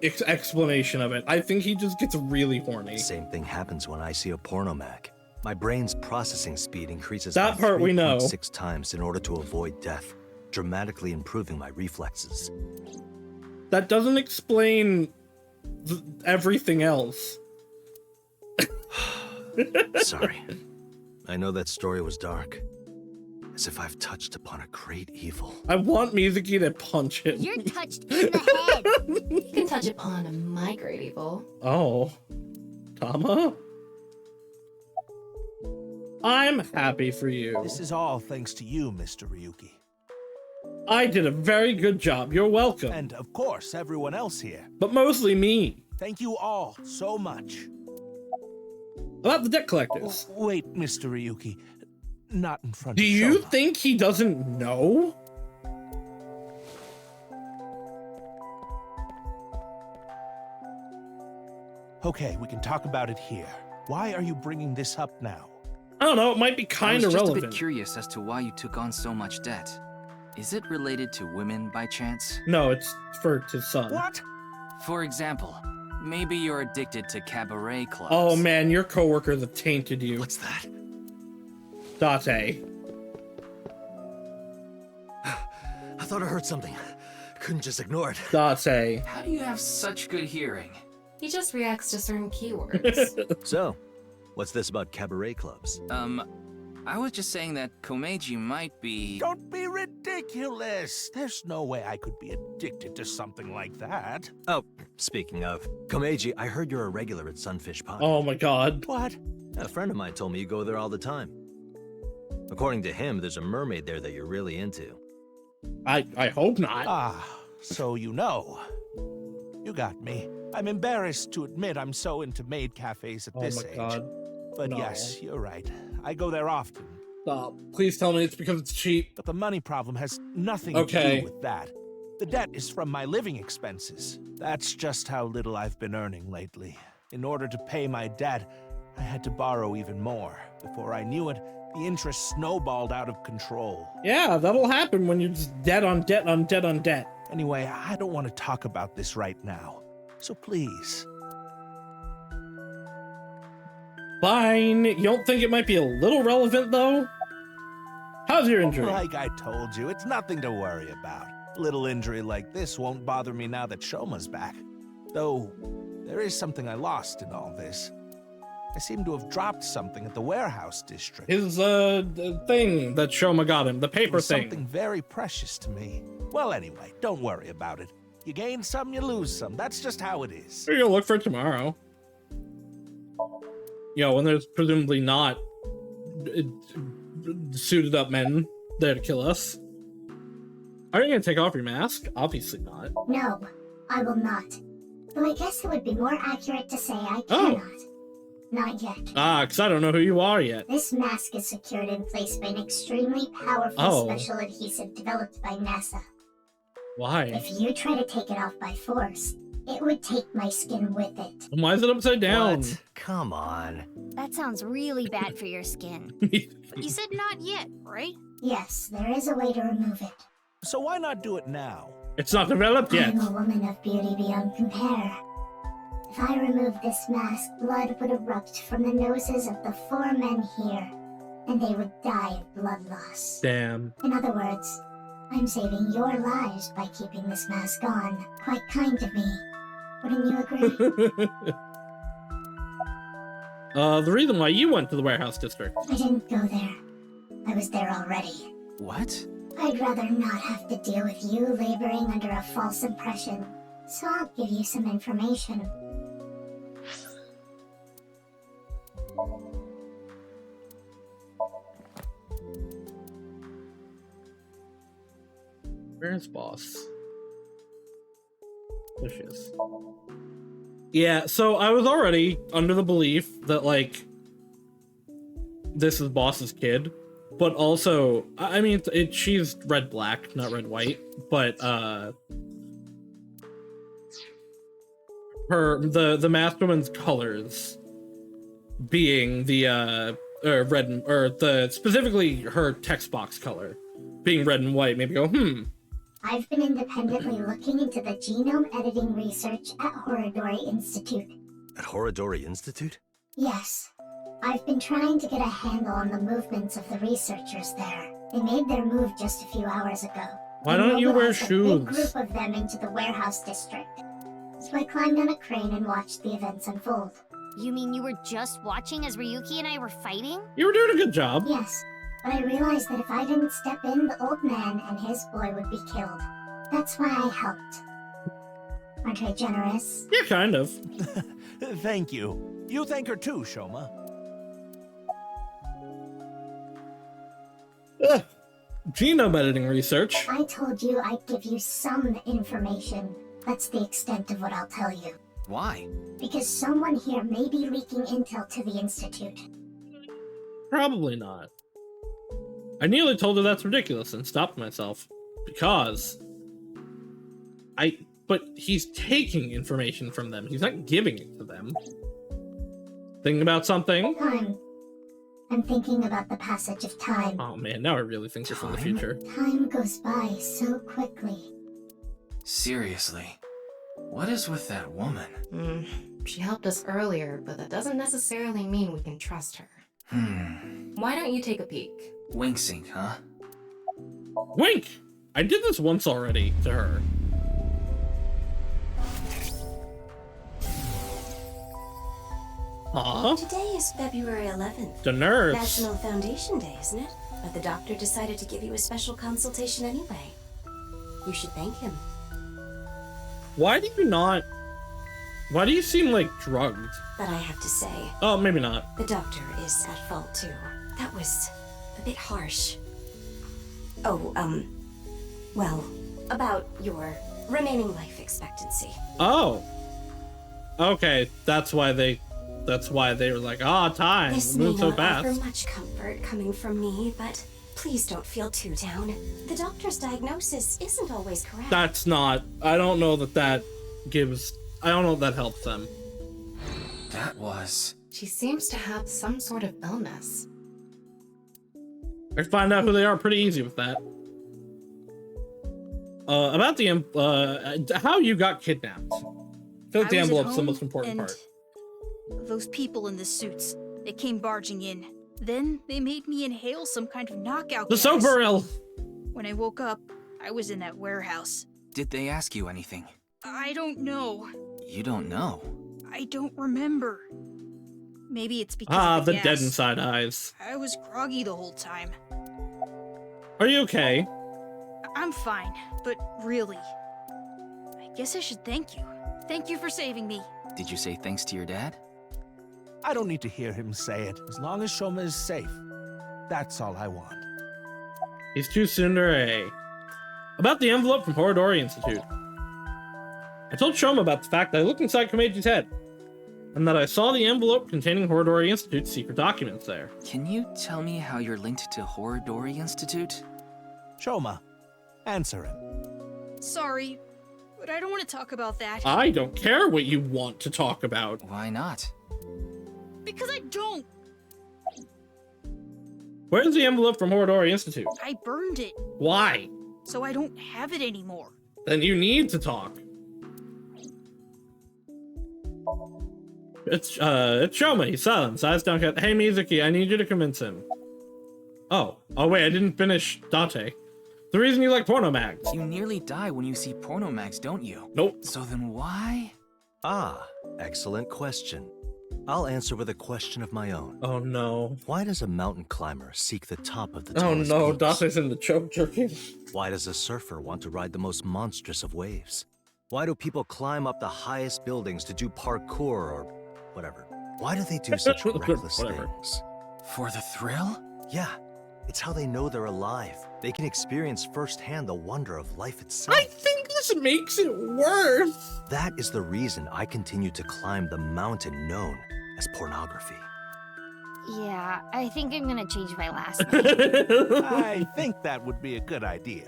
explanation of it. I think he just gets really horny. Same thing happens when I see a porno mag. My brain's processing speed increases that by part we know 3.6 times in order to avoid death, dramatically improving my reflexes. That doesn't explain everything else. Sorry. I know that story was dark. As if I've touched upon a great evil. I want Mizuki to punch him. You're touched in the head. You can touch upon my great evil. Oh. Tama? I'm happy for you. This is all thanks to you, Mr. Ryuki. I did a very good job. You're welcome. And of course, everyone else here. But mostly me. Thank you all so much. About the debt collectors. Wait, Mr. Ryuki. Not in front Do of you Shoma. think he doesn't know? Okay, we can talk about it here. Why are you bringing this up now? I don't know, it might be kind of I was just a relevant. bit curious as to why you took on so much debt. Is it related to women by chance? No, it's for his son. What? For example, maybe you're addicted to cabaret clubs. Oh man, your coworker that tainted you. What's that? Date. I thought I heard something. Couldn't just ignore it. Date. How do you have such good hearing? He just reacts to certain keywords. So, what's this about cabaret clubs? I was just saying that Komeiji might be... Don't be ridiculous! There's no way I could be addicted to something like that. Oh, speaking of, Komeiji, I heard you're a regular at Sunfish Pond. Oh my god. What? A friend of mine told me you go there all the time. According to him, there's a mermaid there that you're really into. I hope not. Ah, so you know. You got me. I'm embarrassed to admit I'm so into maid cafes at this age. God. But No. yes, you're right. I go there often. Stop. Please tell me it's because it's cheap. But the money problem has nothing Okay. to do with that. The debt is from my living expenses. That's just how little I've been earning lately. In order to pay my debt, I had to borrow even more. Before I knew it, the interest snowballed out of control. Yeah, that'll happen when you're just debt on debt on debt on debt. Anyway, I don't want to talk about this right now. So please. Fine. You don't think it might be a little relevant, though? How's your injury? Like I told you, it's nothing to worry about. A little injury like this won't bother me now that Shoma's back. Though, there is something I lost in all this. I seem to have dropped something at the warehouse district. His, thing that Shoma got him. The It paper was thing. something very precious to me. Well, anyway, don't worry about it. You gain some, you lose some. That's just how it is. You're gonna look for it tomorrow. When there's presumably not suited up men there to kill us. Are you gonna take off your mask? Obviously not. No, I will not. Though I guess it would be more accurate to say I cannot. Not yet. Because I don't know who you are yet. This mask is secured in place by an extremely powerful special adhesive developed by NASA. Why? If you try to take it off by force, it would take my skin with it. Why is it upside down? What? Come on. That sounds really bad for your skin. But you said not yet, right? Yes, there is a way to remove it. So why not do it now? It's not developed yet. I'm a woman of beauty beyond compare. If I remove this mask, blood would erupt from the noses of the 4 men here, and they would die of blood loss. Damn. In other words, I'm saving your lives by keeping this mask on. Quite kind of me. Wouldn't you agree? The reason why you went to the warehouse district. I didn't go there. I was there already. What? I'd rather not have to deal with you laboring under a false impression, so I'll give you some information. Where's boss? There she is. Yeah, so I was already under the belief that, like, this is boss's kid, but also, I mean, she's red-black, not red-white, but, the masked woman's colors being the, specifically her text box color being red and white, maybe go, I've been independently looking into the genome editing research at Horodori Institute. At Horodori Institute? Yes. I've been trying to get a handle on the movements of the researchers there. They made their move just a few hours ago. Why don't you wear shoes? A big group of them into the warehouse district. so I climbed on a crane and watched the events unfold. You mean you were just watching as Ryuki and I were fighting? You were doing a good job. Yes, but I realized that if I didn't step in, the old man and his boy would be killed. That's why I helped. Aren't I generous? Yeah, kind of. Thank you. You thank her too, Shoma. Genome editing research. I told you I'd give you some information. That's the extent of what I'll tell you. Why? Because someone here may be leaking intel to the Institute. Probably not. I nearly told her that's ridiculous and stopped myself. Because... But he's taking information from them. He's not giving it to them. Thinking about something? Time. I'm thinking about the passage of time. Oh man, now I really think you're from the future. Time goes by so quickly. Seriously. What is with that woman? She helped us earlier, but that doesn't necessarily mean we can trust her. Why don't you take a peek? Wink sync, huh? Wink! I did this once already to her. Aww. Today is February 11th. The nerves. National Foundation Day, isn't it? But the doctor decided to give you a special consultation anyway. You should thank him. Why do you not... Why do you seem like drugged? But I have to say... Oh, maybe not. The doctor is at fault too. That was a bit harsh. Oh, well, about your remaining life expectancy. Oh. Okay, that's why they were like, time. This may Moved so not fast. offer much comfort coming from me, but please don't feel too down. The doctor's diagnosis isn't always correct. That's not... I don't know that gives... I don't know if that helps them. That was... She seems to have some sort of illness. I find out who they are pretty easy with that. About the how you got kidnapped. I feel like the envelope's the most important part. Those people in the suits, they came barging in. Then they made me inhale some kind of knockout The gas. Soberil! When I woke up, I was in that warehouse. Did they ask you anything? I don't know. You don't know? I don't remember. Maybe it's because of the dead gas. inside eyes. I was groggy the whole time. Are you okay? I'm fine, but really, I guess I should thank you. Thank you for saving me. Did you say thanks to your dad? I don't need to hear him say it, as long as Shoma is safe. That's all I want. He's too tsundere. About the envelope from Horodori Institute. I told Shoma about the fact that I looked inside Komeji's head, and that I saw the envelope containing Horodori Institute's secret documents there. Can you tell me how you're linked to Horodori Institute? Shoma, answer him. Sorry, but I don't want to talk about that. I don't care what you want to talk about. Why not? Because I don't. Where's the envelope from Horodori Institute? I burned it. Why? So I don't have it anymore. Then you need to talk. It's Shoma. He's silent. Eyes down. Hey, Mizuki, I need you to convince him. Oh wait, I didn't finish Date. The reason you like porno mags. You nearly die when you see porno mags, don't you? Nope. So then why? Ah, excellent question. I'll answer with a question of my own. Oh no. Why does a mountain climber seek the top of the Oh tallest no, peaks? Date's in the choke jerking. Why does a surfer want to ride the most monstrous of waves? Why do people climb up the highest buildings to do parkour or whatever? Why do they do such reckless things? For the thrill? Yeah, it's how they know they're alive. They can experience firsthand the wonder of life itself. I think this makes it worse. That is the reason I continue to climb the mountain known as pornography. Yeah, I think I'm gonna change my last name. I think that would be a good idea.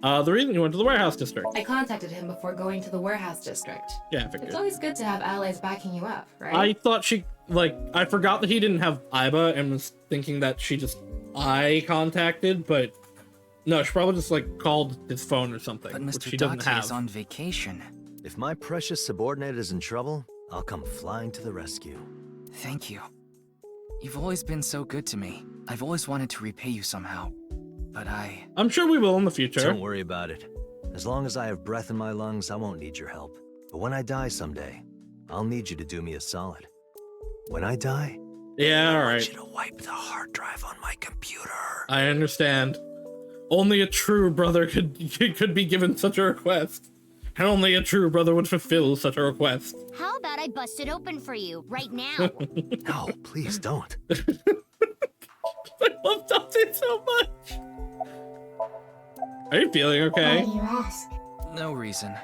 The reason you went to the warehouse district. I contacted him before going to the warehouse district. Yeah, I figured. It's always good to have allies backing you up, right? I thought I forgot that he didn't have Aiba and was thinking that I contacted, but no, she probably just called his phone or something, But which Mr. she doesn't Date have. is on vacation. If my precious subordinate is in trouble, I'll come flying to the rescue. Thank you. You've always been so good to me. I've always wanted to repay you somehow, but I'm sure we will in the future. Don't worry about it. As long as I have breath in my lungs, I won't need your help. But when I die someday, I'll need you to do me a solid. When I die, yeah, all I right. want you to wipe the hard drive on my computer. I understand. Only a true brother could be given such a request. And only a true brother would fulfill such a request. How about I bust it open for you right now? No, please don't. I love Dante so much. Are you feeling okay? Why do you ask? No reason.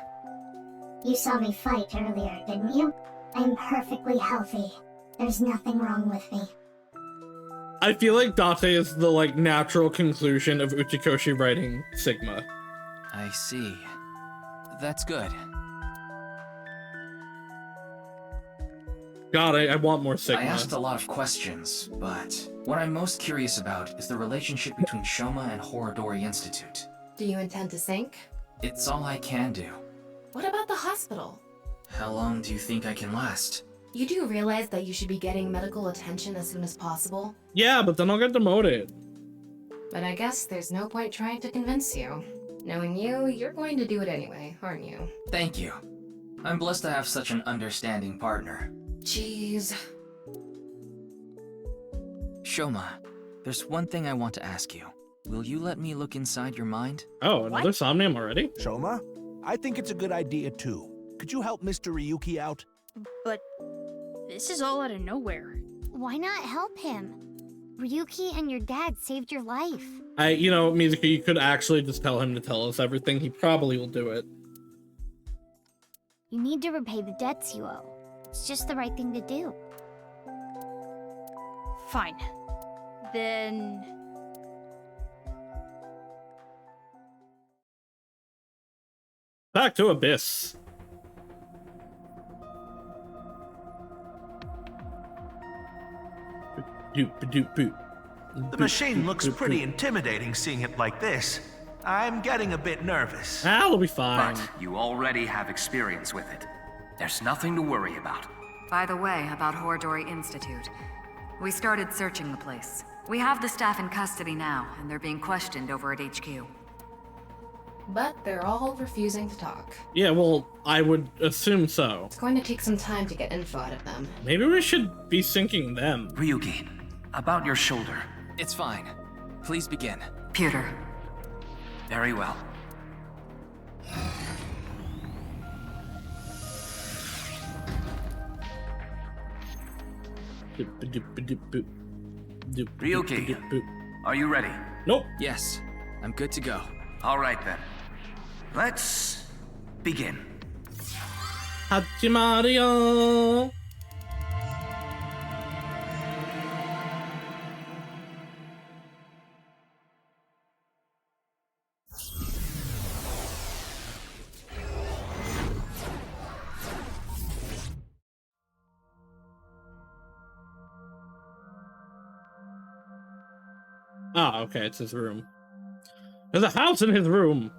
You saw me fight earlier, didn't you? I'm perfectly healthy. There's nothing wrong with me. I feel like Date is the like natural conclusion of Uchikoshi writing Sigma. I see. That's good. God, I want more Sigma. I asked a lot of questions, but what I'm most curious about is the relationship between Shoma and Horodori Institute. Do you intend to sink? It's all I can do. What about the hospital? How long do you think I can last? You do realize that you should be getting medical attention as soon as possible? Yeah, but then I'll get demoted. But I guess there's no point trying to convince you. Knowing you, you're going to do it anyway, aren't you? Thank you. I'm blessed to have such an understanding partner. Jeez. Shoma, there's one thing I want to ask you. Will you let me look inside your mind? Oh, another Somnium already? Shoma, I think it's a good idea too. Could you help Mr. Ryuki out? But this is all out of nowhere. Why not help him? Ryuki and your dad saved your life. You know, Mizuki, you could actually just tell him to tell us everything. He probably will do it. You need to repay the debts you owe. It's just the right thing to do. Fine. Then... Back to Abyss. The machine looks pretty intimidating seeing it like this. I'm getting a bit nervous. That'll be fine. But you already have experience with it. There's nothing to worry about. By the way, about Horodori Institute. We started searching the place. We have the staff in custody now, and they're being questioned over at HQ. But they're all refusing to talk. Yeah, well, I would assume so. It's going to take some time to get info out of them. Maybe we should be syncing them. Ryuki, about your shoulder. It's fine. Please begin. Pewter. Very well. Ryuki, are you ready? Nope. Yes, I'm good to go. All right then. Let's begin. Hachimaru. Ah, okay, it's his room. There's a house in his room.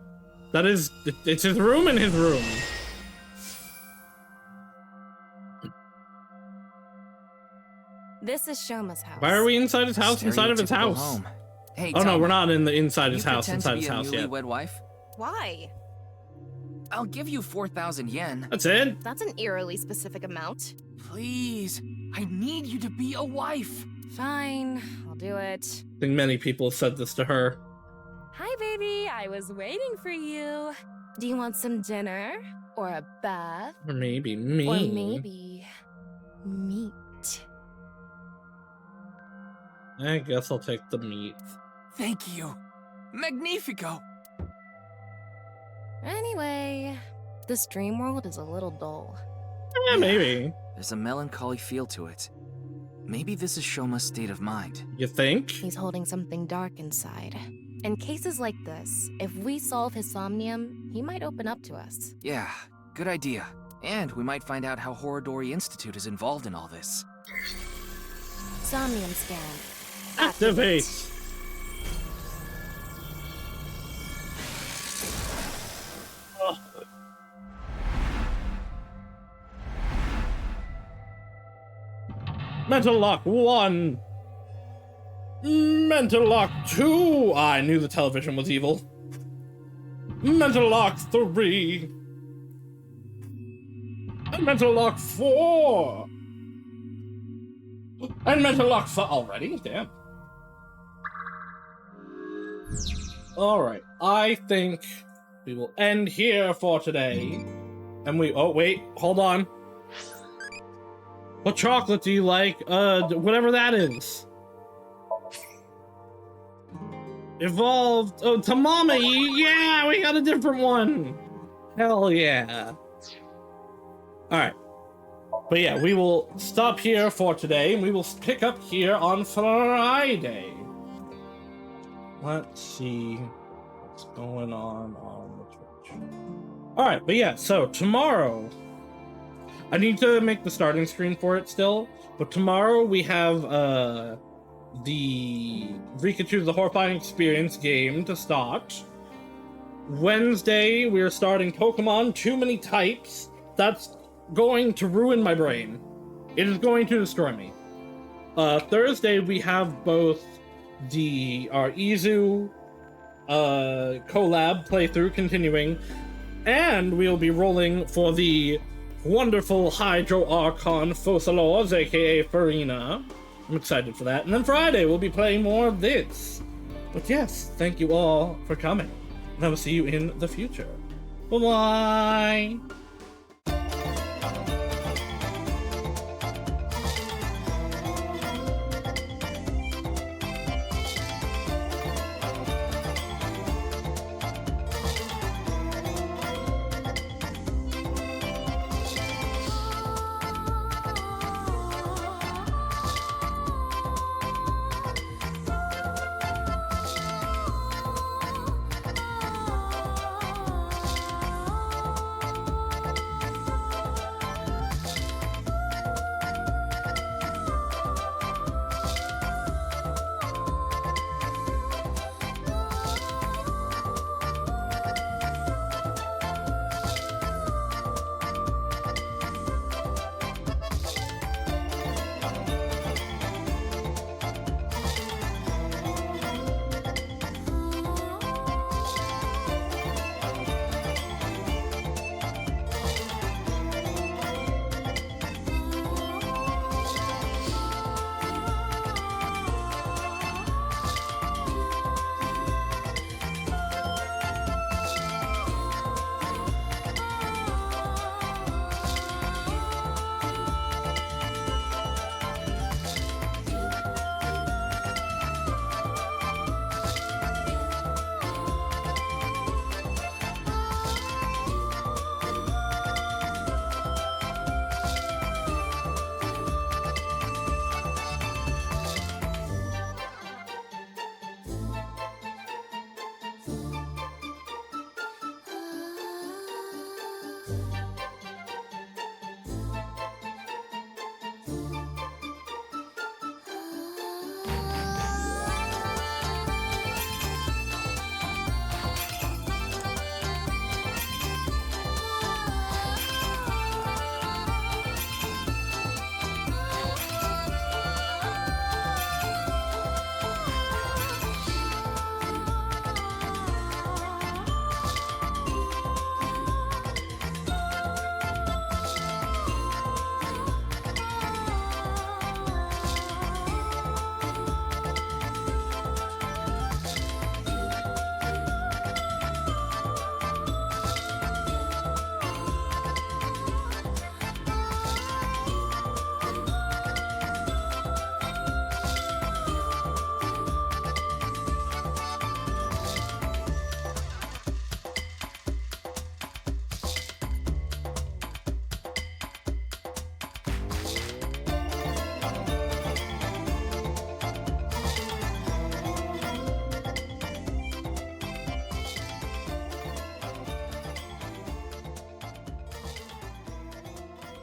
That is, it's his room in his room. This is Shoma's house. Why are we inside his house? Inside of his house? Home. Hey, oh no, Tom, we're not in the inside his you house. pretend Inside to his be house a yet. newlywed wife? Why? I'll give you 4,000 yen. That's it? That's an eerily specific amount. Please, I need you to be a wife. Fine, I'll do it. I think many people have said this to her. Hi, baby. I was waiting for you. Do you want some dinner? Or a bath? Or maybe me. Or maybe meat. I guess I'll take the meat. Thank you. Magnifico. Anyway, this dream world is a little dull. Yeah, maybe. There's a melancholy feel to it. Maybe this is Shoma's state of mind. You think? He's holding something dark inside. In cases like this, if we solve his somnium, he might open up to us. Yeah, good idea. And we might find out how Horodori Institute is involved in all this. Somnium scan. Activate! Oh. Mental lock 1! Mental lock 2! I knew the television was evil. Mental Lock 3. And Mental Lock 4. And Mental Lock 5 already? Damn. Alright, I think we will end here for today. And oh wait, hold on. What chocolate do you like? Whatever that is. Evolved. Oh, Tamami! Yeah, we got a different one! Hell yeah. Alright. But yeah, we will stop here for today, and we will pick up here on Friday. Let's see what's going on the Twitch. Alright, but yeah, so tomorrow, I need to make the starting screen for it still, but tomorrow we have the Rikachu the Horrifying Experience game to start. Wednesday, we are starting Pokemon Too Many Types. That's going to ruin my brain. It is going to destroy me. Thursday, we have both our Izu collab playthrough continuing, and we'll be rolling for the wonderful Hydro Archon Focalors, aka Farina. I'm excited for that. And then Friday, we'll be playing more of this. But yes, thank you all for coming. And I will see you in the future. Bye-bye!